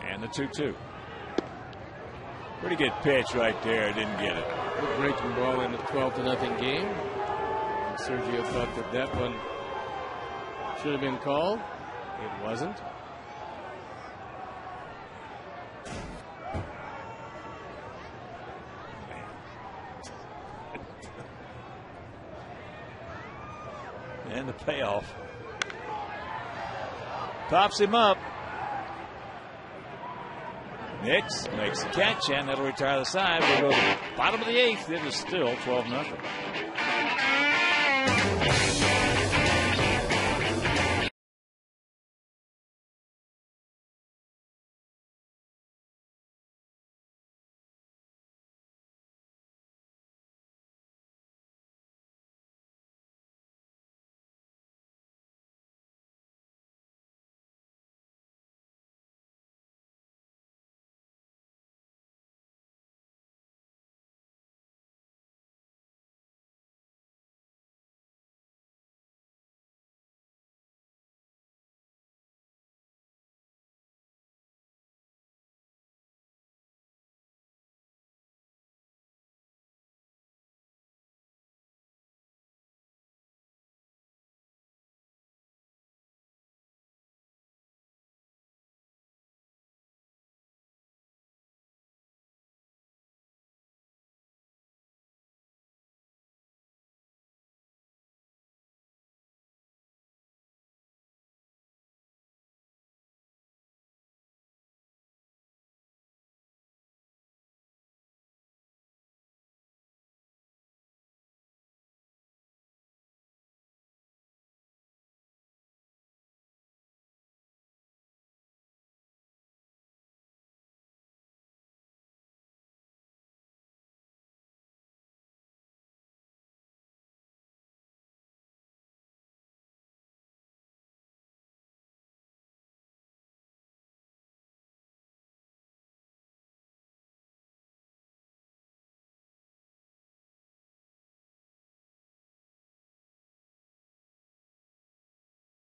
And the 2-2. Pretty good pitch right there. Didn't get it. Good breaking ball in the 12-0 game. And Sergio thought that that one should have been called. It wasn't. And the payoff. Pops him up. Nix makes the catch, and that'll retire the side. We'll go to the bottom of the 8th. It is still 12-0.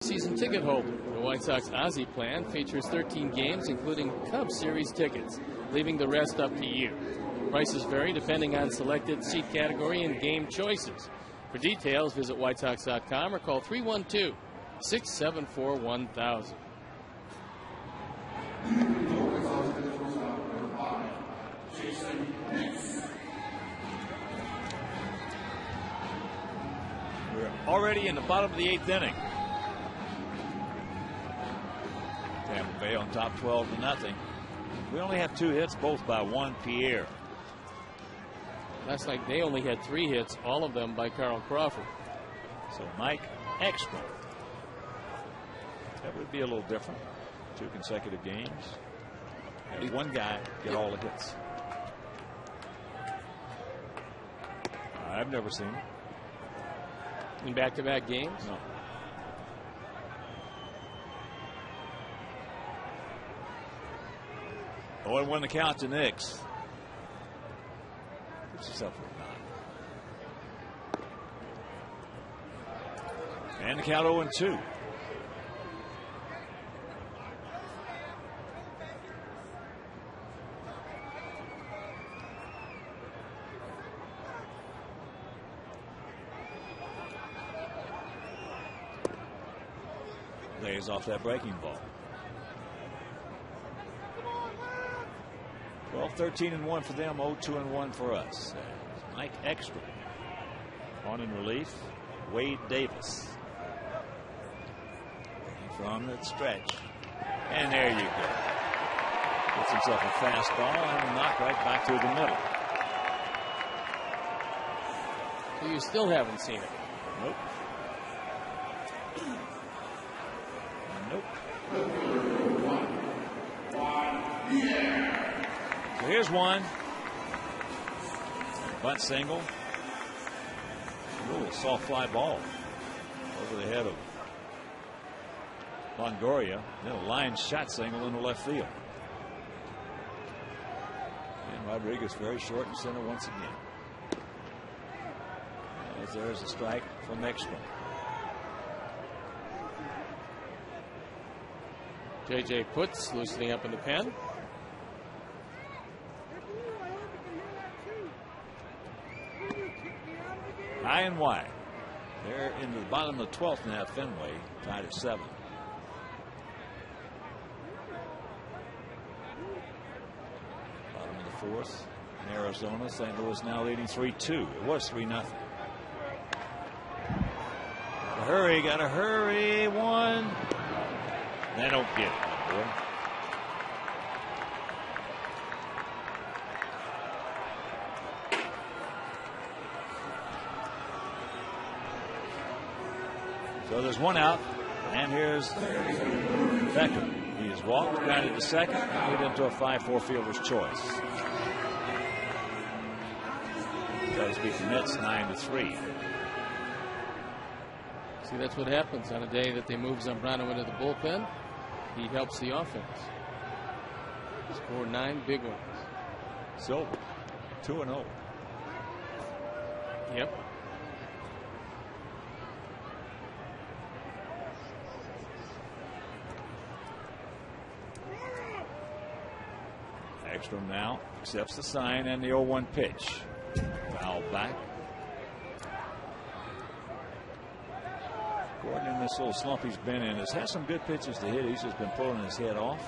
Season ticket holder. White Sox Aussie plan features 13 games, including Cubs Series tickets, leaving the rest up to you. Prices vary depending on selected seat category and game choices. For details, visit whitesox.com or call 312-674-1000. We're already in the bottom of the 8th inning. Tampa Bay on top 12-0. We only have 2 hits, both by Juan Pierre. Last night they only had 3 hits, all of them by Carl Crawford. So Mike Ekstrom. That would be a little different. 2 consecutive games. And one guy get all the hits. I've never seen it. In back-to-back games? No. Oh, and 1 the count to Nix. Puts yourself with 9. And the count 0-2. Lays off that breaking ball. 12-13-1 for them, 0-2-1 for us. Mike Ekstrom on in relief. Wade Davis from the stretch, and there you go. Gets himself a fastball and a knock right back to the middle. So you still haven't seen it? Nope. Nope. So here's one. Bunt single. Ooh, a soft fly ball over the head of Longoria. Then a line shot single into left field. And Rodriguez very short in center once again. As there's a strike from Ekstrom. J.J. Putz loosening up in the pen. High and wide. They're into the bottom of the 12th now. Fenway tied at 7. Bottom of the 4th in Arizona. St. Louis now leading 3-2. It was 3-0. Gotta hurry. 1. They don't get it, boy. So there's 1 out, and here's Becker. He has walked, grounded to second, and moved into a 5-4 fielder's choice. Does beat the Mets 9-3. See, that's what happens on a day that they move Zambrano into the bullpen. He helps the offense. Score 9 big ones. Silver, 2-0. Yep. Ekstrom now accepts the sign and the 0-1 pitch. Foul back. Gordon, in this little slump he's been in, has had some good pitches to hit. He's just been pulling his head off.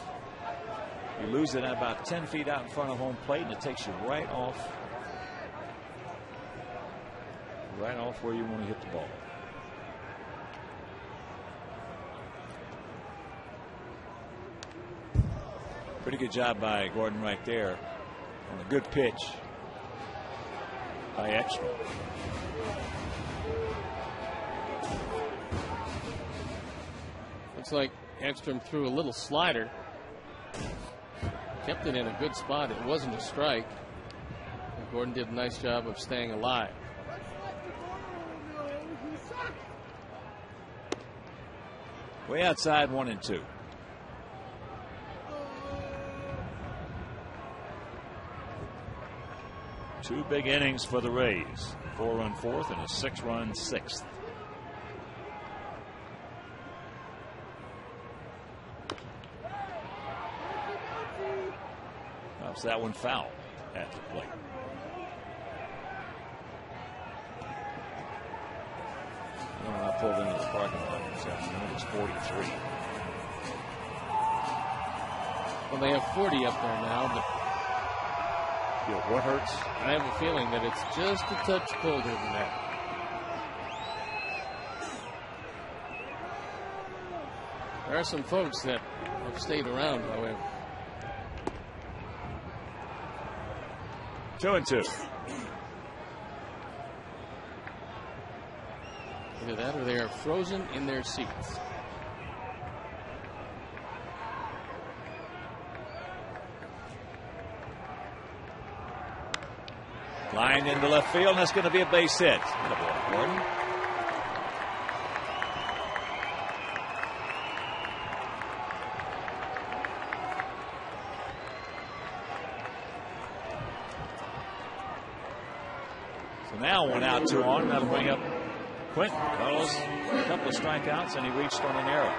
You lose it at about 10 feet out in front of home plate, and it takes you right off where you want to hit the ball. Pretty good job by Gordon right there on a good pitch by Ekstrom. Looks like Ekstrom threw a little slider. Kept it in a good spot. It wasn't a strike. And Gordon did a nice job of staying alive. Way outside, 1-2. Two big innings for the Rays. 4-run 4th and a 6-run 6th. Counts that one foul at the plate. When I pulled into the parking lot this afternoon, it was 43. Well, they have 40 up there now, but what hurts? I have a feeling that it's just a touch colder than that. There are some folks that have stayed around, however. 2-2. Either that or they are frozen in their seats. Line into left field, and that's going to be a base hit. Attaboy, Gordon. So now 1 out, 2 on. That'll bring up Quentin. Carlos, a couple of strikeouts, and he reached on an error.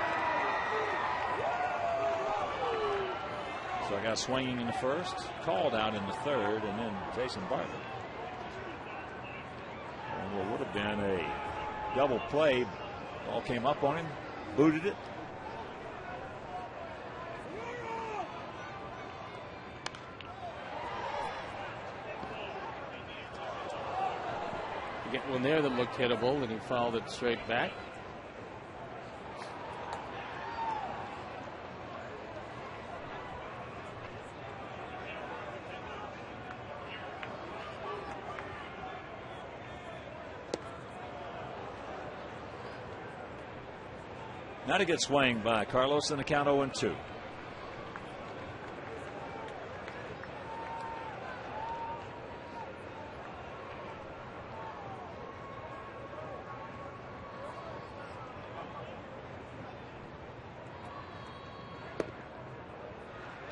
So I got swinging in the first, called out in the third, and then Jason Bartlett. And what would have been a double play, ball came up on him, booted it. You get one there that looked hittable, and he fouled it straight back. Not a good swing by Carlos, in the count 0-2.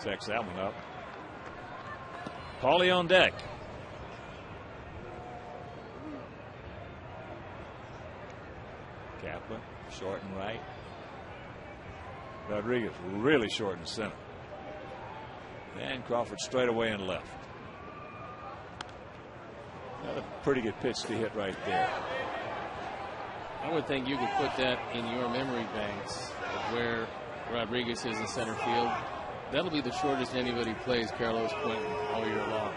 Checks that one up. Paulie on deck. Kaplan, short and right. Rodriguez really short in center. And Crawford straight away and left. Got a pretty good pitch to hit right there. I would think you could put that in your memory banks of where Rodriguez is in center field. That'll be the shortest anybody plays Carlos Quentin all year long.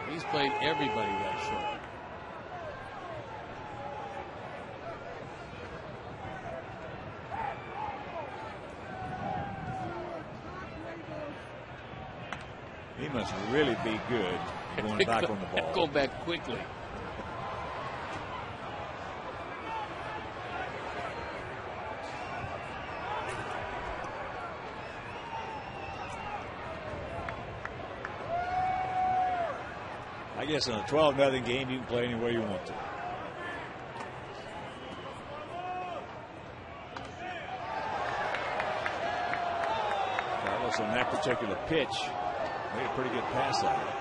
He's played everybody that short. He must really be good going back on the ball. Go back quickly. I guess in a 12-0 game, you can play anywhere you want to. Carlos on that particular pitch made a pretty good pass out of it.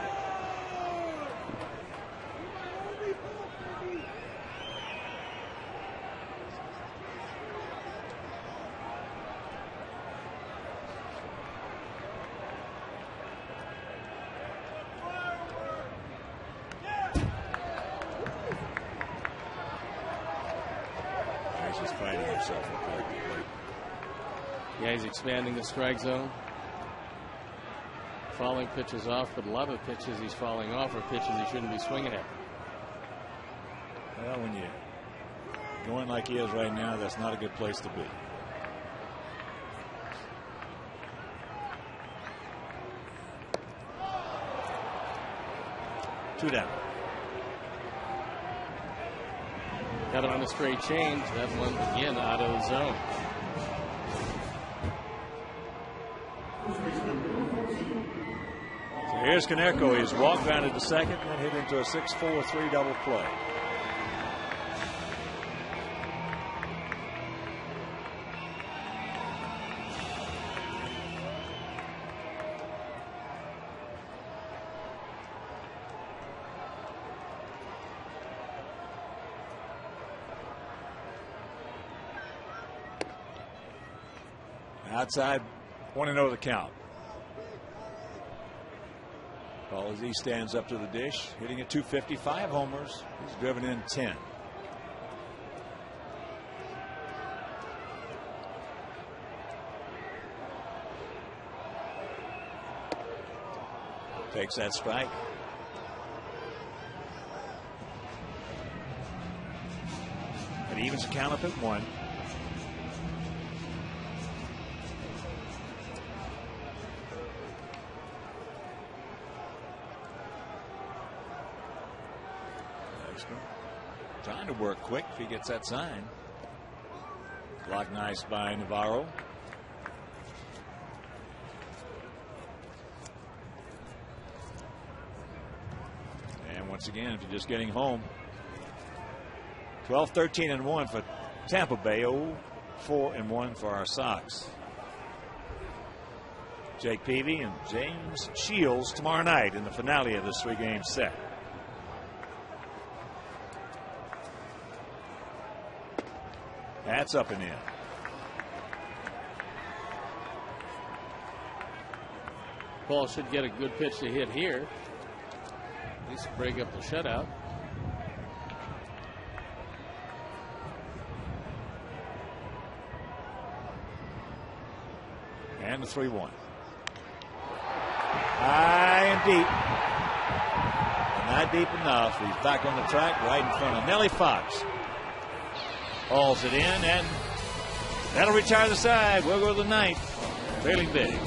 He's just fighting himself up there at the plate. Yeah, he's expanding the strike zone. Falling pitches off, but a lot of the pitches he's falling off are pitches he shouldn't be swinging at. Well, when you're going like he is right now, that's not a good place to be. Two down. Got it on a straight change. That one again out of the zone. So here's Konerko. He's walked grounded to second and then hit into a 6-4-3 double play. Outside, 1-0 the count. Well, as he stands up to the dish, hitting at 255 homers. He's driven in 10. Takes that strike. And evens the count up at 1. Trying to work quick if he gets that sign. Blocked nice by Navarro. And once again, if you're just getting home, 12-13-1 for Tampa Bay, 0-4-1 for our Sox. Jake Peavy and James Shields tomorrow night in the finale of this 3-game set. That's up and in. Ball should get a good pitch to hit here. At least break up the shutout. And the 3-1. High and deep. And not deep enough. He's back on the track right in front of Nellie Fox. Hauls it in, and that'll retire the side. We'll go to the 9th. Trailing big.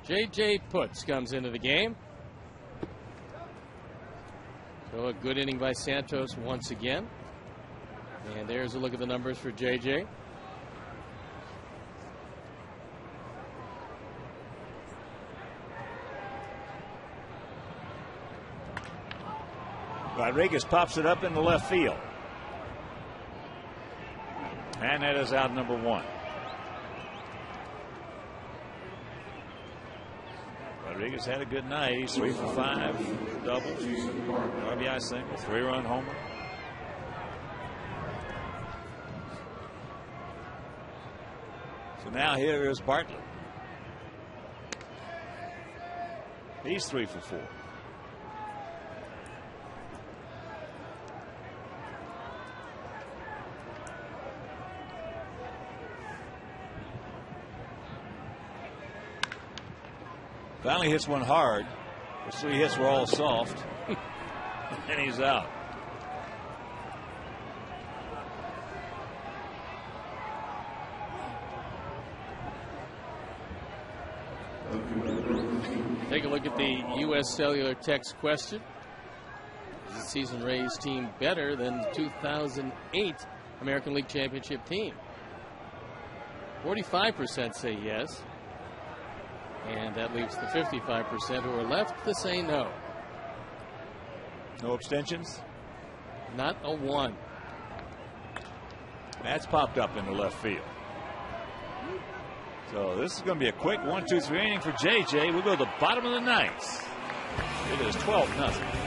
J.J. Putz comes into the game. So a good inning by Santos once again. And there's a look at the numbers for J.J. Rodriguez pops it up in the left field. And that is out number 1. Rodriguez had a good night. He's 3 for 5 doubles, RBI single, 3-run homer. So now here is Bartlett. He's 3 for 4. Finally hits one hard. The 3 hits were all soft. And he's out. Take a look at the U.S. Cellular text question. Is the season Rays team better than the 2008 American League Championship team? 45% say yes. And that leaves the 55% who are left to say no. No abstentions? Not a one. That's popped up in the left field. So this is going to be a quick 1-2-3 inning for JJ. We'll go to the bottom of the ninth. It is 12-0.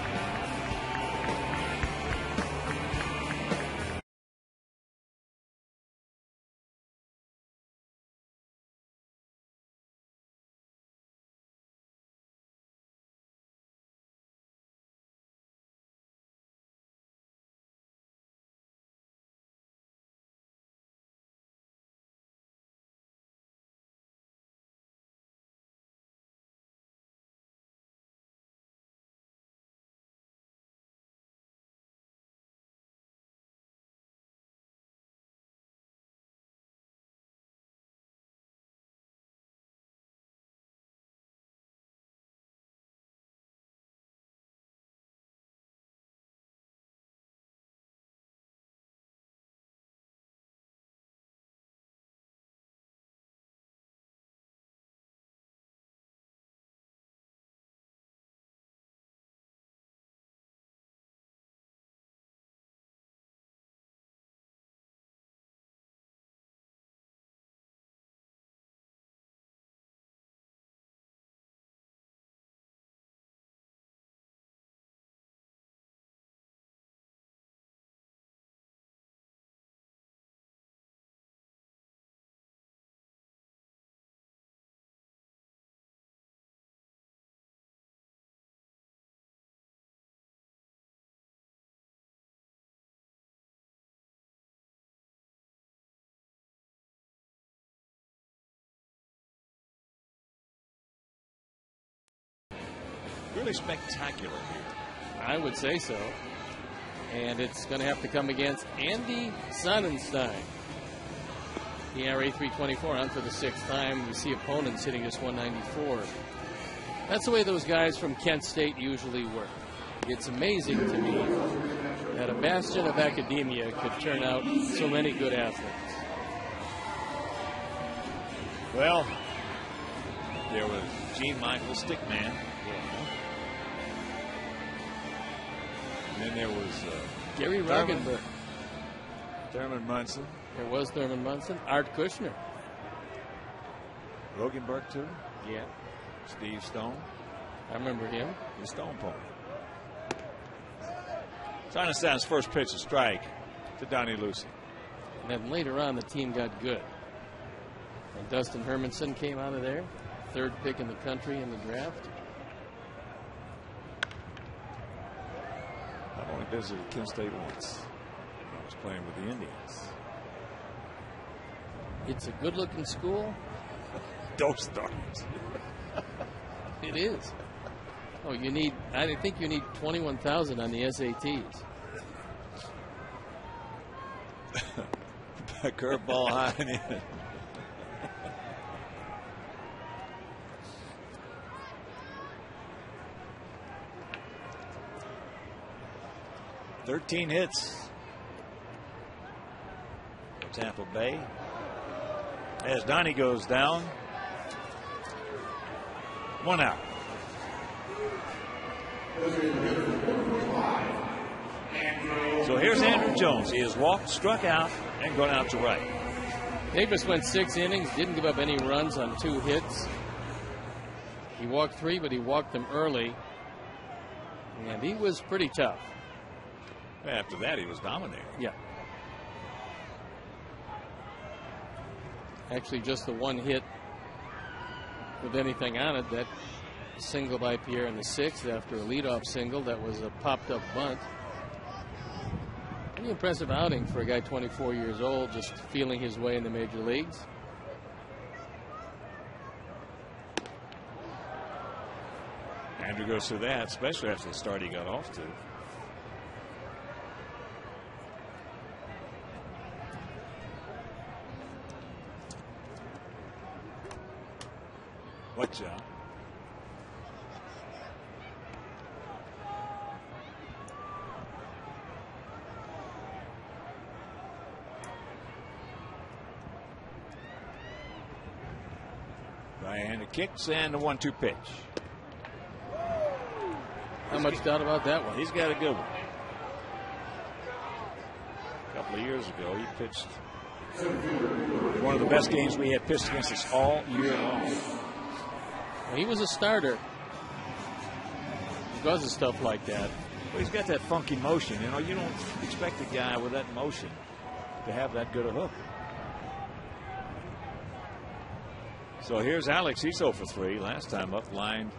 Really spectacular here. I would say so. And it's going to have to come against Andy Sonnenstein. ERA 324 on for the 6th time. We see opponents hitting just 194. That's the way those guys from Kent State usually work. It's amazing to me that a bastion of academia could turn out so many good athletes. Well, there was Gene Michael Stickman. And then there was Gary Ruggenberg. Thurman Munson. There was Thurman Munson. Art Kushner. Rogenberg, too. Yeah. Steve Stone. I remember him. The Stone Pony. Sonnenstein's first pitch, a strike to Donnie Lucy. And then later on, the team got good. And Dustin Hermanson came out of there. 3rd pick in the country in the draft. I've only visited Kent State once when I was playing with the Indians. It's a good-looking school. Don't start. It is. Oh, I think you need 21,000 on the SATs. Curveball high and in. "13 hits for Tampa Bay." As Donnie goes down, 1 out. So here's Andrew Jones. He has walked, struck out, and gone out to right. Davis went 6 innings, didn't give up any runs on 2 hits. He walked 3, but he walked them early. And he was pretty tough. After that, he was dominating. Yeah. Actually, just the 1 hit with anything on it, that single by Pierre in the 6th after a leadoff single. That was a popped-up bunt. Pretty impressive outing for a guy 24 years old, just feeling his way in the major leagues. Andrew goes through that, especially after the start he got off to. Watch out. Right-handed kicks and the 1-2 pitch. Not much doubt about that one. He's got a good one. A couple of years ago, he pitched one of the best games we had pitched against us all year long. Well, he was a starter because of stuff like that. Well, he's got that funky motion. You know, you don't expect a guy with that motion to have that good a hook. So here's Alex. He's 0 for 3. Last time up, lined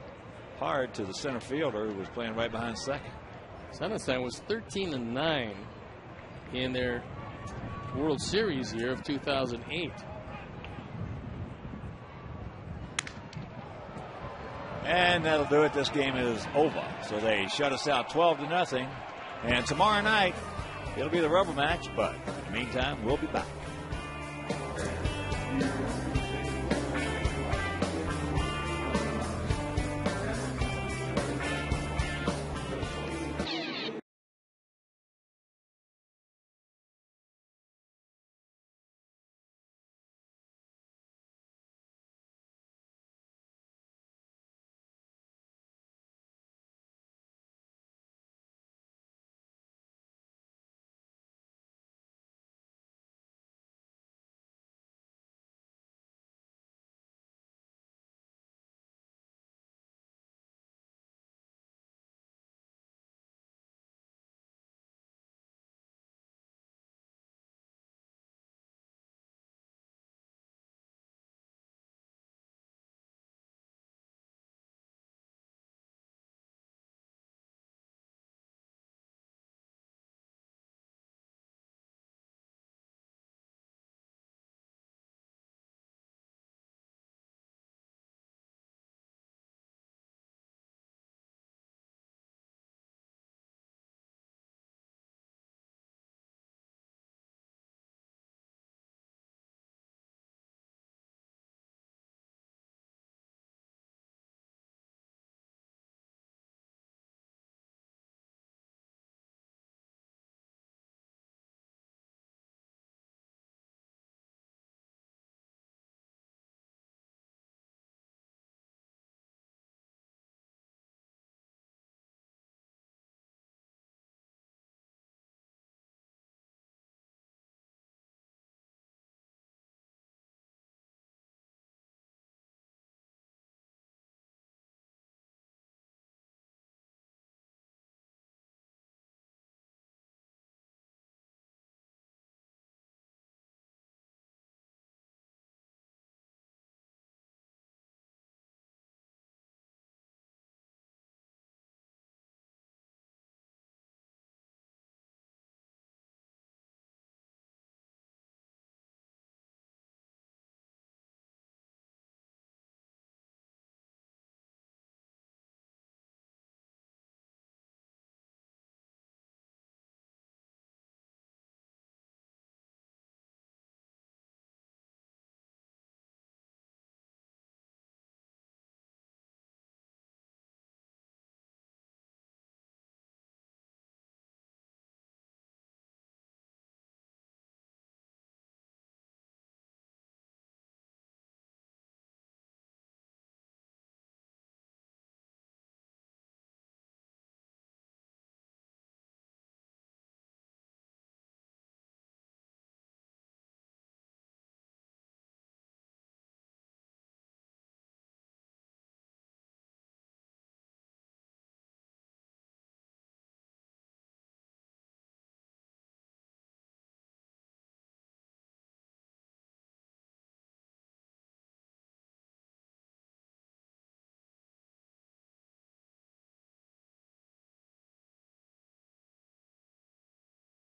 hard to the center fielder who was playing right behind second. Sonnenstein was 13-9 in their World Series year of 2008. And that'll do it. This game is over. So they shut us out 12-0. And tomorrow night, it'll be the rubber match. But in the meantime, we'll be back.